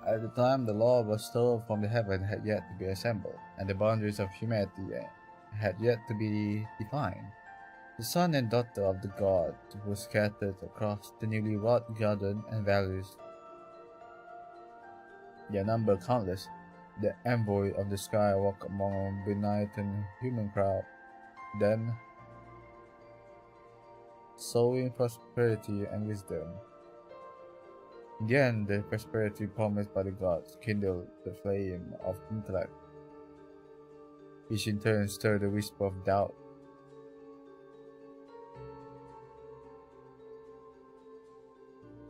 At the time, the law was stole from the heaven had yet to be assembled, and the boundaries of humanity had yet to be defined. The son and daughter of the god were scattered across the newly wrought garden and valleys. Their number countless, the envoy of the sky walked among a benighted human crowd. Then, sowing prosperity and wisdom. In the end, the prosperity promised by the gods kindled the flame of intellect, which in turn stirred a whisper of doubt.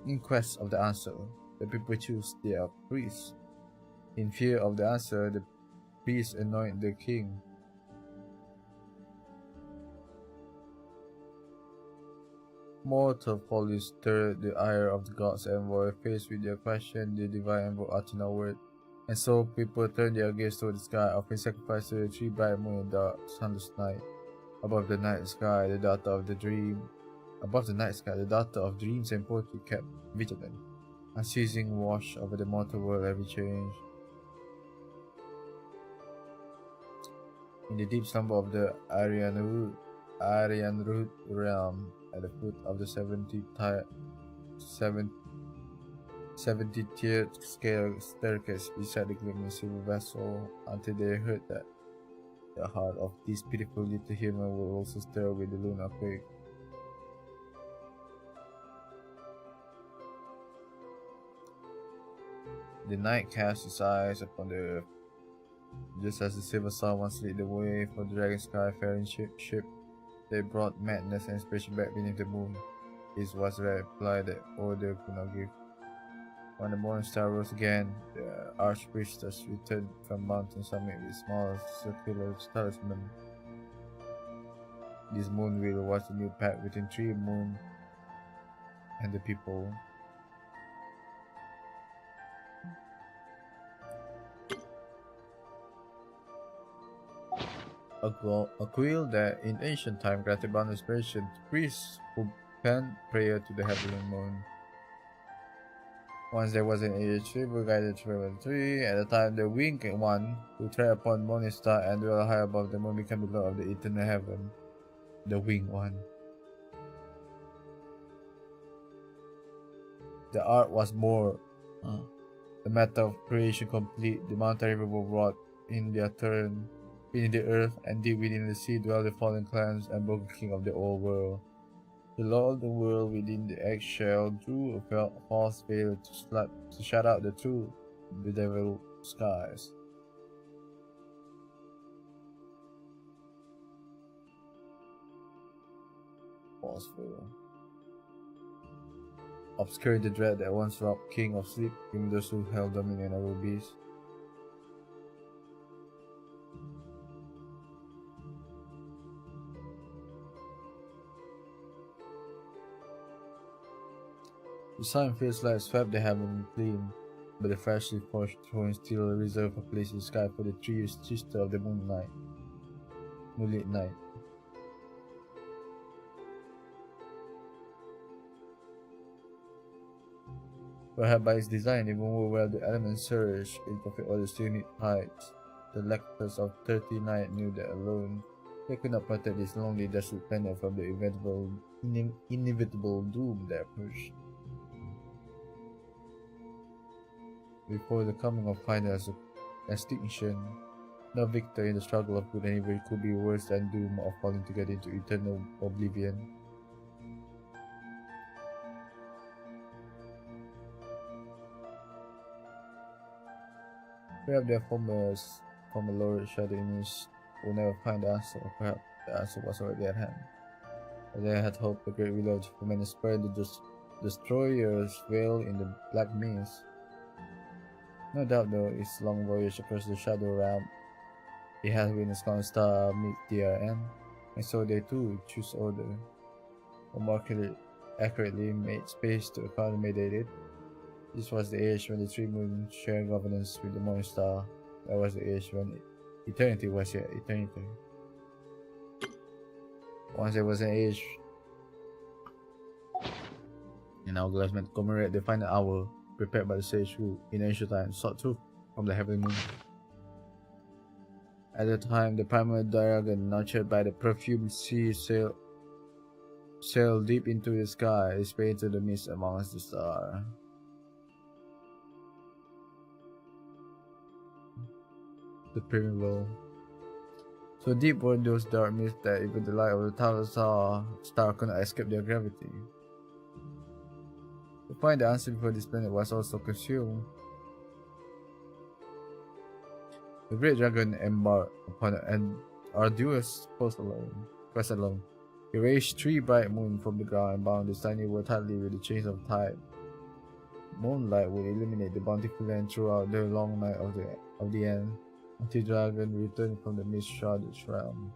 In quest of the answer, the people choose their priests. In fear of the answer, the priests anoint the king. Mortal folly stirred the ire of the gods' envoy. Faced with their question, the divine envoy uttered no word, and so people turned their gaze toward the sky, offering sacrifice to the three bright moon and dark sunless night. Above the night sky, the daughter of dreams and poetry kept vigilant, unceasing watch over the mortal world every change. In the deep slumber of the Aryan root realm, at the foot of the 70-tiered scale staircase beside the gleaming silver vessel, until they heard that the heart of this pitiful little human will also stir with the lunar quake. The knight cast his eyes upon the earth, just as the silver sun once lit the way for the dragon sky-faring ship. They brought madness and inspiration back beneath the moon. This was the reply that order could not give. When the morning star rose again, the archpriestess returned from mountain summit with small circular talisman. This moon wheel was a new pact between Tree Moon and the people. A quill that in ancient time granted bound inspiration to priests who penned prayer to the heavenly moon. Once there was an age favor guided to the tree. At the time the winged one who tread upon morning star and dwell high above the moon became the lord of the eternal heaven. The winged one. The art was more the matter of creation complete. The mountain river was wrought in the earth, and deep within the sea dwell the fallen clans and broken king of the old world. The Lord of the world within the eggshell drew a false veil to shut out the true bedeviled skies. False veil. Obscuring the dread that once robbed king of sleep, even those who held dominion over beasts. The sun feels like swept the heaven clean, but the freshly forged throne still reserve a place in the sky for the tree's sister of the moonlit night. Perhaps by its design, even more well the elements surge in perfect order to unit heights. The lectors of 39 knew that alone they could not protect this lonely desolate planet from the inevitable doom that approached. Before the coming of final extinction, no victor in the struggle of good and evil could be worse than doom of falling together into eternal oblivion. Perhaps their former lord shadow image will never find the answer, or perhaps the answer was already at hand. As they had hoped, the great wheel of the human spurred the destroyer's veil in the black mist. No doubt though, its long voyage across the shadow realm, it has witnessed countless stars meet their end, and so they too choose order, or more accurately made space to accommodate it. This was the age when the three moons shared governance with the morning star. That was the age when eternity was yet eternity. Once there was an age, an hourglass meant to commemorate the final hour, prepared by the sage who, in ancient times, sought truth from the heavenly moon. At the time, the primal dragon, nurtured by the perfumed sea, sailed deep into the sky, sped into the mist amongst the stars. The primeval. So deep were those dark mists that even the light of the thousand star could not escape their gravity. To find the answer before this planet was also consumed, the great dragon embarked upon an arduous quest alone. He raised 3 bright moons from the ground and bound the tiny world tightly with the chains of tide. Moonlight would illuminate the bountiful land throughout the long night of the end, until the dragon returned from the mist-shrouded realm.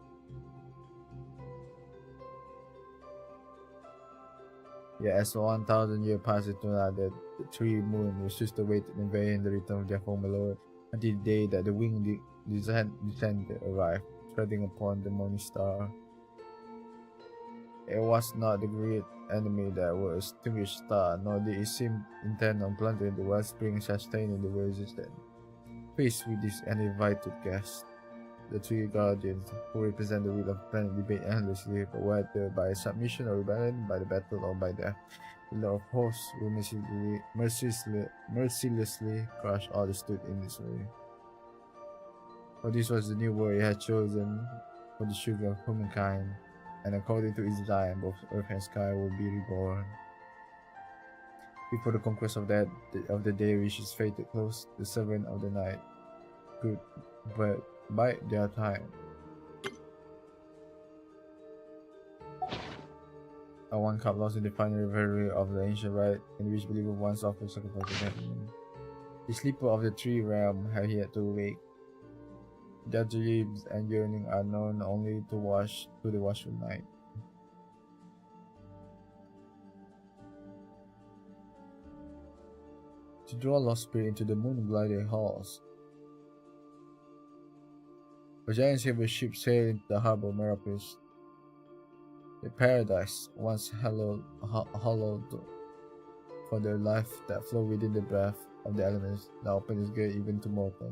Yet as 1,000 years passed into night, the 3 moons refused to wait in vain the return of their former lord, until the day that the winged descendant arrived, treading upon the morning star. It was not the great enemy that would extinguish the star, nor did it seem intent on plundering the wellspring sustaining the world's existence. Faced with this uninvited guest, the 3 guardians who represent the will of the planet debate endlessly, but whether by submission or rebellion, by the battle or by death, the Lord of Hosts will mercilessly crush all that stood in his way. For this was the new world he had chosen for the children of humankind, and according to his design, both earth and sky will be reborn. Before the conquest of the day reached its fated close, the servant of the night could but bide their time. A one cup lost in the final revelry of the ancient rite, in which believer once offered sacrifice to heaven. The sleeper of the 3 realm had yet to awake. Their dreams and yearning are known only to the watchful night. To draw lost spirit into the moon-glided halls. A giant silver ship sailed into the harbor of Merapis. The paradise, once hallowed for their life that flowed within the breath of the elements, now opened its gate even to mortal.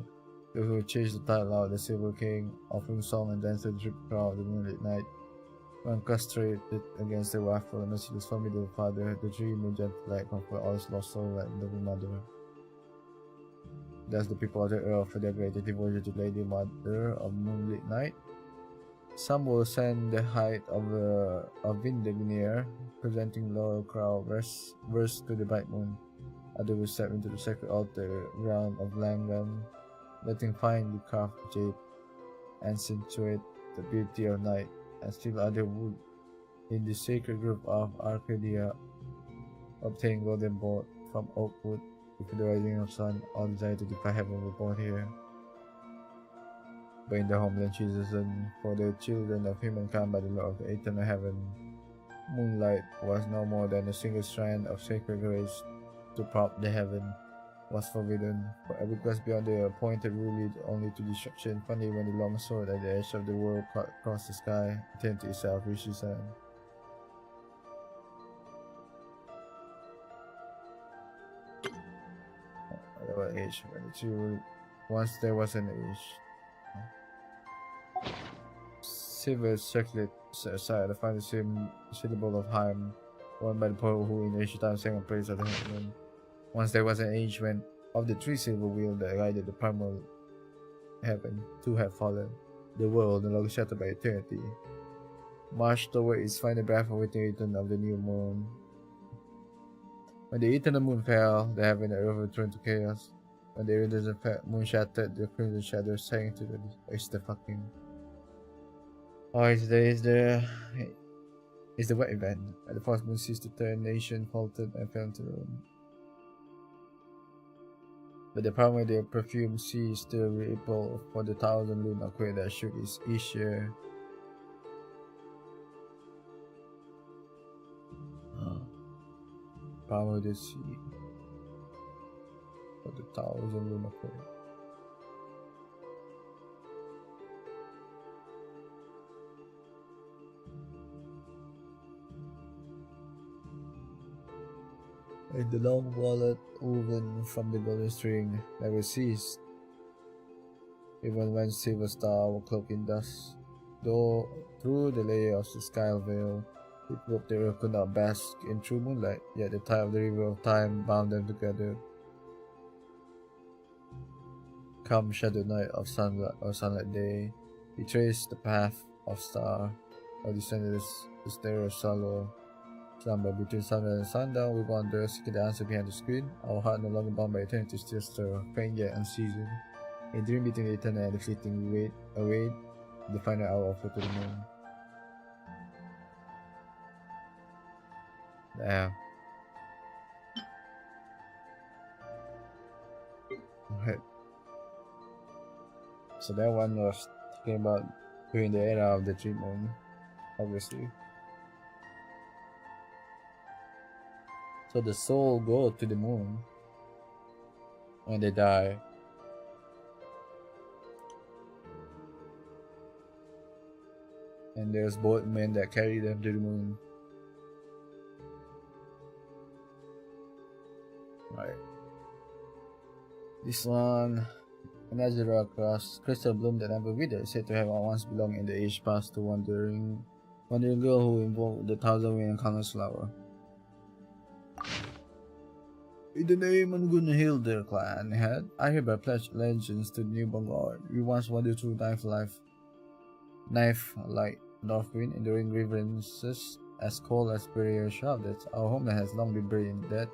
Those who chased the tide out, the Silver King, offering song and dance to the triple crowd of the moonlit night. When castrated against the wrathful and merciless formidable father, the dream and gentle light comfort all his lost soul like the mother. Thus the people of the earth for their greater devotion to Lady Mother of moonlit night. Some will ascend the height of Vindegnir, presenting laurel crown verse to the bright moon. Others will step into the sacred altar ground of Langan, letting finely carved jade accentuate the beauty of night, and still others would, in the sacred grove of Arcadia, obtain golden bolt from oak wood. With the rising of sun, all desire to defy heaven were born here. But in the homeland chosen for the children of humankind by the Lord of the eternal heaven, moonlight was no more than a single strand of sacred grace to prop the heaven was forbidden, for every quest beyond the appointed rule leads only to destruction. Finally, when the long sword at the edge of the world cut across the sky, eternity itself reaches hand. Age, once there was an age. Silver circlet set aside to find the same syllable of Heim, won by the poet who in ancient times sang a praise of the heaven. Once there was an age when, of the three silver wheels that guided the primal heaven, two have fallen, the world no longer shattered by eternity. Marched toward its final breath awaiting the return of the new moon. When the eternal moon fell, the heaven and earth returned to chaos. When the iridescent moon shattered, the crimson shadows sank into the fucking. Oh, it's the wet event. And the false moon ceased to turn, nation faltered and fell into ruin. But the power of the perfumed sea still rippled for the thousand lunar quake that shook its year. Power of the sea for the thousand lunar quake. And the long wallet woven from the golden string never ceased, even when silver stars were cloaked in dust. Though through the layers of the sky veil, people of the earth could not bask in true moonlight, yet the tide of the river of time bound them together. Come shadow night of sunlight or sunlight day, we trace the path of star, or descended the stair of sorrow. Slumber between sunrise and sundown, we wander, seeking the answer behind the screen. Our heart no longer bound by eternity, still stir, faint yet unceasing. A dream between the eternal and the fleeting, we await the final hour offered to the moon. Damn. Alright. So that one was talking about during the era of the dream moon, obviously. So the soul go to the moon when they die. And there's both men that carry them to the moon. Right. This one, Nazira across crystal bloom that never withered, said to have once belonged in the age past to wandering girl who invoked the thousand wind and countless flower. In the name of Gunhild clan head, I hereby pledge allegiance to the newborn god. We once wandered through knife like Northwind, enduring grievances as cold as burial shrouded. Our homeland has long been buried in death,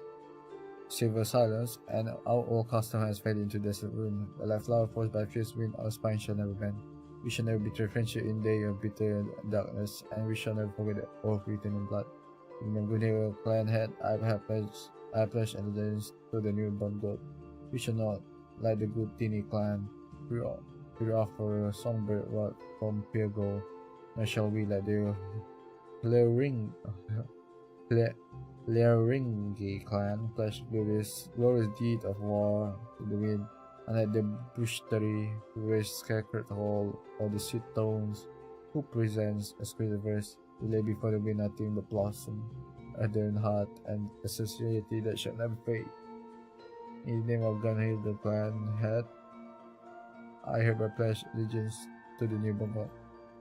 silver silence, and our old custom has faded into desolate ruin. But like flower forced by fierce wind, our spine shall never bend. We shall never betray friendship in day of bitter darkness, and we shall never forget the oath written in blood. In the Gunhild clan head, I pledge allegiance to the newborn god. We shall not, like the good Tini clan, We offer a songbird rod from pure gold. Nor shall we let the Learingi clan pledge glorious deed of war to the wind, and let the Bushtari who raised sacred hall of the sweet tones, who presents a sacred verse, to lay before the wind nothing but blossom, adorned heart, and a society that shall never fade. In the name of Gunhill the clan head, I hereby pledge allegiance to the new Bongo.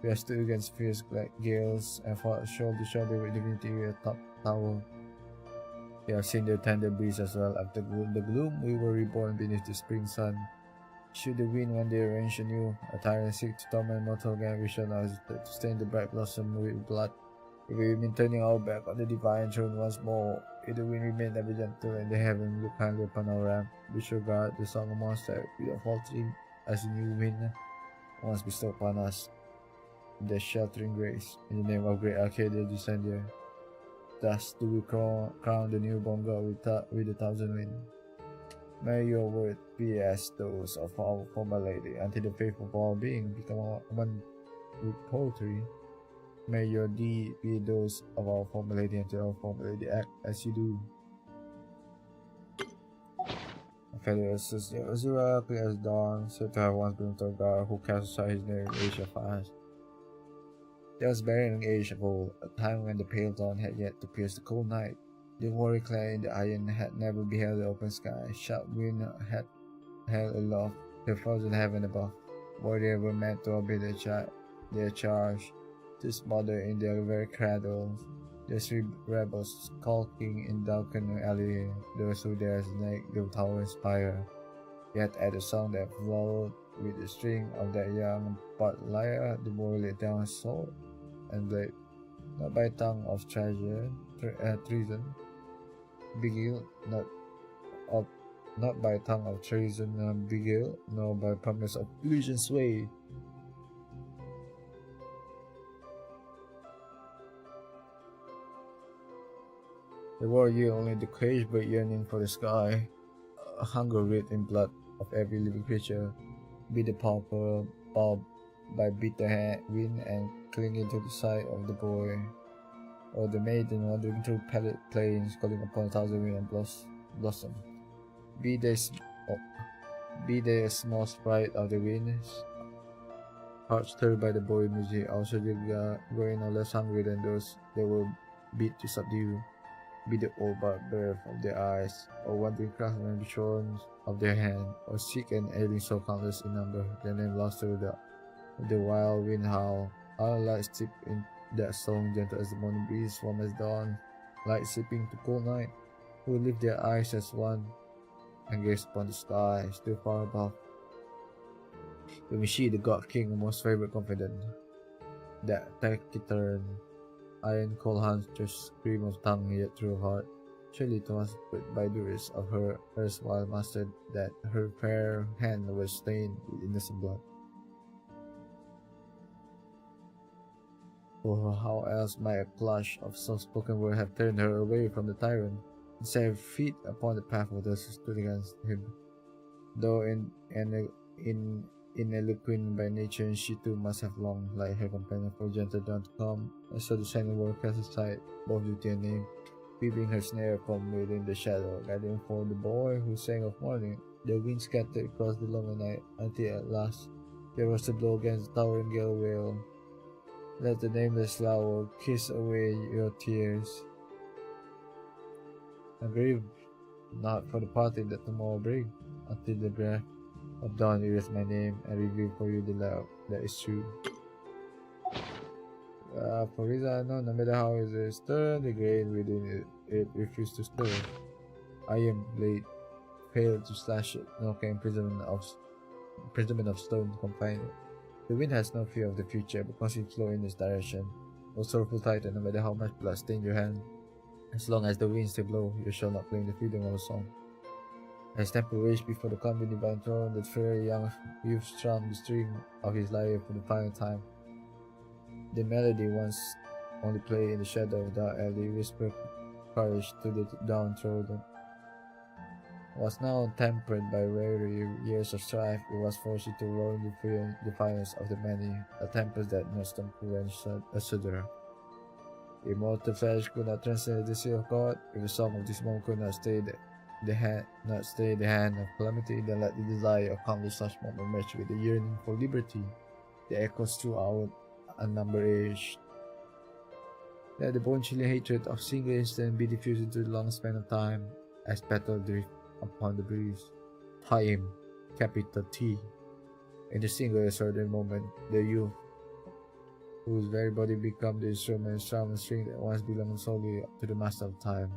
We have stood against fierce gales and fought shoulder to shoulder with divinity at top tower. We have seen the tender breeze as well. After the gloom, we were reborn beneath the spring sun. Should the wind one day arrange anew, a tyrant seek to torment mortal again, we shall not hesitate to stain the bright blossom with blood. If we remain turning our back on the divine throne once more, if the wind remain ever gentle and the heaven look kindly upon our ramp, we shall guard the song of monster without faltering as the new wind once bestowed upon us. The sheltering grace, in the name of great Arcadia Descender. Thus do we crown the new Bongo with a thousand winds. May your words be as those of our former lady, until the faith of our being become one with poetry. May your deed be those of our former lady, until our former lady act as you do. Fellow Associate Azura, clear as dawn, said to have once been to a god who cast aside his name in Asia fast. There was buried in age of old, a time when the pale dawn had yet to pierce the cold night. The warrior clad in the iron had never beheld the open sky. Sharp wind had held aloft the frozen heaven above. Warriors were meant to obey their charge, to smother in their very cradles. The three rebels skulking in darkened alley, those who dared snake the tower's spire. Yet at the song that flowed with the string of that young part lyre, the boy laid down his sword and blade, not by tongue of treason, beguiled, not by tongue of treason beguiled, nor by promise of illusion swayed. The warrior only the cage but yearning for the sky, a hunger writ in blood of every living creature, be the pauper bobbed by bitter wind and clinging to the side of the boy, or the maiden wandering through pellet plains, calling upon a thousand wind and blossom. Be they a small sprite of the winds, heart stirred by the boy music, also growing no less hungry than those they were beat to subdue. Be the old birth of their eyes, or wandering craftsmen the shorns of their hand, or sick and ailing so countless in number, their name lost through the wild wind howl. Our light steep in that song, gentle as the morning breeze, warm as dawn, light sipping to cool night, who lift their eyes as one, and gaze upon the sky, still far above. When we see the god king, most favorite confident, that taciturn, iron cold hunter's scream of tongue yet true of heart, surely it was put by duress of her erstwhile master that her fair hand was stained with innocent blood. For how else might a clash of soft-spoken word have turned her away from the tyrant, and set her feet upon the path of those who stood against him? Though ineloquent by nature, she too must have longed, like her companion, for gentle dawn to come, and so the shining world cast aside both duty and name, weaving her snare from within the shadow, guiding for the boy who sang of morning. The wind scattered across the lonely night, until at last there was a blow against the towering gale wail. Let the nameless flower kiss away your tears, and grieve not for the parting that tomorrow bring, until the breath of dawn erase my name and reveal for you the love that is true. For reason unknown, no matter how it stir, the grain within it refused to stir. I am blade, failed to slash it, nor can imprisonment of stone confine it. The wind has no fear of the future, because it flows in its direction. O sorrowful Titan, no matter how much blood stains your hand, as long as the winds still blow, you shall not claim the freedom of a song. As temple raged before the coming divine throne, the fairy young youth strummed the string of his lyre for the final time. The melody once only played in the shadow of the alley, whispered courage to the downtrodden. was now tempered by weary years of strife. It was forced to roar in the defiance of the many, a tempest that no storm could quench a sudra. Immortal flesh could not transcend the seal of God. If the song of this moment could not stay the hand of calamity, then let the desire of countless such moments merge with the yearning for liberty. The echoes throughout unnumbered age. Let the bone-chilling hatred of single instant be diffused into the long span of time, as petal drift upon the breeze. Time, capital T. In the single certain moment, the youth, whose very body become the instrument, strum and string that once belonged solely to the master of time.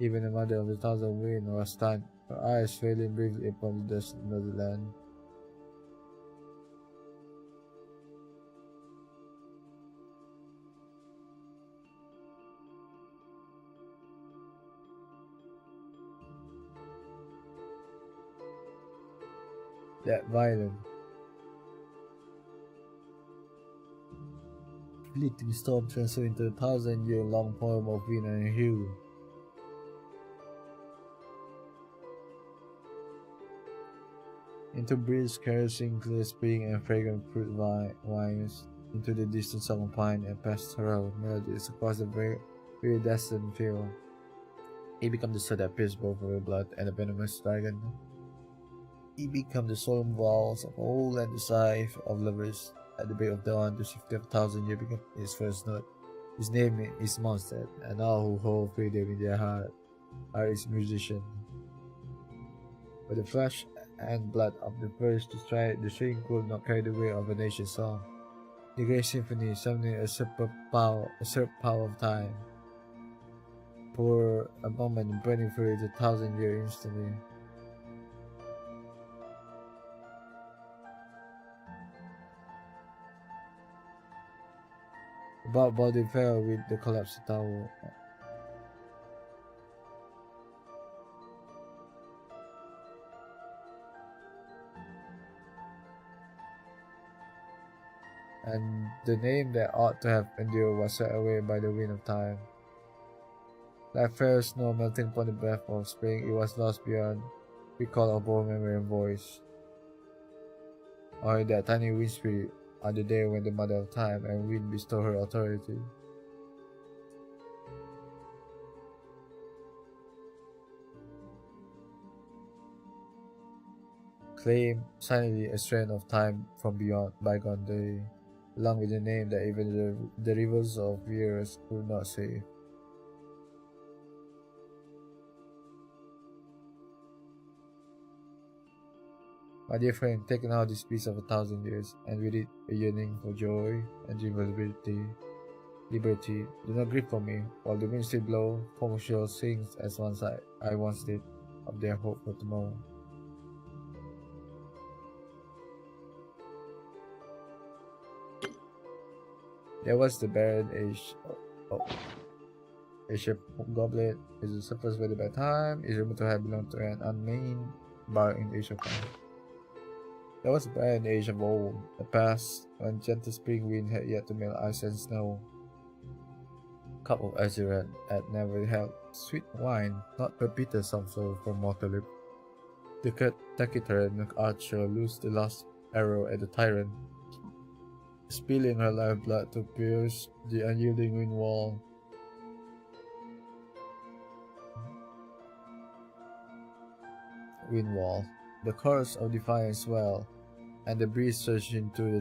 Even the mother of the thousand winds was stunned, her eyes failing briefly upon the dust of the land. That violent, fleeting storm transformed into a 1,000-year-long poem of wind and hue. Into breeze caressing clear spring and fragrant fruit vines, into the distant song of pine and pastoral melodies across the very destined field. He became the sword that pierced both her blood and the venomous dragon. He became the solemn vows of old and the sigh of lovers. At the break of dawn, the 50,000 year became his first note. His name is Mondstadt, and all who hold freedom in their heart are his musicians. But the flesh and blood of the first to strike the string could not carry the weight of a nation's song. The great symphony summoning a super power of time. For a moment, burning through the 1,000-year instantly. The barred body fell with the collapsed tower. And the name that ought to have endured was swept away by the wind of time. Like fair snow melting upon the breath of spring, it was lost beyond recall of both memory and voice. Or in that tiny wind spirit, on the day when the mother of time and wind bestowed her authority. Claim silently a strand of time from beyond bygone day, along with a name that even the rivers of years could not save. My dear friend, take now this piece of 1,000 years, and with it a yearning for joy and dream of liberty. Do not grieve for me, while the wind still blows, foam shore sings as once I once did, of their hope for tomorrow. There was the barren age goblet is the surface weathered by time, is rumored to have belonged to an unnamed bar in the age of time. There was a barren age of old, the past, when gentle spring wind had yet to melt ice and snow. Cup of azure had never held sweet wine, not per bitter some soul from mortal lip. The taciturn archer loosed the last arrow at the tyrant, spilling her lifeblood to pierce the unyielding wind wall. The chorus of defiance swelled, and the breeze surged into the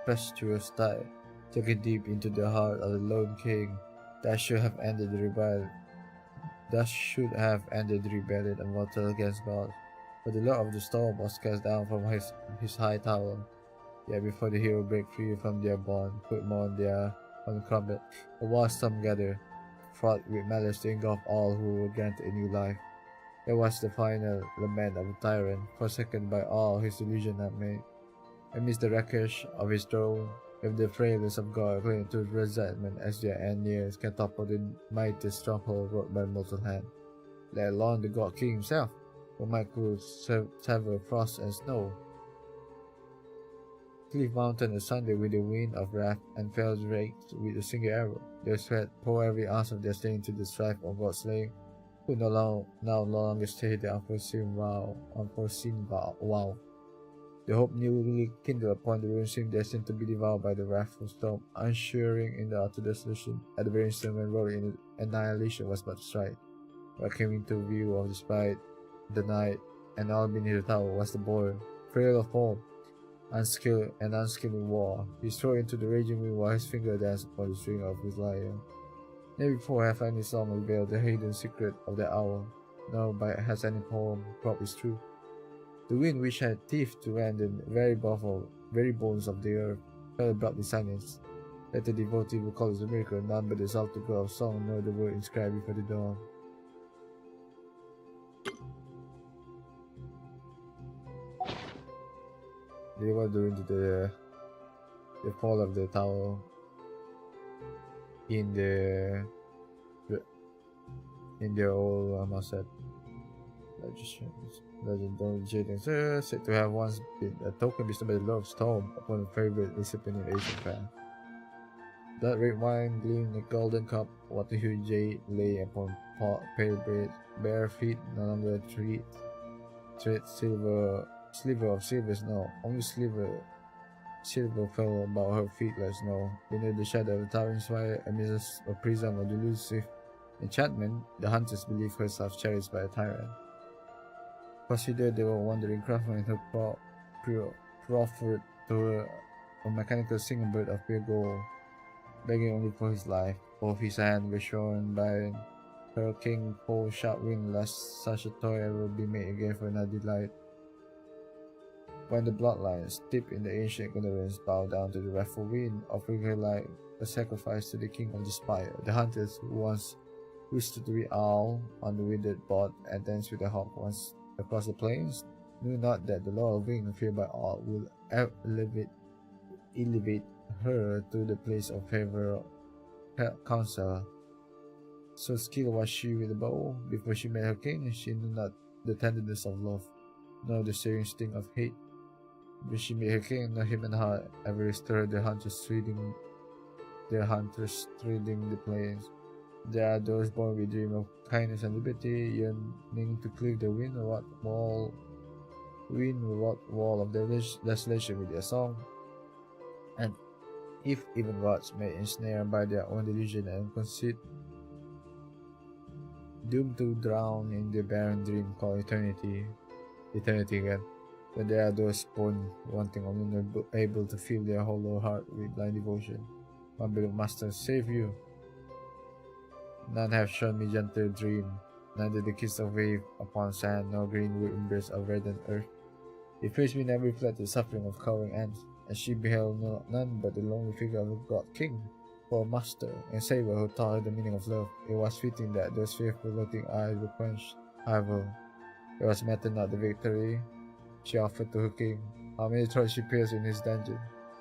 tempestuous tide, taking deep into the heart of the lone king. That should have ended the rebellion and battle against God. But the Lord of the Storm was cast down from his high tower. Yet before the hero break free from their bond, put more on their combat, a vast storm gathered, fraught with malice to engulf all who were granted a new life. It was the final lament of a tyrant, forsaken by all his illusion had made. Amidst the wreckage of his throne, with the frailness of God clinging to resentment as their end nears, can topple the mighty stronghold wrought by mortal hand, let alone the God King himself, who might could sever frost and snow. Cliff mountain asunder with the wind of wrath, and fells raked with a single arrow. Their sweat pour every ounce of their strength into the strife of God's slaying. Who no longer stay the unforeseen vow. The hope newly kindled upon the ruin seemed destined to be devoured by the wrathful storm, unsharing in the utter desolation. At the very instant when rolling annihilation was but to strike, what came into view of despite the night, and all beneath the tower was the boy, frail of form, unskilled in war. He strode into the raging wind while his finger danced upon the string of his lyre. Never before have any song revealed the hidden secret of the hour, nor has any poem probed its truth. The wind, which had teeth to rend the very bones of the earth, fell abruptly silent. Let the devotee who calls it a miracle, none but the soft girl of song nor the word inscribed before the dawn. They were doing the fall of the tower in the old Masset legendary Jaden said to have once been a token bestowed by the Lord of Storm upon a favorite recipient in ancient past. That red wine gleamed in a golden cup, what the huge jade lay upon pale bare feet, no longer treat sliver of silver snow, only silver fell about her feet like snow. Beneath the shadow of the towering spire, amidst a prism of delusive enchantment, the hunters believed herself cherished by a tyrant. Considered they were wandering craftsmen who proffered to her a mechanical singing bird of pure gold, begging only for his life. Both his hands were shorn by her king cold sharp wind, lest such a toy ever be made again for another delight. When the bloodlines, steeped in the ancient ignorance, bowed down to the wrathful wind, offering her like a sacrifice to the king of the spire, the hunters who once wished to be owl on the withered bot and dance with the hawk once across the plains, knew not that the Lord of Wing, feared by all, would elevate her to the place of favor counselor. So skilled was she with the bow, before she met her king, she knew not the tenderness of love, nor the searing sting of hate. When she met her king, no human heart ever stirred their hunters threading the plains. There are those born with dream of kindness and liberty, yearning to cleave the wind-wrought wall of their desolation with their song. And if even gods may ensnare by their own delusion and conceit, doomed to drown in the barren dream called eternity again. But there are those born wanting, only able to fill their hollow heart with blind devotion. My beloved master, save you. None have shown me gentle dream, neither the kiss of wave upon sand, nor greenwood embrace of verdant earth. The face me never reflect the suffering of cowering ants, and she beheld none but the lonely figure of a god king, for a master and savior who taught her the meaning of love. It was fitting that those fearful looking eyes were quenched. However, it was matter not the victory she offered to her king. How many throats she pierced in his dungeon,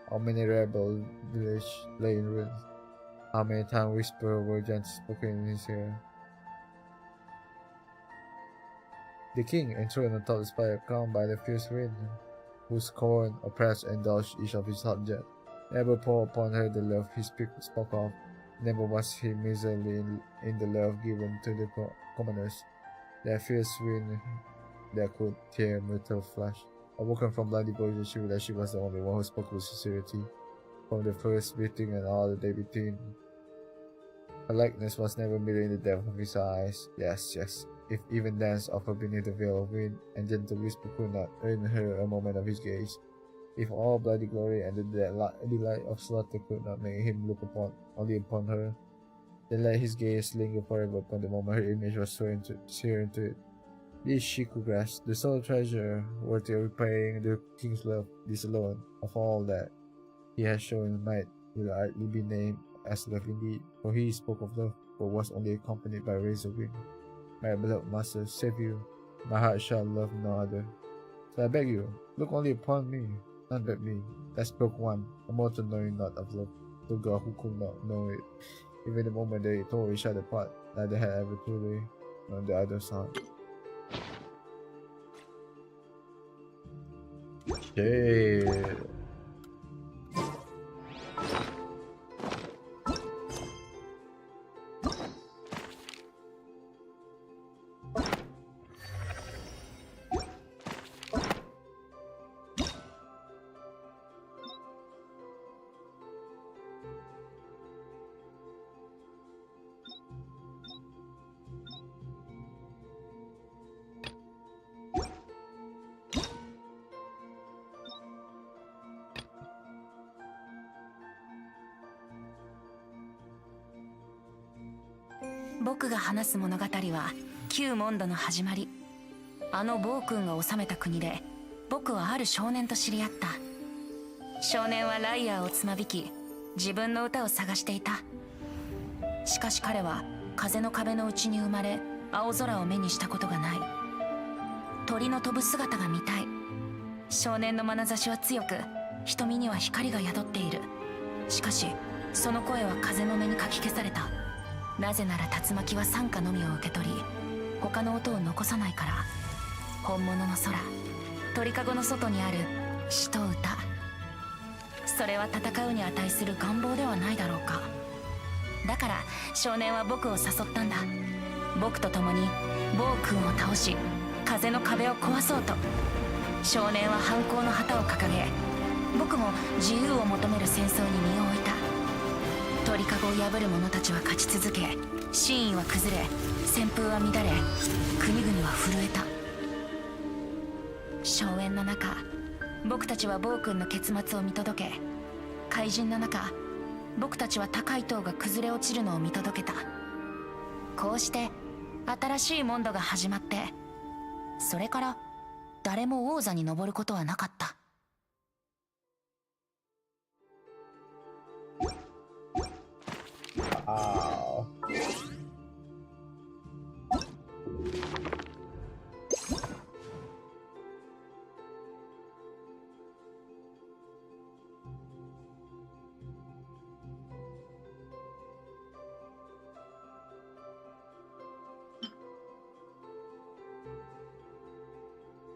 how many rebel villages lay in ruins, how many times whisper words gentle spoken in his ear. The king, enthroned atop the spire, crowned by the fierce wind, whose scorn, oppressed, indulged each of his subjects, never poured upon her the love he spoke of. Never was he miserly in the love given to the commoners. That fierce wind that could tear mortal flesh. Awoken from blind devotion, she realized she was the only one who spoke with sincerity. From the first meeting and all the day between, her likeness was never merely in the depth of his eyes. Yes, if even dance offered beneath the veil of wind and gentle whisper could not earn her a moment of his gaze, if all bloody glory and the delight of slaughter could not make him look only upon her, then let his gaze linger forever upon the moment her image was seared into it. This she could grasp, the sole treasure worthy of repaying the king's love. This alone, of all that he has shown, might will hardly be named as love indeed, for he spoke of love, but was only accompanied by rays of wind. My beloved master, save you. My heart shall love no other. So I beg you, look only upon me, none but me. That spoke one, a mortal knowing not of love, to God who could not know it. Even the moment they tore each other apart, neither had ever truly known the other's heart. Shit. 僕が話す物語は旧モンドの始まり。あの暴君が治めた国で僕はある少年と知り合った。少年はライアーをつまびき自分の歌を探していた。しかし彼は風の壁の内に生まれ、青空を目にしたことがない。鳥の飛ぶ姿が見たい。少年の眼差しは強く、瞳には光が宿っている。しかしその声は風の音にかき消された。なぜなら竜巻は惨禍のみを受け取り、他の音を残さないから。本物の空、鳥かごの外にある詩と歌、それは戦うに値する願望ではないだろうか。だから少年は僕を誘ったんだ。僕と共に暴君を倒し、風の壁を壊そうと。少年は反抗の旗を掲げ、僕も自由を求める戦争に身を置いた。鳥かごを破る者たちは勝ち続け、真意は崩れ、旋風は乱れ、国々は震えた。荘園の中、僕たちは暴君の結末を見届け、怪人の中、僕たちは高い塔が崩れ落ちるのを見届けた。こうして新しいモンドが始まって、それから誰も王座に登ることはなかった。Wow.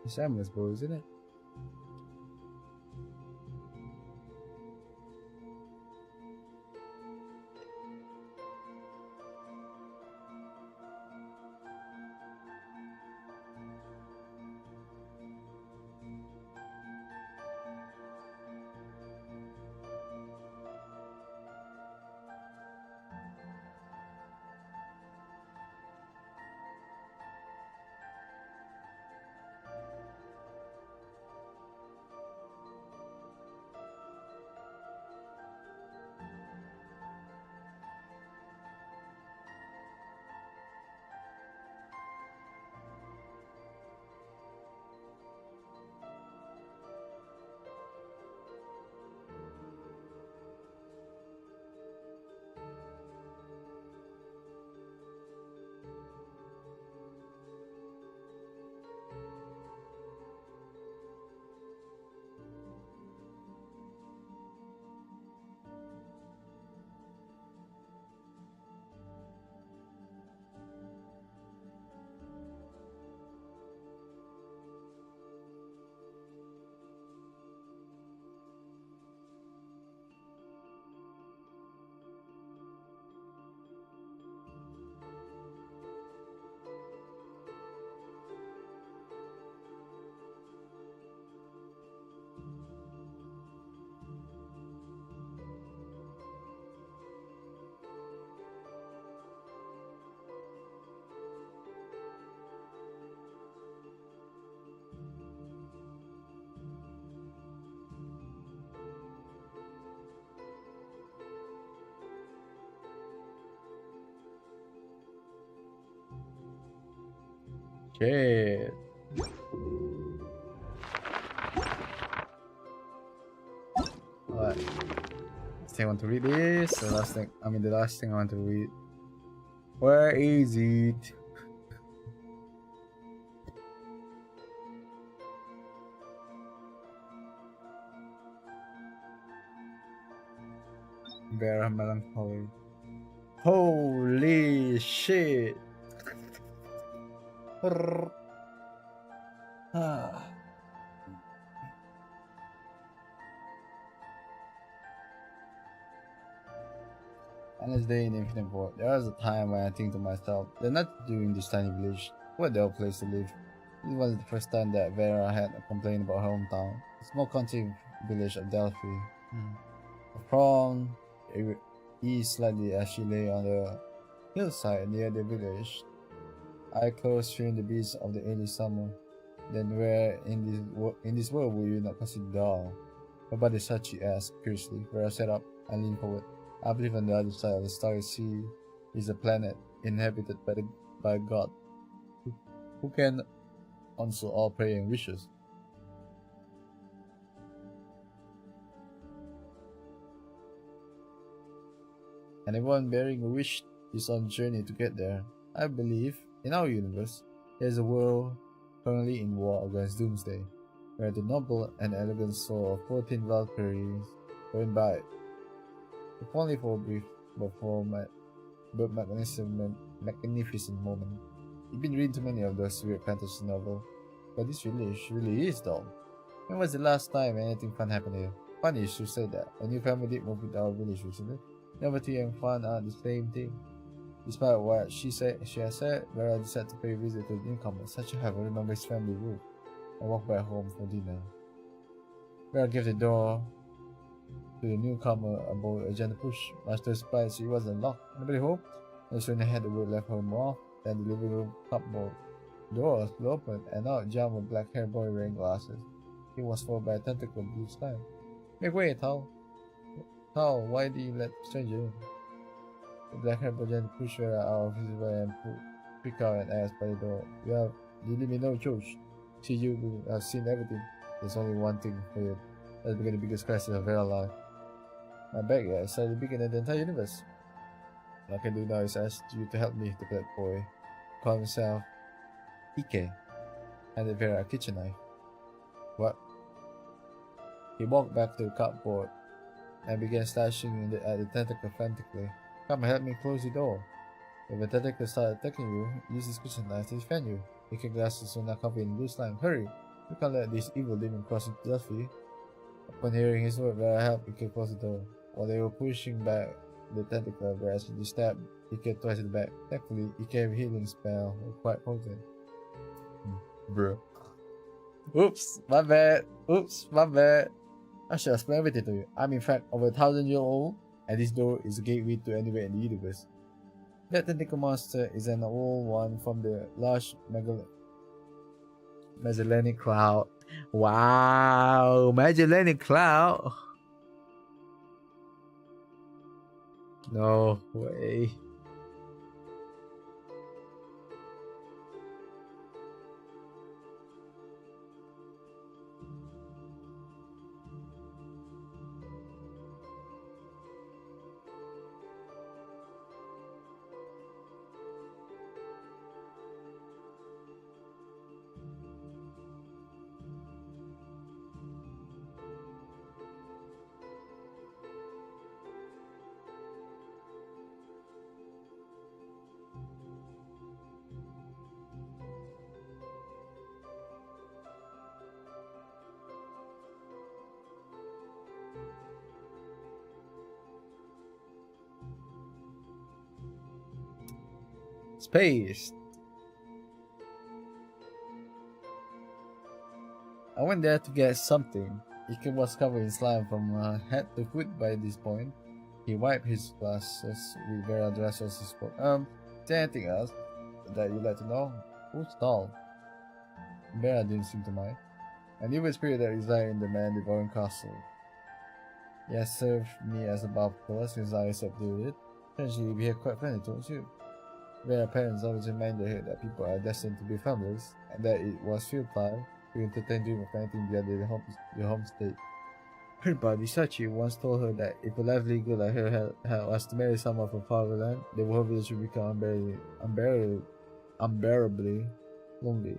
It's endless, bro, isn't it? Okay. Alright. Last thing I want to read this. The last thing I want to read. Where is it? Bear melancholy. Holy shit. On this day in the Infinite Void, there was a time when I think to myself, they're not doing this tiny village. What a dull place to live. This was the first time that Vera had complained about her hometown, the small country village of Delphi. From east slightly as she lay on the hillside near the village, I closed fearing the beats of the early summer. Then where in this world will you not consider dull? Her body such, she asked curiously. Vera sat up and leaned forward. I believe on the other side of the starry sea is a planet inhabited by a god who can answer all praying wishes. Anyone bearing a wish is on journey to get there. I believe, in our universe, there is a world currently in war against Doomsday, where the noble and elegant soul of 14 Valkyries went by, if only for a brief but magnificent moment. You've been reading too many of those weird fantasy novels, but this really is dull. When was the last time anything fun happened here? Funny you should say that. A new family did move into our village recently. Novelty and fun aren't the same thing. Despite what she has said, Vera decided to pay a visit to the newcomer, such a heaven remember his family roof, and walk back home for dinner. Vera gave the door to the newcomer about a gentle push. Much to her surprise, it wasn't locked. Nobody home? No sooner had the word left her mouth than the living room cupboard door was open, and out jumped a black-haired boy wearing glasses. He was followed by a tentacle blue slime. Make way, Tal. Tal, why did you let the stranger in? The black-haired boy gently pushed Vera out of his way and picked out and asked by the door. You leave me no choice. See, you have seen everything. There's only one thing for you. That's become the biggest crisis of Vera's life. My bag is slightly bigger than the entire universe. All I can do now is ask you to help me, the black boy. Call himself Ike. Handed Vera a kitchen knife. What? He walked back to the cupboard and began slashing at the tentacle frantically. Come help me close the door. If a tentacle starts attacking you, use this kitchen knife to defend you. Ike glasses will not cover in blue slime. Hurry! You can't let this evil demon cross into Duffy. Upon hearing his word, Vera helped Ike close the door. While they were pushing back the tentacle, Vera accidentally stabbed Ike twice in the back. Thankfully, Ike's healing spell was quite potent. Bro. Oops, my bad. Oops, my bad. I should explain everything to you. I'm in fact over 1,000 years old, and this door is a gateway to anywhere in the universe. That tentacle monster is an old one from the large Magellanic Cloud. Wow, Magellanic Cloud. No way. Space. I went there to get something. Ike was covered in slime from head to foot by this point. He wiped his glasses with Vera dressed as he spoke. Is there anything else that you'd like to know? Who's tall? Vera didn't seem to mind. An evil spirit that resided in the man-devouring castle. He has served me as a bath since I subdued it. Eventually, we had quite friendly towards you. Their parents always reminded her that people are destined to be families, and that it was futile to entertain dream of anything beyond your home state. Her body, Sachi, once told her that if a lively girl like her was to marry someone from fatherland, the whole village would become unbearably lonely.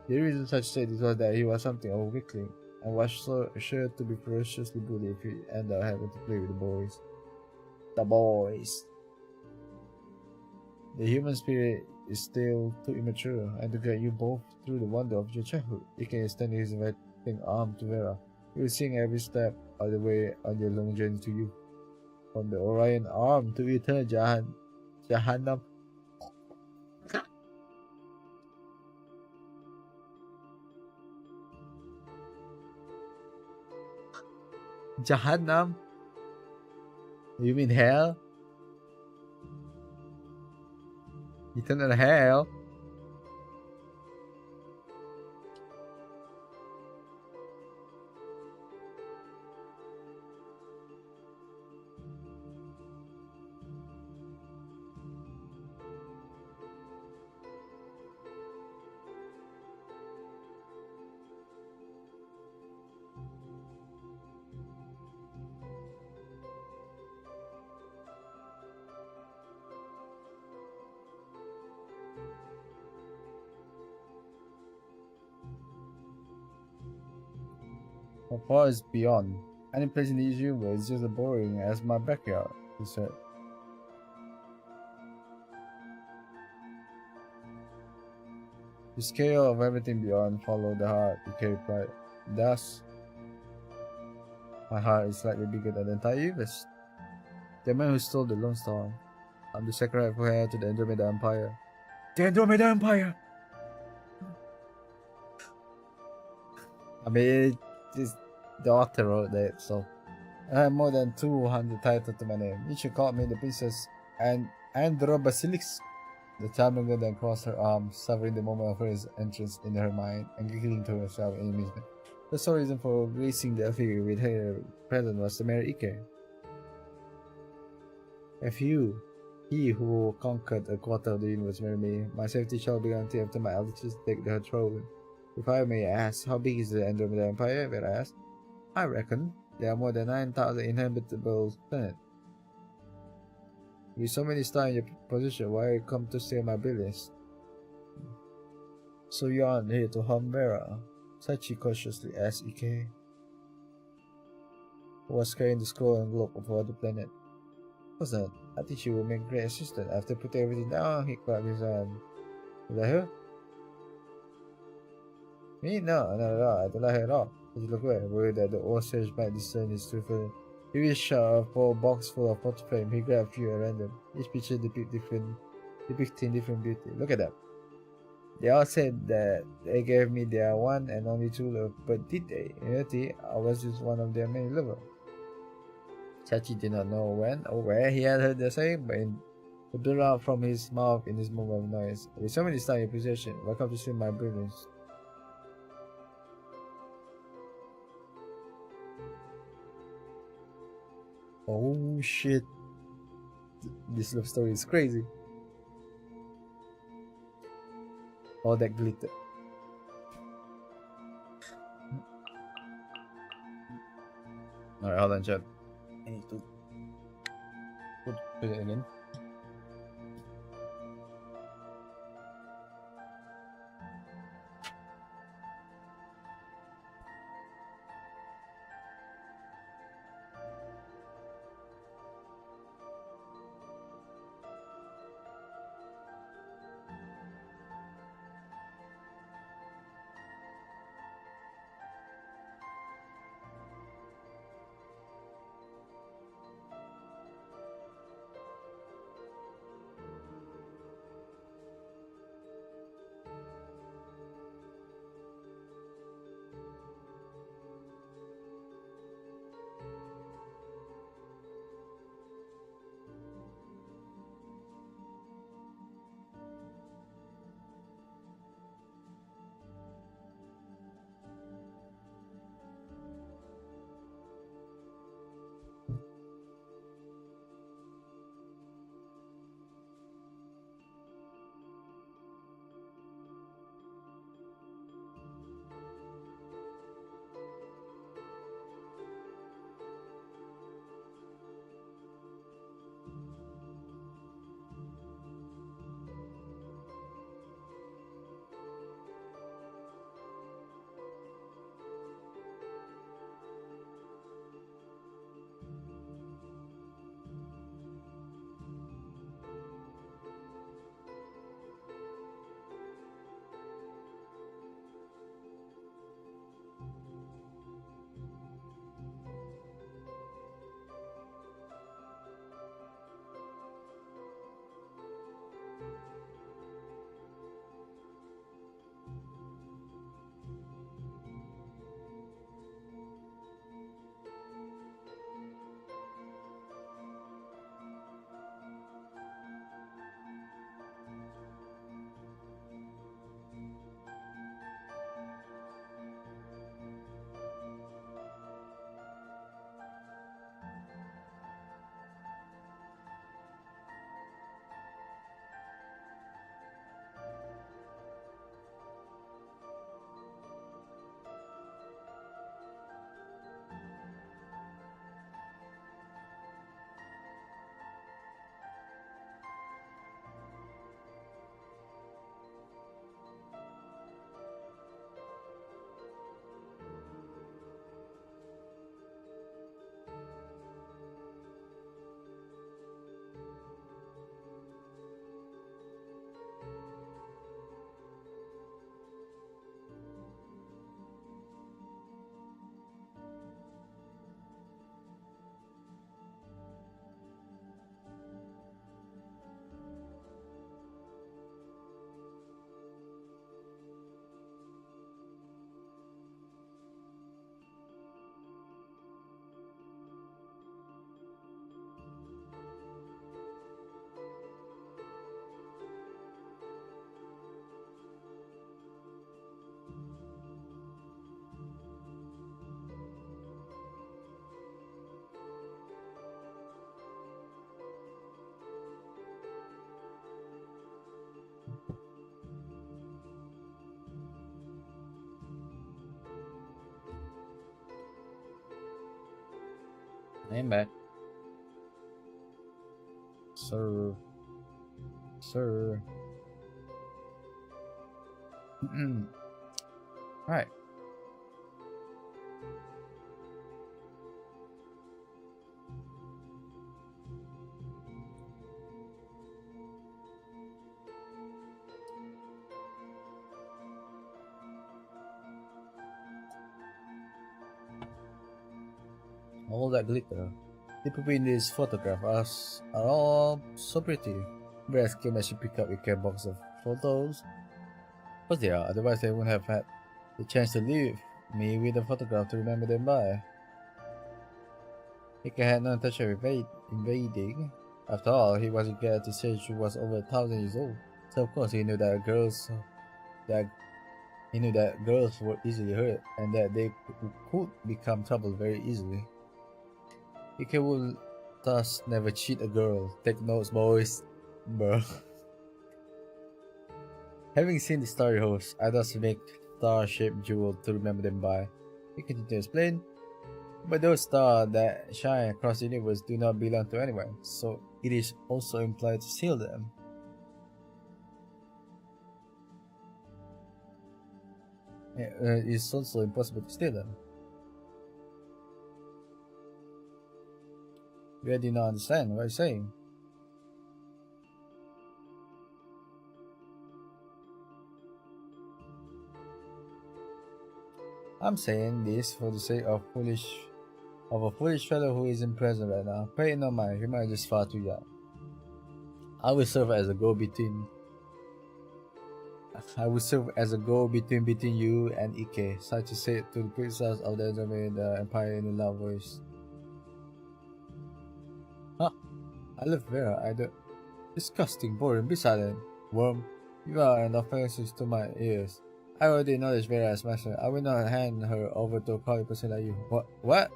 The reason Sachi said this was that he was something of a weakling, and was so sure to be ferociously bullied if he ended up having to play with the boys. The boys. The human spirit is still too immature, and to get you both through the wonder of your childhood, Ike extended his inviting arm to Vera. He was seeing every step of the way on your long journey to you. From the Orion arm to eternal Jahannam. Jahannam? You mean hell? Eternal hell? How far is beyond? Any place in the universe is just as boring as my backyard, he said. The scale of everything beyond follow the heart, he replied. Thus, my heart is slightly bigger than the entire universe. The man who stole the Lone Star. I'm the second rightful heir to the Andromeda Empire. The Andromeda Empire! I mean, the author wrote that, so. I have more than 200 titles to my name. You should call me the Princess Androbasilix. The charming girl then crossed her arms, savoring the moment of his entrance in her mind and giggling to herself in amusement. The sole reason for gracing the figure with her presence was to marry Ike. If you, he who conquered a quarter of the universe, marry me, my safety shall be guaranteed after my elders take the throne. If I may ask, how big is the Andromeda Empire? Vera asked. I reckon there are more than 9,000 inhabitable planets. With so many stars in your position, why you come to steal my billions? So you aren't here to harm Vera? Sachi cautiously asked Ike, who was carrying the scroll and globe of the planet. What's that? I think she will make a great assistant. After putting everything down, he clapped his hand. Is that her? Me? No, not at all. I don't like her at all. He looked away, worried that the old sage might discern his true feeling. He reached out for a box full of photo frames. He grabbed a few at random. Each picture depicting different beauty. Look at that. They all said that they gave me their one and only true love, but did they? In reality, I was just one of their many lovers. Chachi did not know when or where he had heard the saying, but it blew out from his mouth in this moment of noise. With so many stars in possession, welcome to see my brilliance. Oh shit. This love story is crazy. All that glitter. Alright, hold on, chat. I need to put it again. I'm back. Sir. Sir. Alright. All that glitter. The people in this photograph are all so pretty. Whereas came as you pick up your care box of photos. But they are, otherwise they wouldn't have had the chance to leave me with a photograph to remember them by. Ike had no intention of invading. After all, he was at the age who was over 1,000 years old. So of course he knew that girls were easily hurt and that they could become trouble very easily. Ike would thus never cheat a girl. Take notes, boys. Bro. Having seen the starry host, I thus make star-shaped jewel to remember them by. He continued to explain, but those stars that shine across the universe do not belong to anyone, so it is also implied to steal them. It is also impossible to steal them. I do not understand what you're saying. I'm saying this for the sake of a foolish fellow who isn't present right now. Pay no mind, he might just far too young. I will serve as a go-between. Between you and Ike, such to say to the princess of the Empire in a loud voice. Huh? I love Vera, I don't. Disgusting, boring, be silent. Worm, you are an offense to my ears. I already acknowledge Vera as master. I will not hand her over to a collie person like you. What?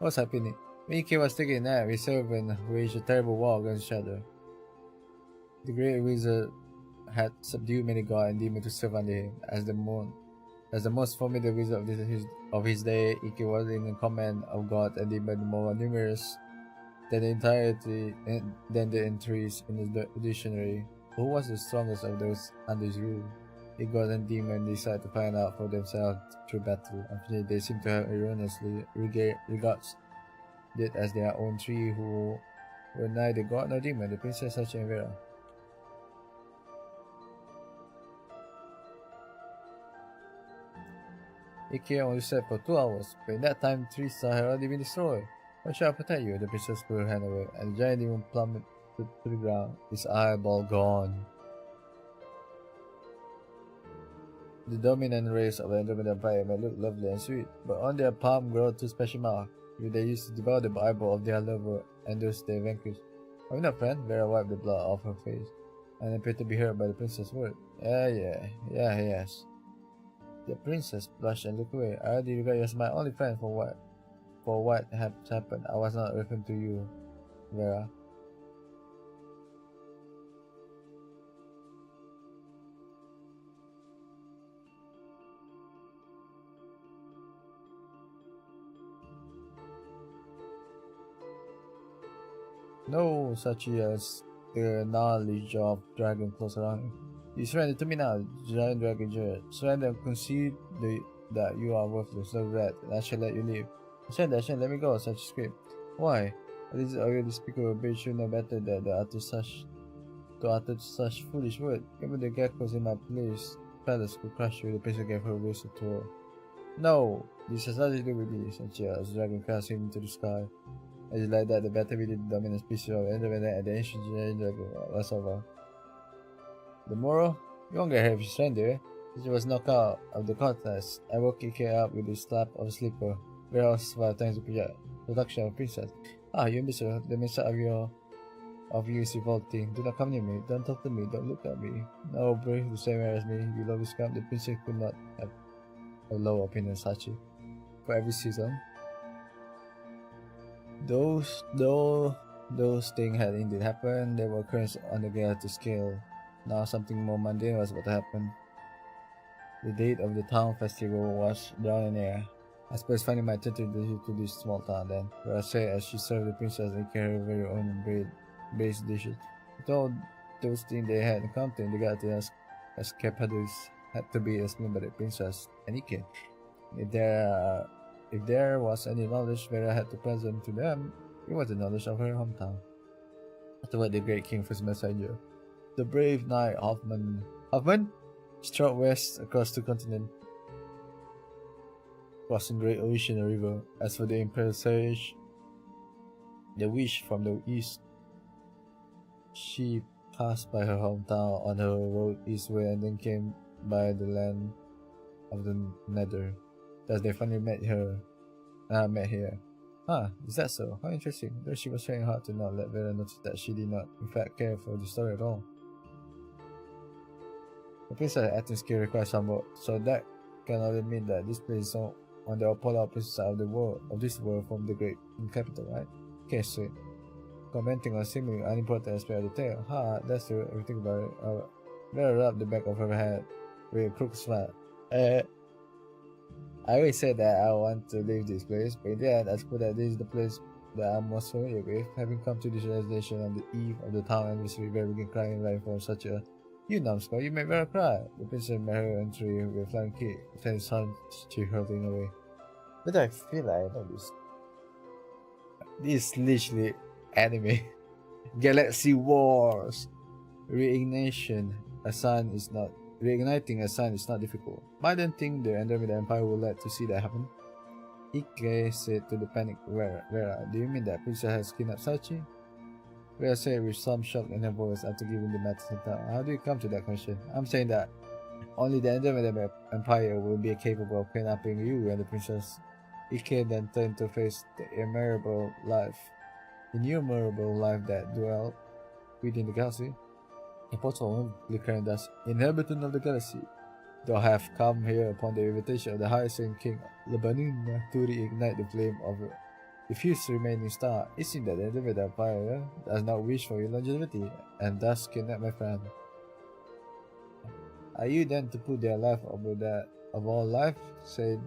What's happening? When Ike was taking a nap, his servant waged a terrible war against Shadow. The great wizard had subdued many gods and demons to serve under him. As the most formidable wizard of his day, Ike was in command of gods and demons more numerous than the entries in the dictionary. Who was the strongest of those under his rule? The god and demon decided to find out for themselves through battle. Unfortunately, they seem to have erroneously regarded it as their own three who were neither god nor demon, the princess Sachi and Vera. Ike only slept for 2 hours, but in that time 3 stars had already been destroyed. Why should I protect you? The princess put her hand away, and the giant demon plummeted to the ground, his eyeball gone. The dominant race of the Andromeda Empire may look lovely and sweet, but on their palm grow 2 special marks, which they used to devour the eyeball of their lover and those they vanquished. Are we not friends? Vera wiped the blood off her face, and appeared to be hurt by the princess' word. Yes. The princess blushed and looked away. I already regard you as my only friend for what has happened. I was not referring to you, Vera. No, Sachi has the knowledge of dragon close around him. You surrender to me now, giant dragon Jared. Surrender and concede that you are worthless, no rat, and I shall let you leave. I shall let me go, Sachi screamed. Why? This is already despicable bitch should know better than to utter such foolish word. Even the geckos in my palace could crush you. The princess gave her a whistle to her. No, this has nothing to do with this, and as the dragon cast him into the sky. As like that, the battle with the dominant species of Andromeda and the ancient giant dragon was over. The moral? You won't get her if you surrender. She was knocked out of the contest. I woke Ike up with a slap of a slipper. Vera also survived thanks to production of princess. Ah, you miserable. The message of you is revolting. Do not come near me. Don't talk to me. Don't look at me. No, brave the same way as me. You love this camp. The princess could not have a low opinion of Sachi. For every season. Those things had indeed happened. They were occurrences on the galactic scale. Now something more mundane was about to happen. The date of the town festival was down in air. I suppose finally my turn to this small town then, where I say as she served the princess and carried her very own braised dishes. With all those things they had encountered, the galaxy as Cappadus had to be explained by the princess and Ike. If there was any knowledge Vera had to present to them, it was the knowledge of her hometown. Afterward, the great king first messenger, the brave knight Hoffman, struck west across the continent, crossing Great Ocean and River. As for the Emperor Sage, the wish from the east, she passed by her hometown on her road eastward and then came by the land of the Nether. Thus they finally met here. Is that so? How interesting. Though she was trying hard to not let Vera notice that she did not in fact care for the story at all. The princess acting skill requires some work, so that can only mean that this place is on the polar opposite side of this world from the great capital, right? Okay, sweet. Commenting on seemingly unimportant aspect of the tale. That's true, if you think about it. Vera rubbed the back of her head with a crooked smile. I always said that I want to leave this place, but in the end, I suppose that this is the place that I'm most familiar with. Having come to this realization on the eve of the town anniversary, Vera began crying right for such a numbskull, you made Vera cry. The princess met her entry with a flying kick, then his hand she hurtling away. But I feel like I know this. This is literally anime. Galaxy Wars. Reigniting a sun is not difficult. But I don't think the Andromeda Empire will let to see that happen. Ike said to the panicked Vera, do you mean that princess has kidnapped Sachi? Vera said with some shock in her voice after giving the matter some thought. How do you come to that question? I'm saying that only the Andromeda Empire will be capable of kidnapping you and the princess. Ike then turned to face the innumerable life that dwell within the galaxy. A portal flickering dust, inhabitant of the galaxy, thou have come here upon the invitation of the highest king Lebanon to reignite the flame of the fierce remaining star. It seems that the Andromeda Empire does not wish for your longevity, and thus kidnap my friend. Are you then to put their life over that of all life? Said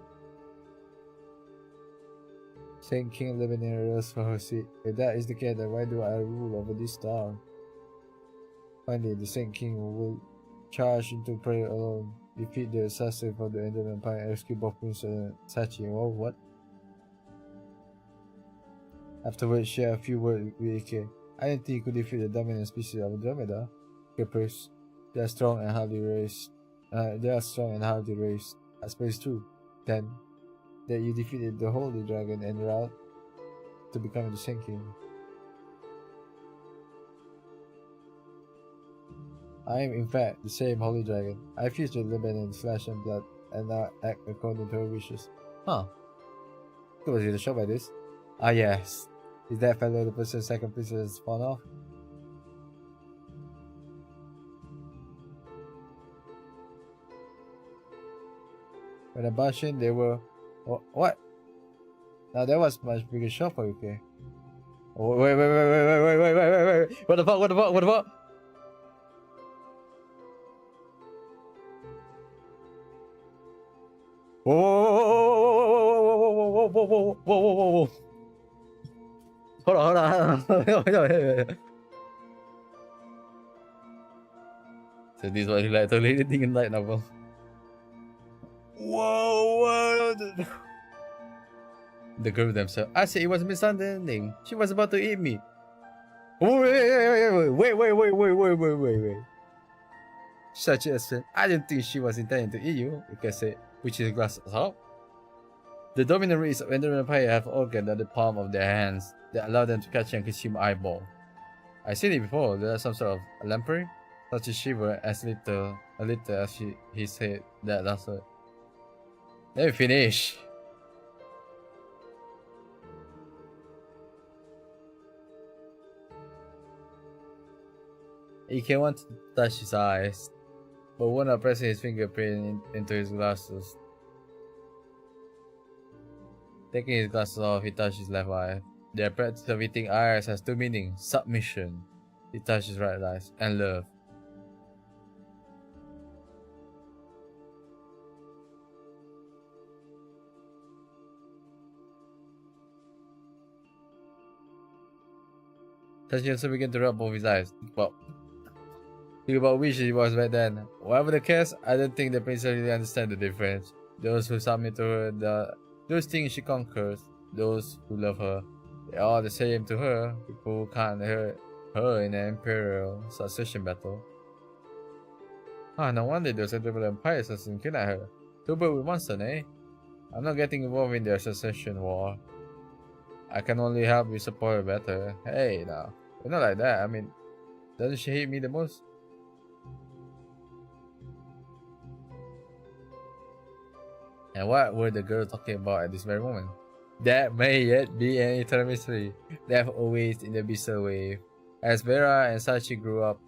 King Lebanon rose for her seat. If that is the case, then why do I rule over this star? Finally, the Saint King will charge into prayer alone, defeat the assassin of the Andromeda Empire, and rescue both Prince and Sachi. Oh, what? Afterwards, share a few words with Ike. I didn't think you could defeat the dominant species of Andromeda. Caprice. They are strong and hardly raised. I suppose it's true. Then, that you defeated the Holy Dragon en route to becoming the Saint King. I am in fact the same Holy Dragon. I fused with Lebanon's flesh and blood and now act according to her wishes. Huh. Was you shocked by this? Ah yes. Is that fellow the person second princess spawn off? When I barged in, they were... What? Now that was much bigger shock for you, okay? Oh, wait. What the fuck? Whoa. Hold on. So this is what you like to lead anything in light novel. Whoa. The girl themselves. I said it was a misunderstanding. She was about to eat me. Wait. Such a sin. I didn't think she was intending to eat you. You can say, which is glass assault. The dominant race of Andromeda Empire have organs at the palm of their hands that allow them to catch and consume eyeball. I've seen it before. There's some sort of lamprey, such a shiver as little as he said that last word. Let me finish. He came on to touch his eyes, but would not pressing his fingerprint into his glasses. Taking his glasses off, he touched his left eye. The practice of eating eyes has two meanings: submission, he touched his right eye, and love. Tachi also began to rub both his eyes. Think about which he was back then. Whatever the case, I don't think the princess really understand the difference. Those who submit to her, those things she conquers, those who love her, they're all the same to her. People who can't hurt her in an imperial succession battle. Ah, no wonder those incredible empire assassins kidnapped her. Two birds with one stone, eh? I'm not getting involved in their succession war. I can only help you support her better. Hey, now, we're not like that. I mean, doesn't she hate me the most? And what were the girls talking about at this very moment? That may yet be an eternal mystery. They have always in the bizarre way. As Vera and Sachi grew up,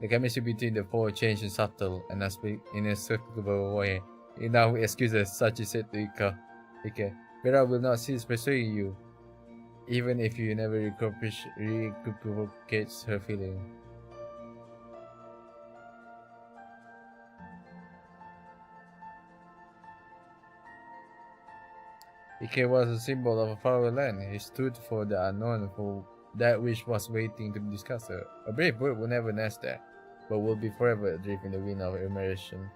the chemistry between the four changed in subtle and inexplicable way. Enough with excuses, Sachi said to Ike, Vera will not cease pursuing you, even if you never reciprocates her feeling. Ike was a symbol of a faraway land. He stood for the unknown, for that which was waiting to be discussed. A brave bird will never nest there, but will be forever adrift in the wind of immersion.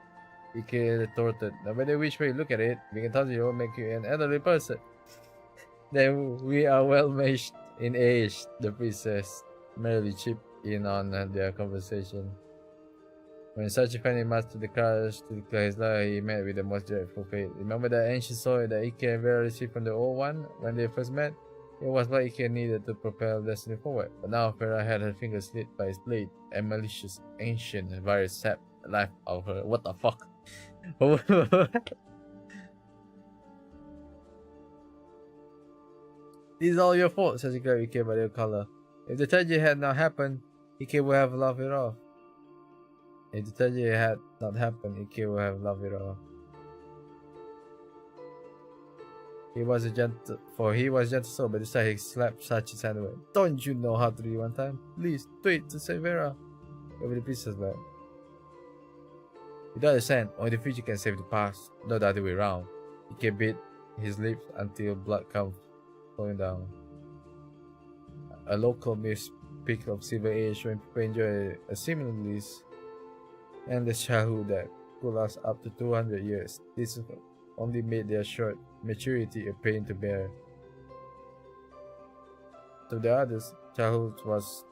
Ike retorted, no matter which way you look at it, being a Taji will make you an elderly person. Then we are well matched in age, the princess merely chipped in on their conversation. When Sachi finally mastered the courage to declare his love, he met with the most dreadful fate. Remember that ancient sword that Ike and Vera received from the old one when they first met? It was what Ike needed to propel destiny forward. But now Vera had her fingers slit by its blade, and malicious ancient virus sapped the life out of her. What the fuck? This is all your fault, Sachi grabbed Ike by the collar. If the tragedy had not happened, Ike would have laughed it off. If the tragedy had not happened, Ike would have loved it all. He was a gentle soul, but this time he slapped Sachi's hand away. Don't you know how to do it one time? Please, do it to save Vera. Over the princess back. You don't understand, only the future can save the past, not the other way around. Ike bit his lips until blood came flowing down. A local myth speaks of Silver Age when people enjoy a seemingly endless childhood that could last up to 200 years. This only made their short maturity a pain to bear. To the others, childhood was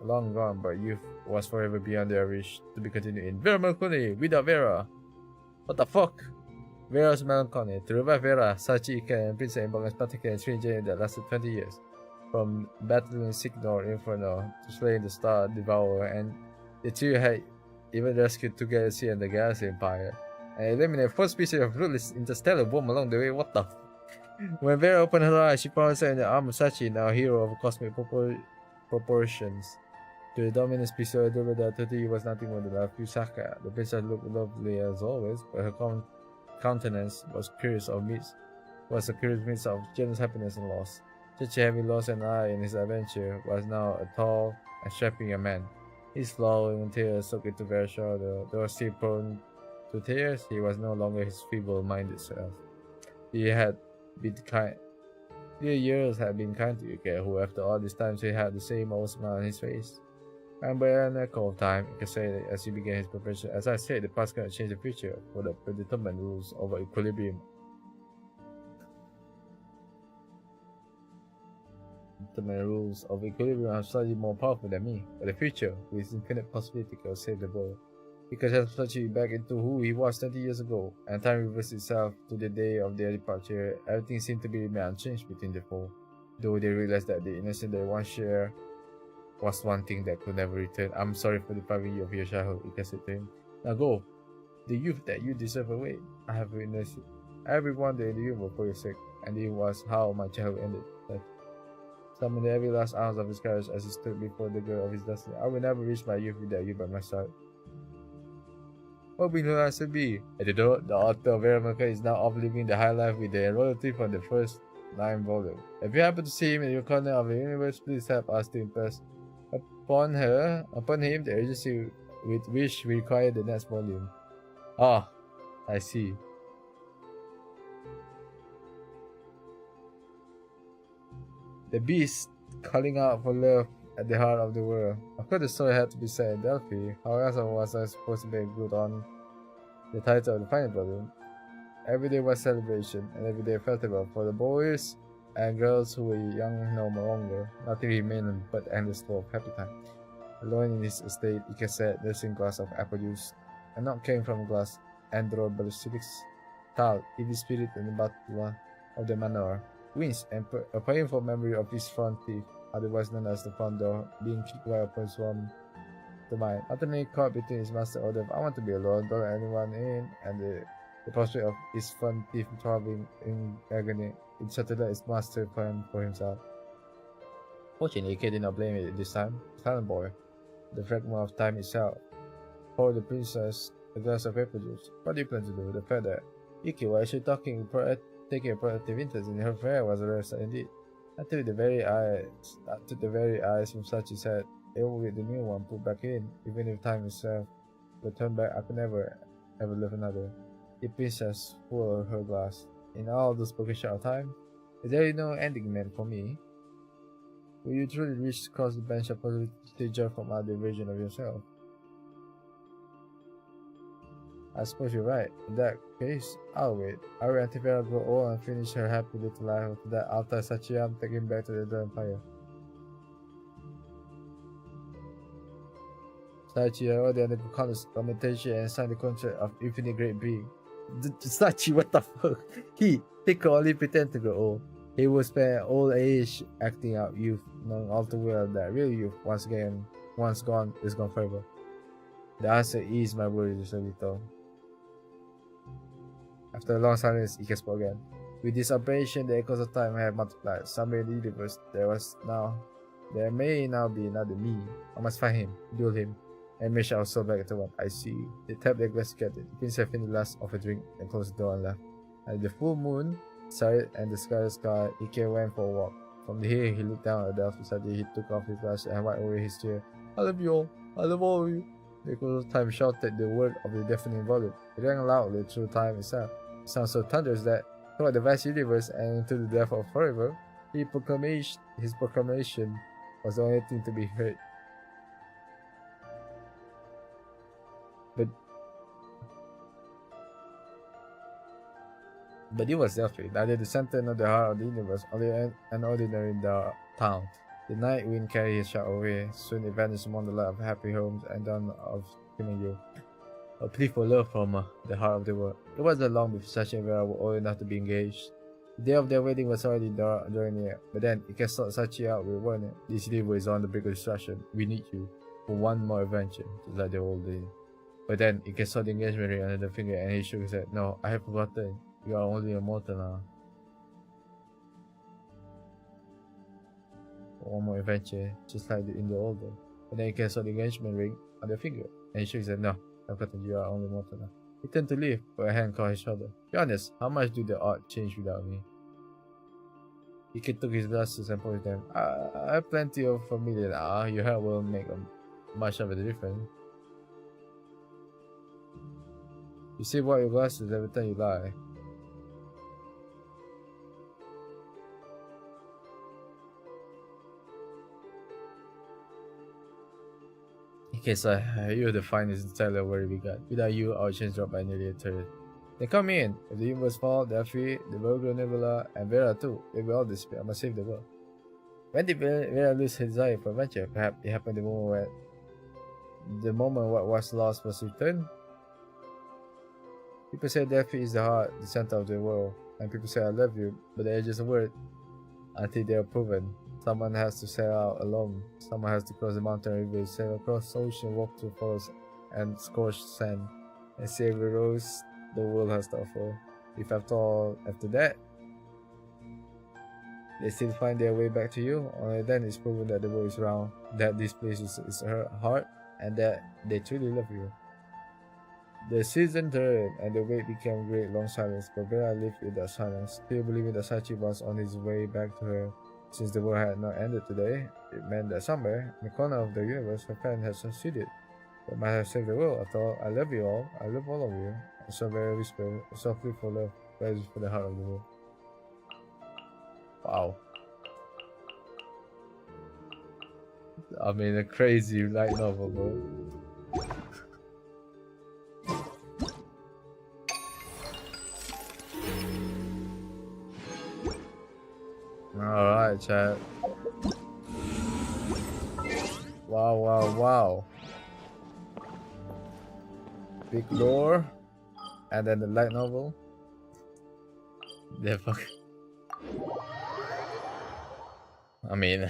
long gone, but youth was forever beyond their reach to be continued in. Vera melancholy without Vera. What the fuck? Vera's melancholy. To revive Vera, Sachi, Ike, and Princess embarked on a spectacular and strange journey that lasted 20 years. From battling Signor Inferno to slaying the Star Devourer, and the two had even rescued two galaxies and the Galaxy Empire, and eliminated 4 species of ruthless interstellar bomb along the way. What the f? When Vera opened her eyes, she found herself in the arm of Sachi, now a hero of cosmic proportions. To the dominant species of Andromeda, Toti was nothing more than a Fusaka. The princess looked lovely as always, but her countenance was a curious mix of generous happiness and loss. Sachi, having lost an eye in his adventure, was now a tall and strapping young man. His flowing tears soaked into Vera's shoulder. Though still prone to tears, he was no longer his feeble-minded self. He had been kind. The years had been kind to Ike, who after all this time he had the same old smile on his face. And by an echo of time, Ike said as he began his preparation, as I said, the past cannot change the future, for the predetermined rules of equilibrium. The rules of equilibrium are slightly more powerful than me, but the future, with its infinite possibility, can save the world. He could transport you back into who he was 20 years ago, and time reversed itself to the day of their departure. Everything seemed to be unchanged between the four, though they realized that the innocence they once shared was one thing that could never return. I'm sorry for depriving you of your childhood, Ike said to him. Now go. The youth that you deserve await. I have witnessed every wonder in the universe for your sake, and it was how my childhood ended. Summoned every last ounce of his courage as he stood before the girl of his destiny. I will never reach my youth without you by my side. What will your answer be? At the author of Vera is now off living the high life with the royalty from the first 9 volumes. If you happen to see him in your corner of the universe, please help us to impress upon him the urgency with which we require the next volume. Ah, I see. The beast calling out for love at the heart of the world. Of course, the story had to be set in Delphi. How else was I supposed to make good on the title of the final problem? Every day was celebration, and every day festival for the boys and girls who were young no longer. Nothing remained but endless flow of happy time. Alone in his estate, Ike sat nursing glass of apple juice. A knock came from glass, and drawn by the child, evil spirit in the butler of the manor, winced, and a painful memory of his front teeth, otherwise known as the front door, being kicked by a person from the mind. Utterly caught between his master order of "I want to be alone, don't let anyone in," and the prospect of his front teeth throbbing in agony, it shattered his master plan for himself. Fortunately, Ike did not blame it this time. Silent boy, the fragment of time itself, poured the princess a glass of apple juice. What do you plan to do? The fact that Ike was actually taking a productive interest in her affair was a rare sight indeed. I took the very eyes from such his head, even with the new one put back in, even if time itself would turn back, I could never ever love another. The princess full her glass. In all those pockets of time, is there no ending meant for me? Will you truly reach across the bench of possibility judge from other version of yourself? I suppose you're right. In that case, I'll wait. I will until Vera grow old and finish her happy little life. After that, I'll tell Sachiyam take him back to the Empire. Sachi already undergo countless lamentation and signed the contract of infinite great being. Sachi, what the fuck? He could only pretend to grow old. He would spend old age acting out youth, knowing all too well that real youth, once gone, is gone forever. The answer is my worries a little. After a long silence, Ike spoke again. With this operation, the echoes of time have multiplied. Somewhere in the universe, there may now be another me. I must find him, duel him, and mesh our soul back to one. I see. They tapped their glass together. The princess finished the last of a drink and closed the door and left. At the full moon started and the sky, Ike went for a walk. From the hill, he looked down at Delphi. Suddenly, he took off his glasses and wiped away his tear. I love you all. I love all of you. The echoes of time shouted the word of the deafening volume. It rang loudly through time itself. It sounded so thunderous that, throughout the vast universe and into the depth of forever, his proclamation was the only thing to be heard. But it was Delphi, neither the center nor the heart of the universe, only an ordinary town. The night wind carried his shadow away. Soon it vanished among the light of happy homes and dawn of human youth. A plea for love from the heart of the world. It wasn't long before Sachi and Vera were old enough to be engaged. The day of their wedding was already drawing near, but then Ike sought Sachi out with warning. This river is on the brink of destruction. We need you for one more adventure, just like the old day. But then Ike saw the engagement ring under the finger and he shook his head. No, I have forgotten. You are only a mortal now. One more adventure, just like in the old day. But then Ike saw the engagement ring on the finger and he shook his head. No, I've forgotten. You are only mortal now. He turned to leave, but a hand caught his shoulder. Be honest, how much do the art change without me? Ike took his glasses and pointed them. I have plenty of familiar now. Your hair will make much of a difference. You see what your glasses every time you lie. Okay, so you're the finest teller where we got. Without you, our chance dropped by nearly a third. Then come in. If the universe fall, Delphi, the Virgo Nebula, and Vera too, they will all disappear. I must save the world. When did Vera lose her desire for adventure? Perhaps it happened the moment what was lost was returned. People say Delphi is the heart, the center of the world, and people say I love you, but they are just a word until they are proven. Someone has to set out alone. Someone has to cross the mountain rivers, sail across the ocean, walk through forests and scorched sand, and see every rose the world has to offer. If after that, they still find their way back to you, only then it's proven that the world is round, that this place is her heart, and that they truly love you. The season turned, and the wait became great long silence, but Vera lived with that silence, still believing that Sachi was on his way back to her. Since the world had not ended today, it meant that somewhere, in the corner of the universe, her friend had succeeded. They might have saved the world. After all, I love you all. I love all of you. And so Vera whispered, softly for love, rising for the heart of the world. Wow. I mean, a crazy light novel, bro. Alright, chat. Wow, wow, wow. Big lore. And then the light novel. Yeah, fuck. I mean,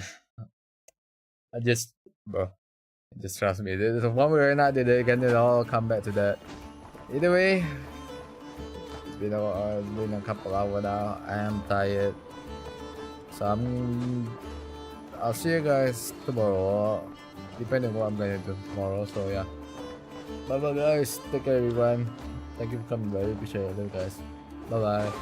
bro, just trust me. There's one way or another, they're gonna all come back to that. Either way, it's been a couple hours now. I am tired. So I'll see you guys tomorrow, depending on what I'm gonna do tomorrow. So yeah, bye bye guys. Take care everyone. Thank you for coming by. Appreciate it, guys. Bye bye.